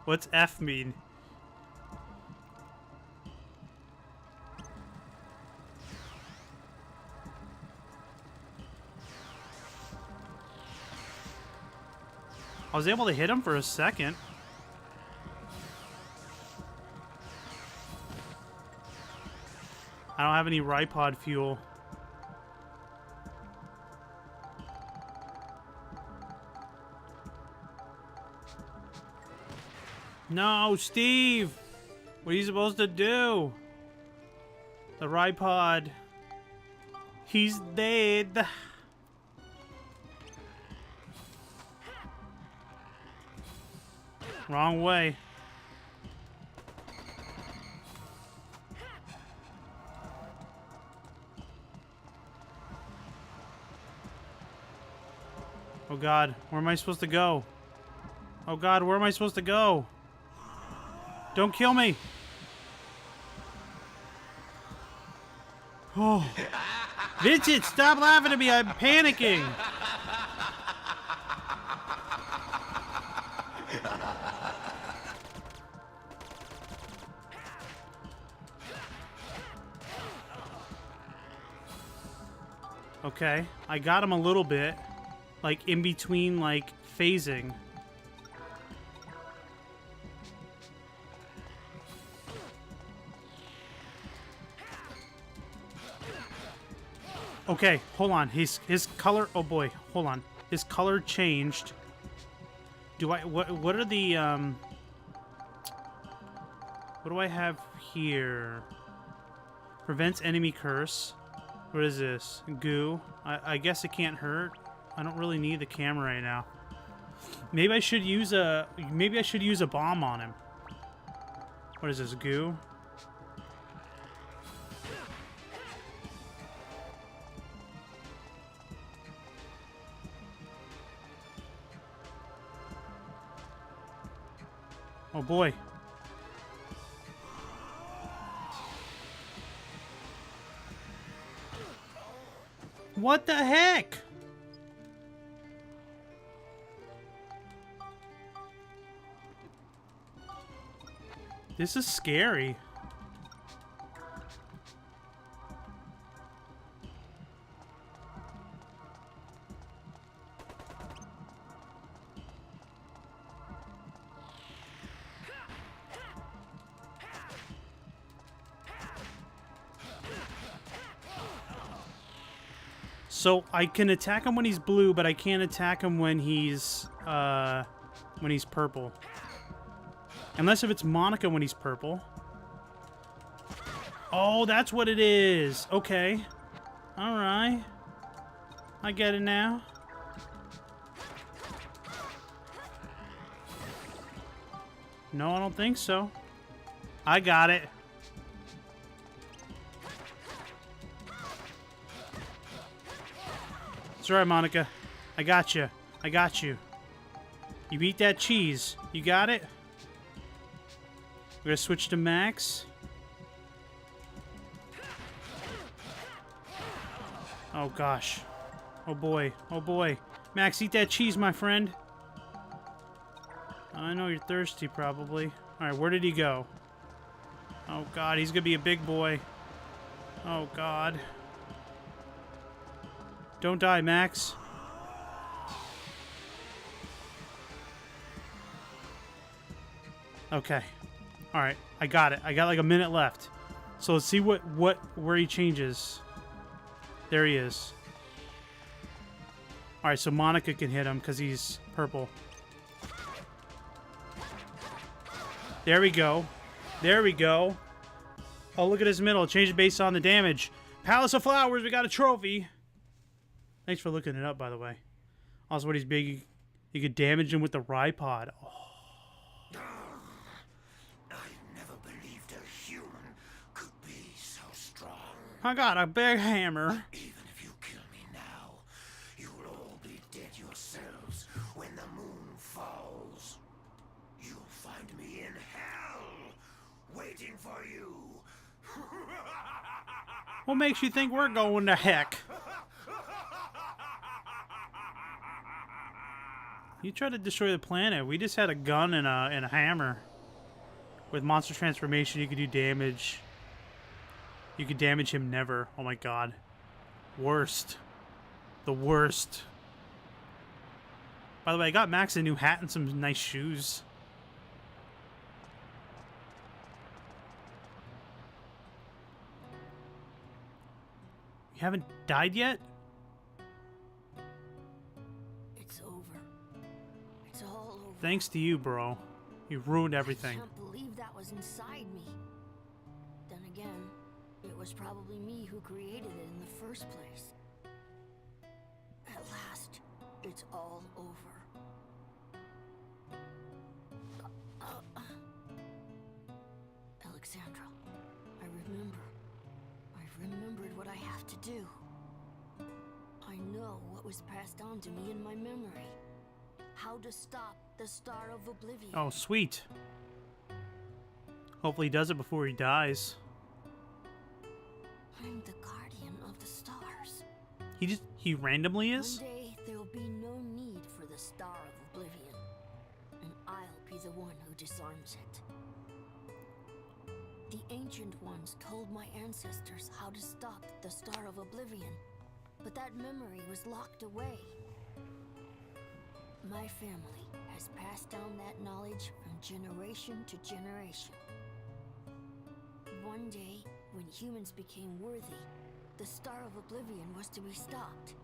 What's F mean? I was able to hit him for a second. I don't have any Ripod fuel. No, Steve! What are you supposed to do? The Ripod. He's dead. Wrong way. Oh god, where am I supposed to go? Oh god, where am I supposed to go? Don't kill me! Oh. Vincent, stop laughing at me! I'm panicking! Okay, I got him a little bit. Like, in between, like, phasing. Okay, hold on. His color... Oh, boy. Hold on. His color changed. Do I... What are the, What do I have here? Prevents enemy curse. What is this? Goo. I guess it can't hurt. I don't really need the camera right now. Maybe I should use a... Maybe I should use a bomb on him. What is this? Goo? Oh boy. What the heck? This is scary. So I can attack him when he's blue, but I can't attack him when he's purple. Unless if it's Monica when he's purple. Oh, that's what it is. Okay. Alright. I get it now. No, I don't think so. I got it. That's right, Monica. I got you. I got you. You eat that cheese. You got it? We're gonna switch to Max. Oh gosh. Oh boy. Oh boy. Max, eat that cheese, my friend. I know you're thirsty, probably. Alright, where did he go? Oh god, he's gonna be a big boy. Oh, God. Don't die, Max. Okay. Alright, I got it. I got like a minute left. So let's see where he changes. There he is. Alright, so Monica can hit him because he's purple. There we go. There we go. Oh, look at his middle. Change it based on the damage. Palace of Flowers, we got a trophy. Thanks for looking it up, by the way. Also, what he's big, you could damage him with the Ripod. Oh. I never believed a human could be so strong. I got a big hammer. Even if you kill me now, you will all be dead yourselves when the moon falls. You'll find me in hell, waiting for you. What makes you think we're going to heck? You tried to destroy the planet. We just had a gun and a hammer. With monster transformation, you could do damage. You could damage him never. Oh my god. Worst. The worst. By the way, I got Max a new hat and some nice shoes. You haven't died yet? It's over. It's all over. Thanks to you, bro. You ruined everything. I can't believe that was inside me. Then again, it was probably me who created it in the first place. At last, it's all over. Alexandra, I remember. I've remembered what I have to do. I know what was passed on to me in my memory. How to stop the Star of Oblivion. Oh, sweet. Hopefully he does it before he dies. I'm the guardian of the stars. He randomly is? One day there will be no need for the Star of Oblivion, and I'll be the one who disarms it. The Ancient Ones told my ancestors how to stop the Star of Oblivion, but that memory was locked away. My family has passed down that knowledge from generation to generation. One day, when humans became worthy, the Star of Oblivion was to be stopped.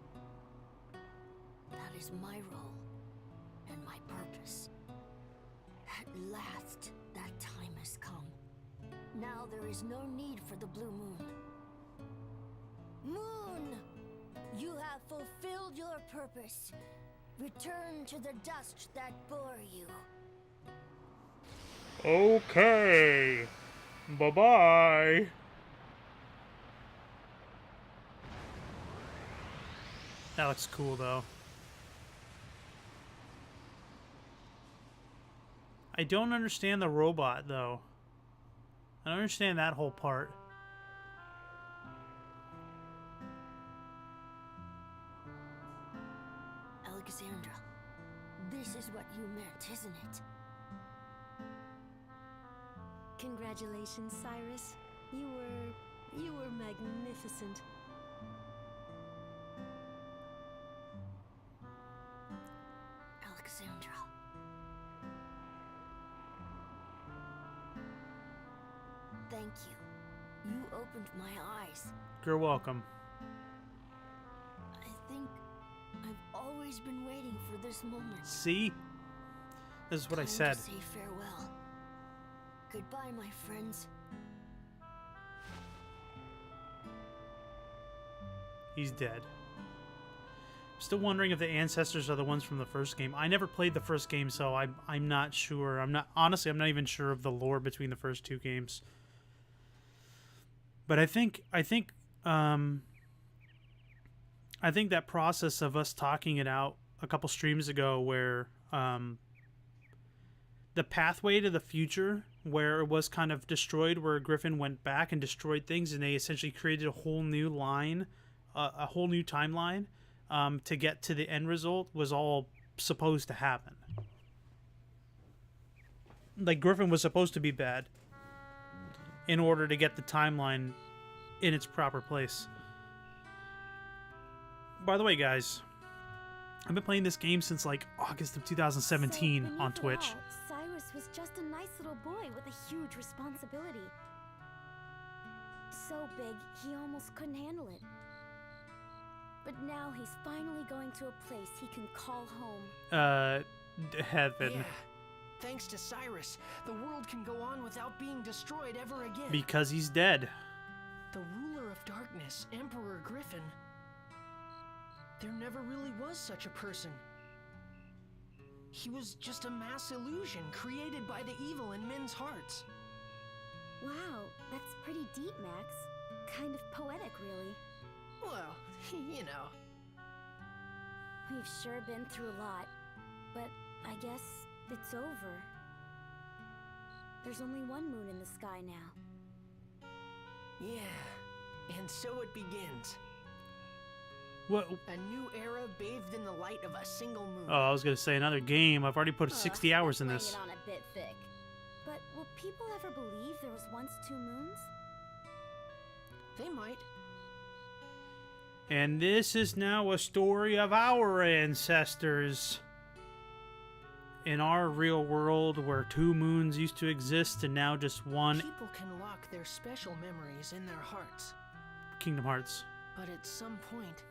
That is my role and my purpose. At last, that time has come. Now there is no need for the blue moon. Moon! You have fulfilled your purpose. Return to the dust that bore you. Okay. Bye-bye. That looks cool, though. I don't understand the robot, though. I don't understand that whole part. Alexandra, this is what you meant, isn't it? Congratulations, Cyrus. You were magnificent. Alexandra. Thank you. You opened my eyes. You're welcome. I think I've always been waiting for this moment. See? This is what I Time said. to say farewell. Goodbye, my friends. He's dead. Still wondering if the ancestors are the ones from the first game. I never played the first game, so I'm not sure. I'm not even sure of the lore between the first two games. But I think that process of us talking it out a couple streams ago, where the pathway to the future, where it was kind of destroyed, where Griffin went back and destroyed things, and they essentially created a whole new line, a whole new timeline, to get to the end result, was all supposed to happen. Like, Griffin was supposed to be bad in order to get the timeline in its proper place. By the way, guys, I've been playing this game since like August of 2017 So, on beneath it Twitch. all, Cyrus was just a nice little boy with a huge responsibility. So big, he almost couldn't handle it. But now he's finally going to a place he can call home. Heaven. Yeah. Thanks to Cyrus, the world can go on without being destroyed ever again. Because he's dead. The ruler of darkness, Emperor Griffin. There never really was such a person. He was just a mass illusion created by the evil in men's hearts. Wow, that's pretty deep, Max. Kind of poetic, really. Well, you know. We've sure been through a lot, but I guess it's over. There's only one moon in the sky now. Yeah, and so it begins. What? A new era bathed in the light of a single moon. Oh, I was gonna say another game. I've already put 60 hours in this. Laying it on a bit thick. But will people ever believe there was once two moons? They might. And this is now a story of our ancestors. In our real world, where two moons used to exist and now just one. People can lock their special memories in their hearts. Kingdom Hearts. But at some point,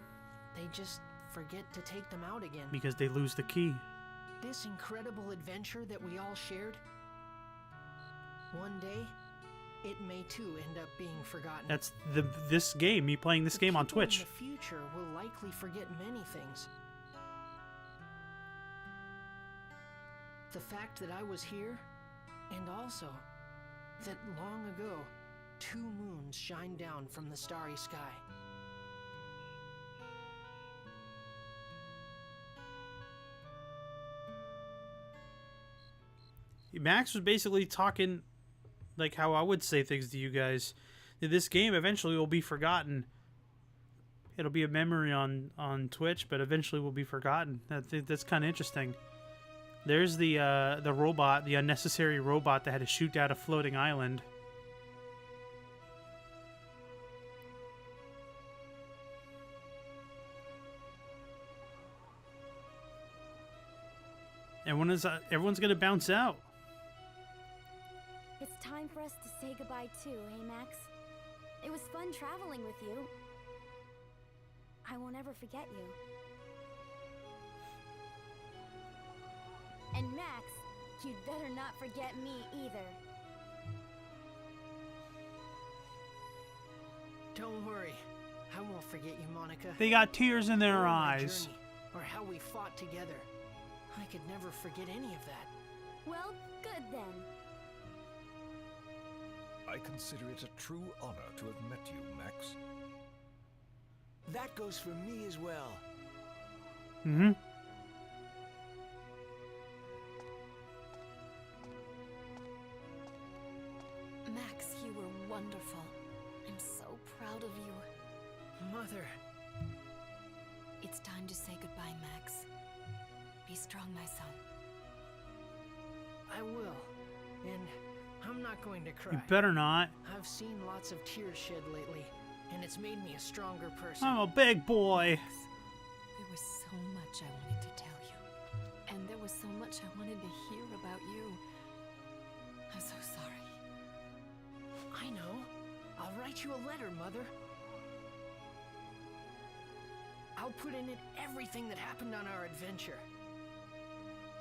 they just forget to take them out again. Because they lose the key. This incredible adventure that we all shared, one day, it may too end up being forgotten. That's this game, me playing this game on People Twitch. in the future will likely forget many things. The fact that I was here, and also that long ago, two moons shined down from the starry sky. Max was basically talking like how I would say things to you guys. That this game eventually will be forgotten. It'll be a memory on Twitch, but eventually will be forgotten. That's kind of interesting. There's the robot, the unnecessary robot that had to shoot down a floating island. Everyone's gonna bounce out. It's time for us to say goodbye too, eh, Max? It was fun traveling with you. I won't ever forget you. And Max, you'd better not forget me either. Don't worry, I won't forget you, Monica. They got tears in their Or my eyes. journey, or how we fought together. I could never forget any of that. Well, good then. I consider it a true honor to have met you, Max. That goes for me as well. Mm-hmm. Max, you were wonderful. I'm so proud of you. Mother, It's time to say goodbye, Max. Be strong, my son. I will. And I'm not going to cry. You better not. I've seen lots of tears shed lately, and it's made me a stronger person. I'm a big boy. There was so much I wanted to tell you. And there was so much I wanted to hear about you. I'm so sorry. I know. I'll write you a letter, Mother. I'll put in it everything that happened on our adventure.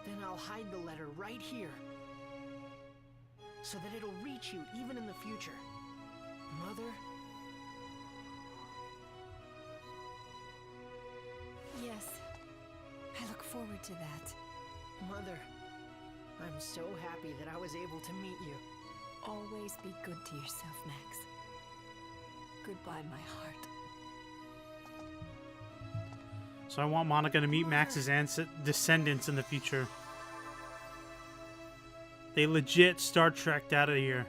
Then I'll hide the letter right here, so that it'll reach you even in the future. Mother? Yes. I look forward to that. Mother, I'm so happy that I was able to meet you. Always be good to yourself, Max. Goodbye, my heart. So I want Monica to meet Max's descendants in the future. They legit Star Trek'd out of here.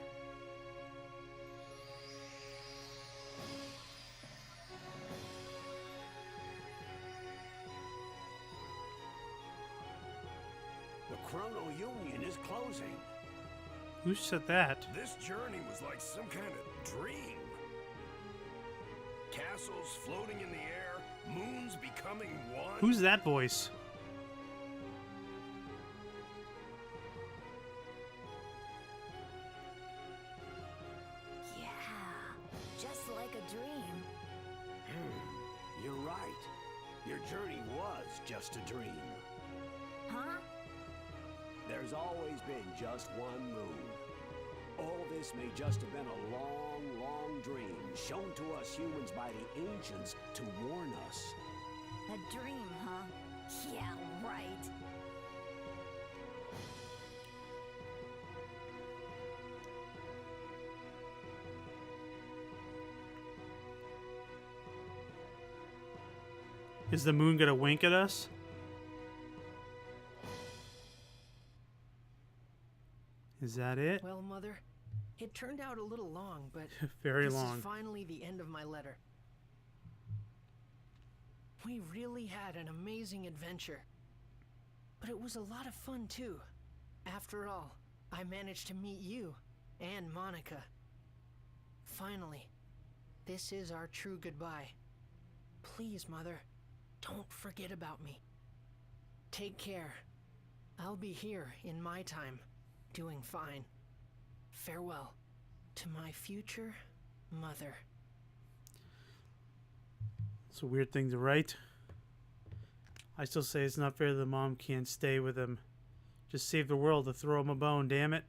The Chrono Union is closing. Who said that? This journey was like some kind of dream. castles floating in the air, moons becoming one. Who's that voice? Yeah, just like a dream. You're right. Your journey was just a dream. Huh? There's always been just one moon. All this may just have been a long, long dream shown to us humans by the ancients to warn us. A dream, huh? Yeah, right. Is the moon gonna wink at us? Is that it? Well, Mother, it turned out a little long, but Very this long. is finally the end of my letter. We really had an amazing adventure. But it was a lot of fun, too. After all, I managed to meet you and Monica. Finally, this is our true goodbye. Please, Mother, don't forget about me. Take care. I'll be here in my time, doing fine. Farewell to my future mother. It's a weird thing to write. I still say it's not fair that mom can't stay with him. Just save the world to throw him a bone, damn it.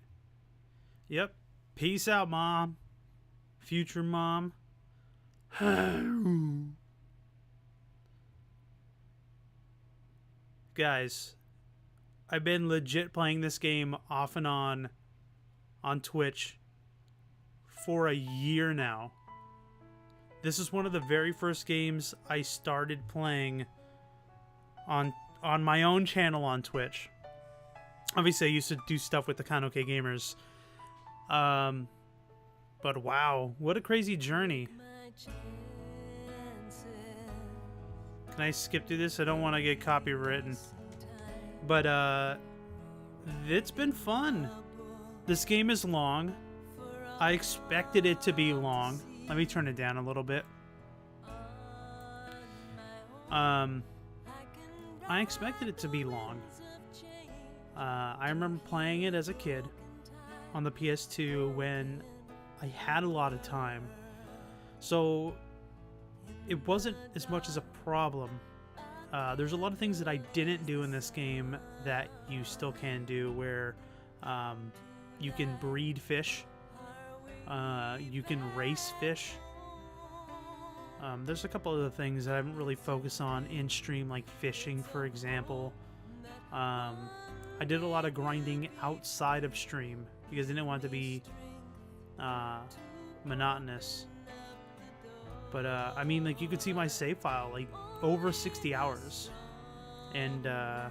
Yep. Peace out, Mom. Future Mom. Guys, I've been legit playing this game off and on Twitch for a year now. This is one of the very first games I started playing on my own channel on Twitch. Obviously, I used to do stuff with the Kanoke Gamers. But wow, what a crazy journey. Can I skip through this? I don't want to get copywritten. But, it's been fun. This game is long. I expected it to be long. Let me turn it down a little bit. I expected it to be long. I remember playing it as a kid on the PS2 when I had a lot of time. So it wasn't as much as a problem. There's a lot of things that I didn't do in this game that you still can do, where you can breed fish. You can race fish. There's a couple other things that I haven't really focused on in stream, like fishing, for example. I did a lot of grinding outside of stream because I didn't want it to be monotonous. But I mean, like, you could see my save file, like over 60 hours, and I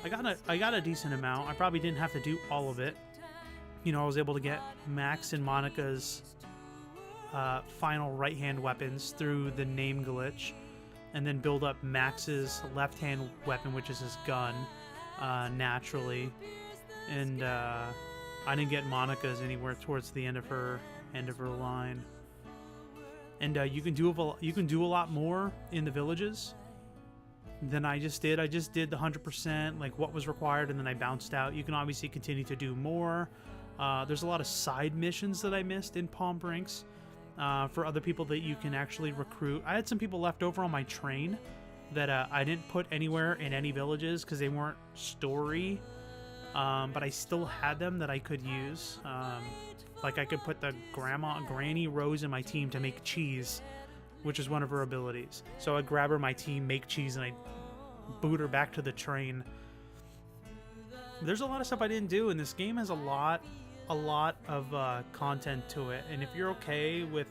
got a decent amount. I probably didn't have to do all of it. You know, I was able to get Max and Monica's final right-hand weapons through the name glitch, and then build up Max's left-hand weapon, which is his gun, naturally. And I didn't get Monica's anywhere towards the end of her line. And you can do a lot more in the villages than I just did. I just did the 100%, like what was required, and then I bounced out. You can obviously continue to do more. There's a lot of side missions that I missed in Palm Brinks for other people that you can actually recruit. I had some people left over on my train that I didn't put anywhere in any villages because they weren't story, but I still had them that I could use. Like, I could put the Granny Rose in my team to make cheese, which is one of her abilities. So I'd grab her, my team, make cheese, and I'd boot her back to the train. There's a lot of stuff I didn't do, and this game has a lot of content to it. And if you're okay with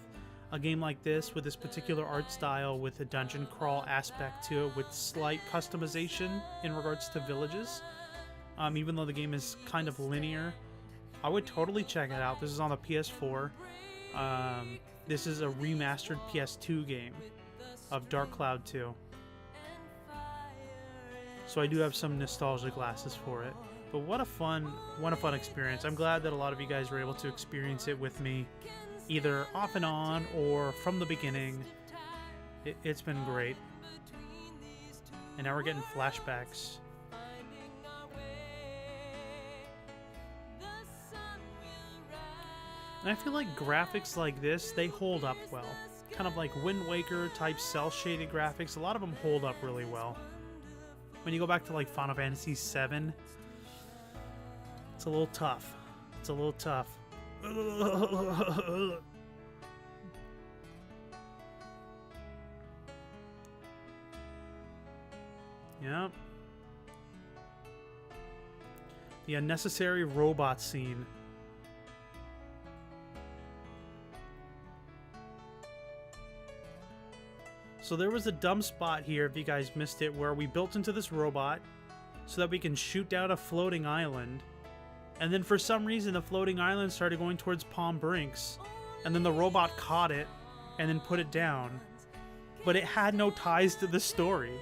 a game like this, with this particular art style, with a dungeon crawl aspect to it, with slight customization in regards to villages, even though the game is kind of linear, I would totally check it out. This is on the PS4. This is a remastered PS2 game of Dark Cloud 2. So I do have some nostalgia glasses for it. But what a fun experience. I'm glad that a lot of you guys were able to experience it with me, either off and on or from the beginning. It's been great. And now we're getting flashbacks. And I feel like graphics like this, they hold up well. Kind of like Wind Waker type cel-shaded graphics. A lot of them hold up really well. When you go back to like Final Fantasy VII, it's a little tough. It's a little tough. Yep. The unnecessary robot scene. So there was a dumb spot here, if you guys missed it, where we built into this robot so that we can shoot down a floating island. And then for some reason, the floating island started going towards Palm Brinks. And then the robot caught it and then put it down. But it had no ties to the story.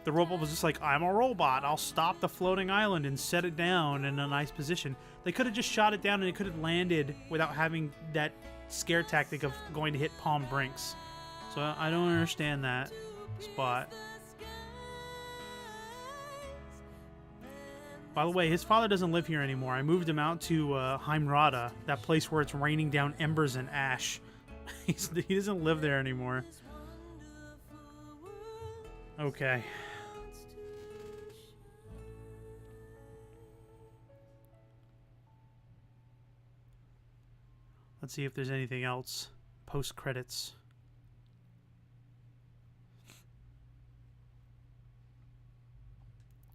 The robot was just like, I'm a robot. I'll stop the floating island and set it down in a nice position. They could have just shot it down and it could have landed without having that scare tactic of going to hit Palm Brinks. So I don't understand that spot. By the way, his father doesn't live here anymore. I moved him out to Heimrada, that place where it's raining down embers and ash. He doesn't live there anymore. Okay. Let's see if there's anything else. Post-credits.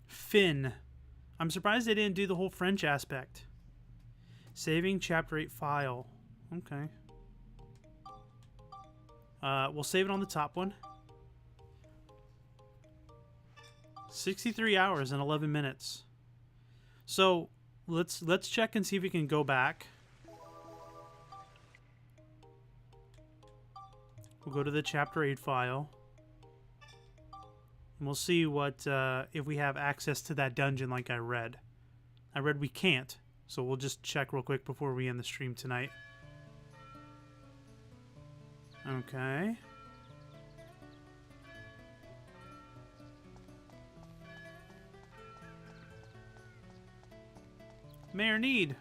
Finn. I'm surprised they didn't do the whole French aspect. Saving Chapter 8 file. Okay. We'll save it on the top one. 63 hours and 11 minutes. So let's check and see if we can go back. We'll go to the Chapter 8 file. And we'll see what if we have access to that dungeon like I read. I read we can't. So we'll just check real quick before we end the stream tonight. Okay. Mayor Need.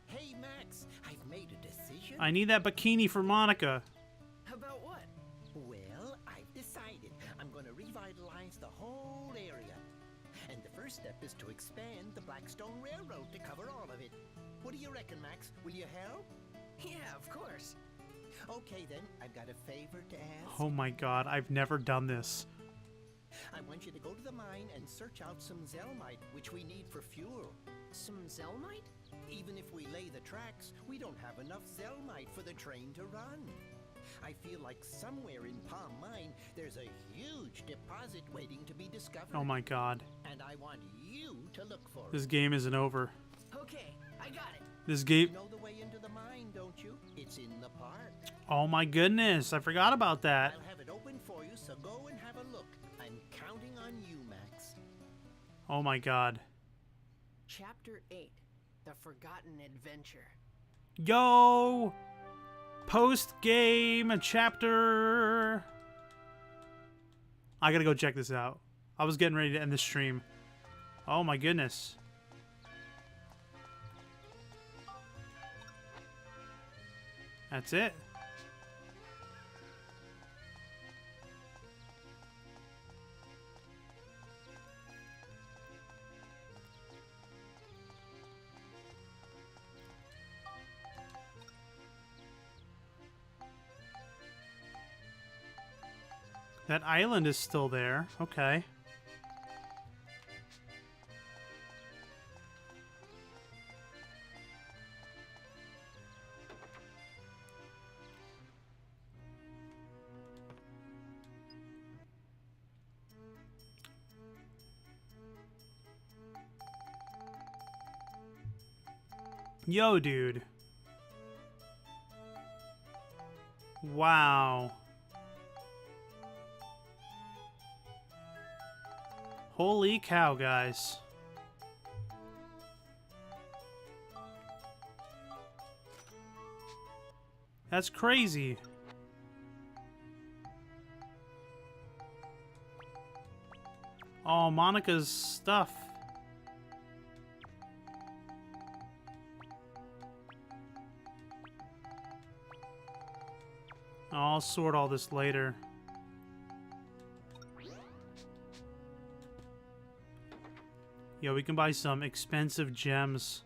Hey Max, I've made a decision. I need that bikini for Monica. About what? Well, I've decided I'm going to revitalize the whole area. And the first step is to expand the Blackstone Railroad to cover all of it. What do you reckon, Max? Will you help? Yeah, of course. Okay then, I've got a favor to ask. Oh my god, I've never done this. I want you to go to the mine and search out some Zelmite, which we need for fuel. Some Zelmite? Even if we lay the tracks, we don't have enough Zelmite for the train to run. I feel like somewhere in Palm Mine, there's a huge deposit waiting to be discovered. Oh my god. And I want you to look for This it. game isn't over. Okay, I got it. This game... You know the way into the mine, don't you? It's in the park. Oh my goodness, I forgot about that. I'll have it open for you, so go and have a look. I'm counting on you, Max. Oh my god. Chapter 8, The Forgotten Adventure. Yo! Post-game chapter... I gotta go check this out. I was getting ready to end the stream. Oh my goodness. That's it. That island is still there. Okay. Yo, dude. Wow. Holy cow, guys. That's crazy. Oh, Monica's stuff. I'll sort all this later. Yeah, we can buy some expensive gems.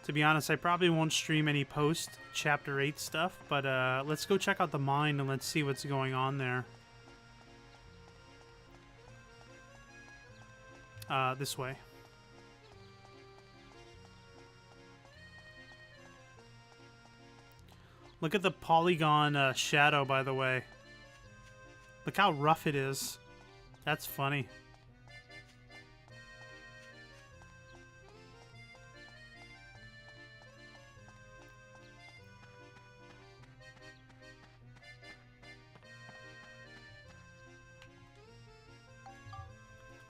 To be honest, I probably won't stream any post Chapter 8 stuff, but let's go check out the mine and let's see what's going on there. This way. Look at the polygon shadow, by the way. Look how rough it is. That's funny.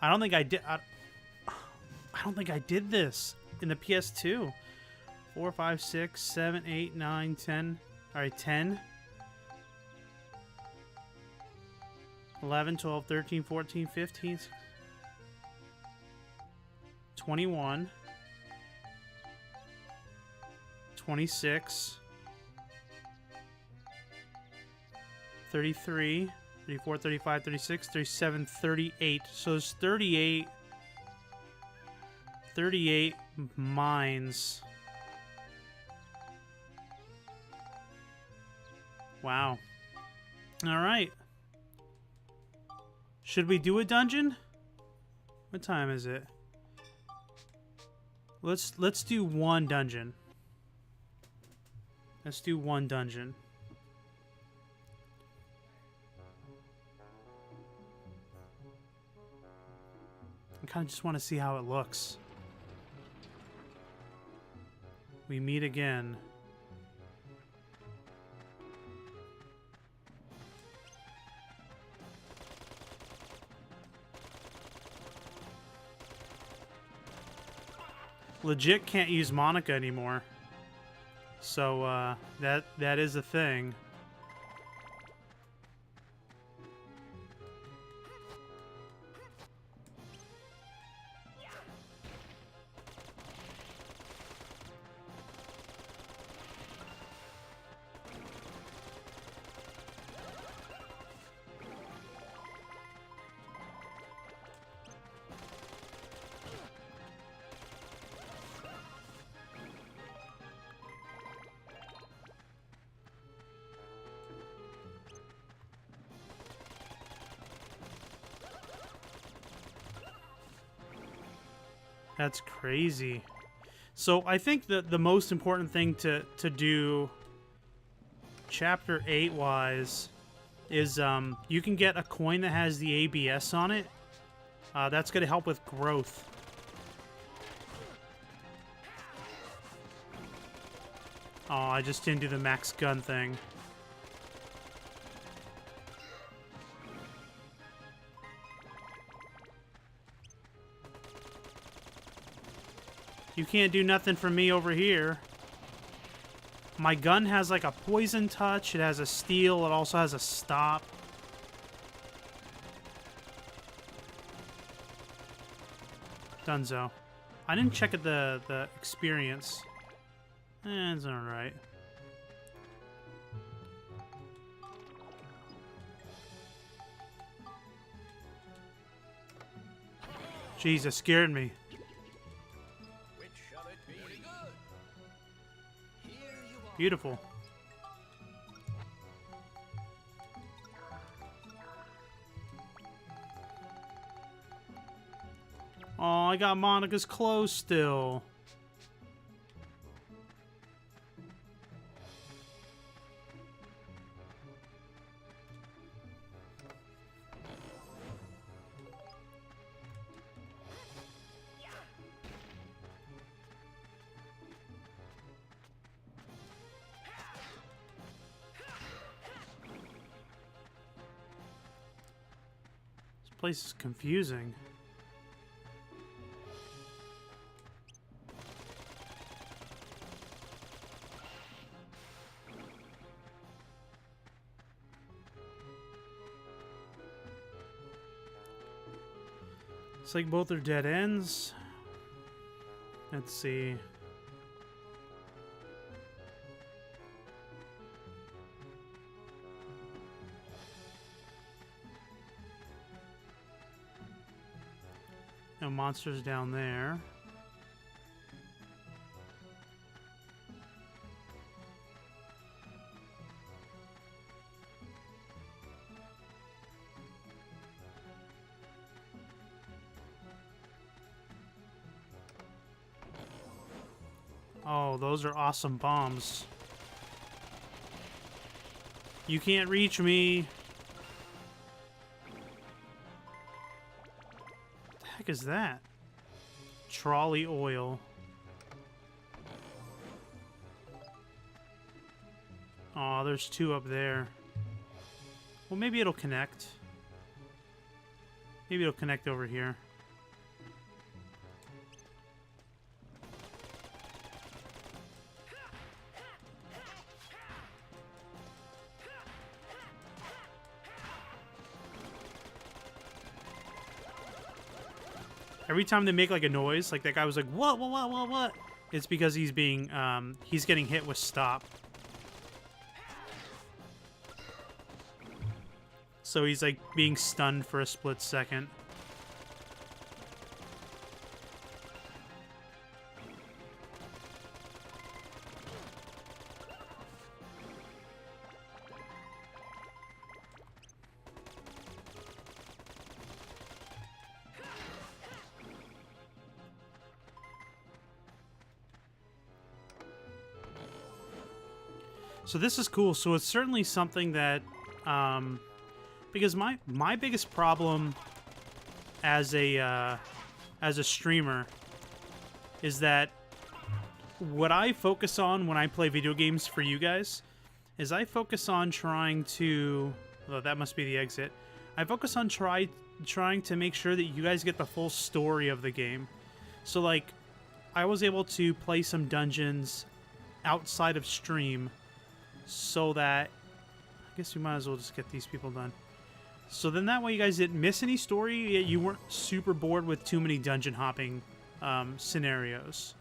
I don't think I did. I don't think I did this in the PS2. 4, 5, 6, 7, 8, 9, 10. All right, 10. 11, 12, 13, 14, 15. 21. 26. 33. 34, 35, 36, 37, 38. So there's 38 mines. Wow. All right. Should we do a dungeon? What time is it? Let's do one dungeon. Let's do one dungeon. I kind of just want to see how it looks. We meet again. Legit can't use Monica anymore. So that is a thing. That's crazy. So I think that the most important thing to do Chapter 8 wise is you can get a coin that has the ABS on it. That's going to help with growth. Oh, I just didn't do the max gun thing. You can't do nothing for me over here. My gun has like a poison touch. It has a steal. It also has a stop. Dunzo. I didn't check at the experience. It's alright. Jesus, scared me. Beautiful. Oh, I got Monica's clothes still. This place is confusing. Looks like both are dead ends. Let's see. No monsters down there. Oh, those are awesome bombs. You can't reach me. What the heck is that? Trolley oil. Oh, there's two up there. Well, maybe it'll connect. Maybe it'll connect over here. Every time they make like a noise, like that guy was like, what? It's because he's being, he's getting hit with stop. So he's like being stunned for a split second. So this is cool. So it's certainly something that, because my biggest problem as a streamer is that what I focus on when I play video games for you guys is I focus on trying to, well, that must be the exit. I focus on trying to make sure that you guys get the full story of the game. So like, I was able to play some dungeons outside of stream so that, I guess we might as well just get these people done. So then that way you guys didn't miss any story, yet you weren't super bored with too many dungeon hopping scenarios.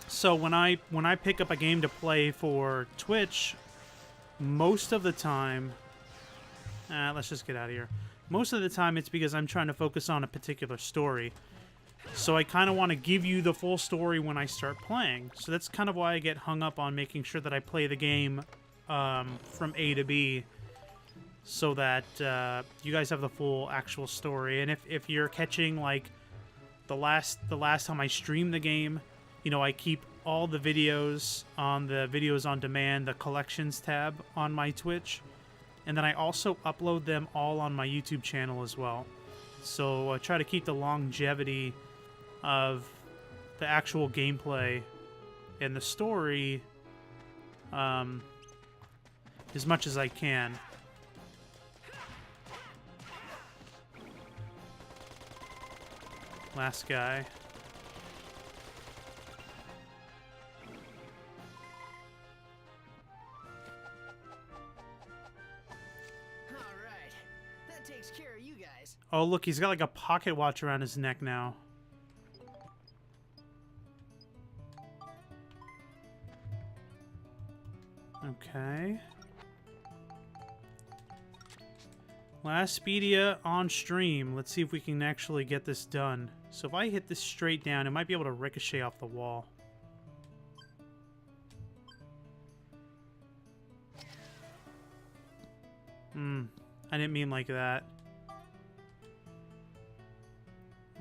So when I pick up a game to play for Twitch, most of the time, let's just get out of here. Most of the time it's because I'm trying to focus on a particular story. So I kind of want to give you the full story when I start playing. So that's kind of why I get hung up on making sure that I play the game from A to B, so that you guys have the full actual story. And if you're catching like the last time I streamed the game, you know, I keep all the videos on the videos on demand, the collections tab on my Twitch. And then I also upload them all on my YouTube channel as well. So I try to keep the longevity of the actual gameplay and the story as much as I can. Last guy. Oh, look, he's got like a pocket watch around his neck now. Okay. Last Speedia on stream. Let's see if we can actually get this done. So if I hit this straight down, it might be able to ricochet off the wall. I didn't mean like that.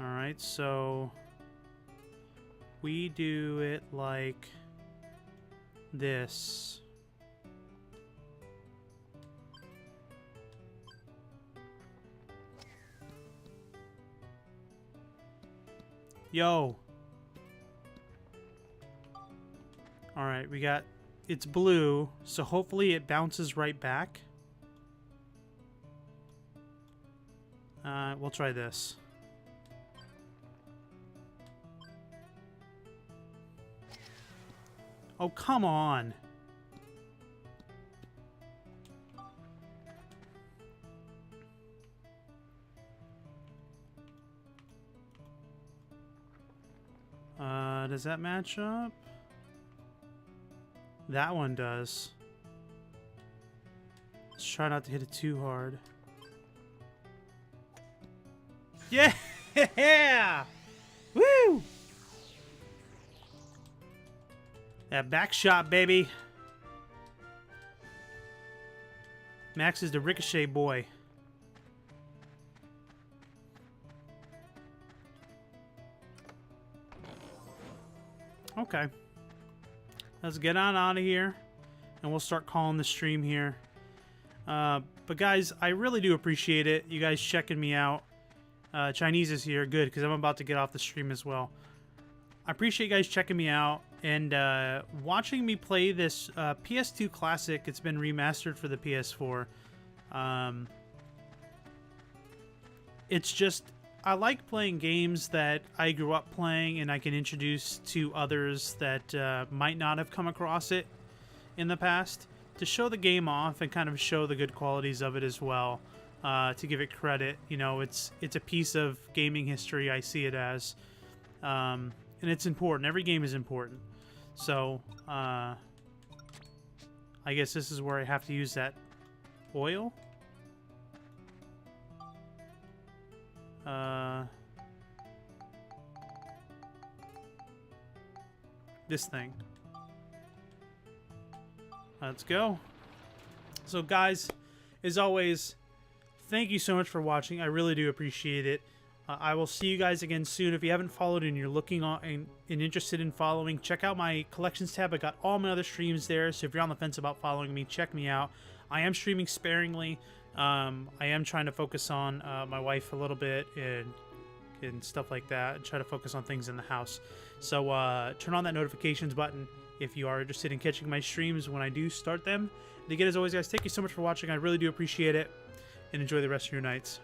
Alright, so we do it like this. Yo. Alright, we got, it's blue, so hopefully it bounces right back. We'll try this. Oh, come on. Does that match up? That one does. Let's try not to hit it too hard. Yeah! Woo! That back shot, baby. Max is the ricochet boy. Okay. Let's get on out of here, and we'll start calling the stream here. But guys, I really do appreciate it. You guys checking me out. Chinese is here. Good, because I'm about to get off the stream as well. I appreciate you guys checking me out and watching me play this PS2 classic. It's been remastered for the PS4. It's just, I like playing games that I grew up playing and I can introduce to others that might not have come across it in the past, to show the game off and kind of show the good qualities of it as well, to give it credit. You know, it's a piece of gaming history, I see it as, and it's important. Every game is important. So I guess this is where I have to use that oil. This thing. Let's go. So guys, as always, thank you so much for watching. I really do appreciate it. I will see you guys again soon. If you haven't followed and you're looking on and interested in following, check out my collections tab. I got all my other streams there. So if you're on the fence about following me, check me out. I am streaming sparingly. I am trying to focus on my wife a little bit and stuff like that, and try to focus on things in the house. So turn on that notifications button if you are interested in catching my streams when I do start them. And again, as always, guys, thank you so much for watching. I really do appreciate it, and enjoy the rest of your nights.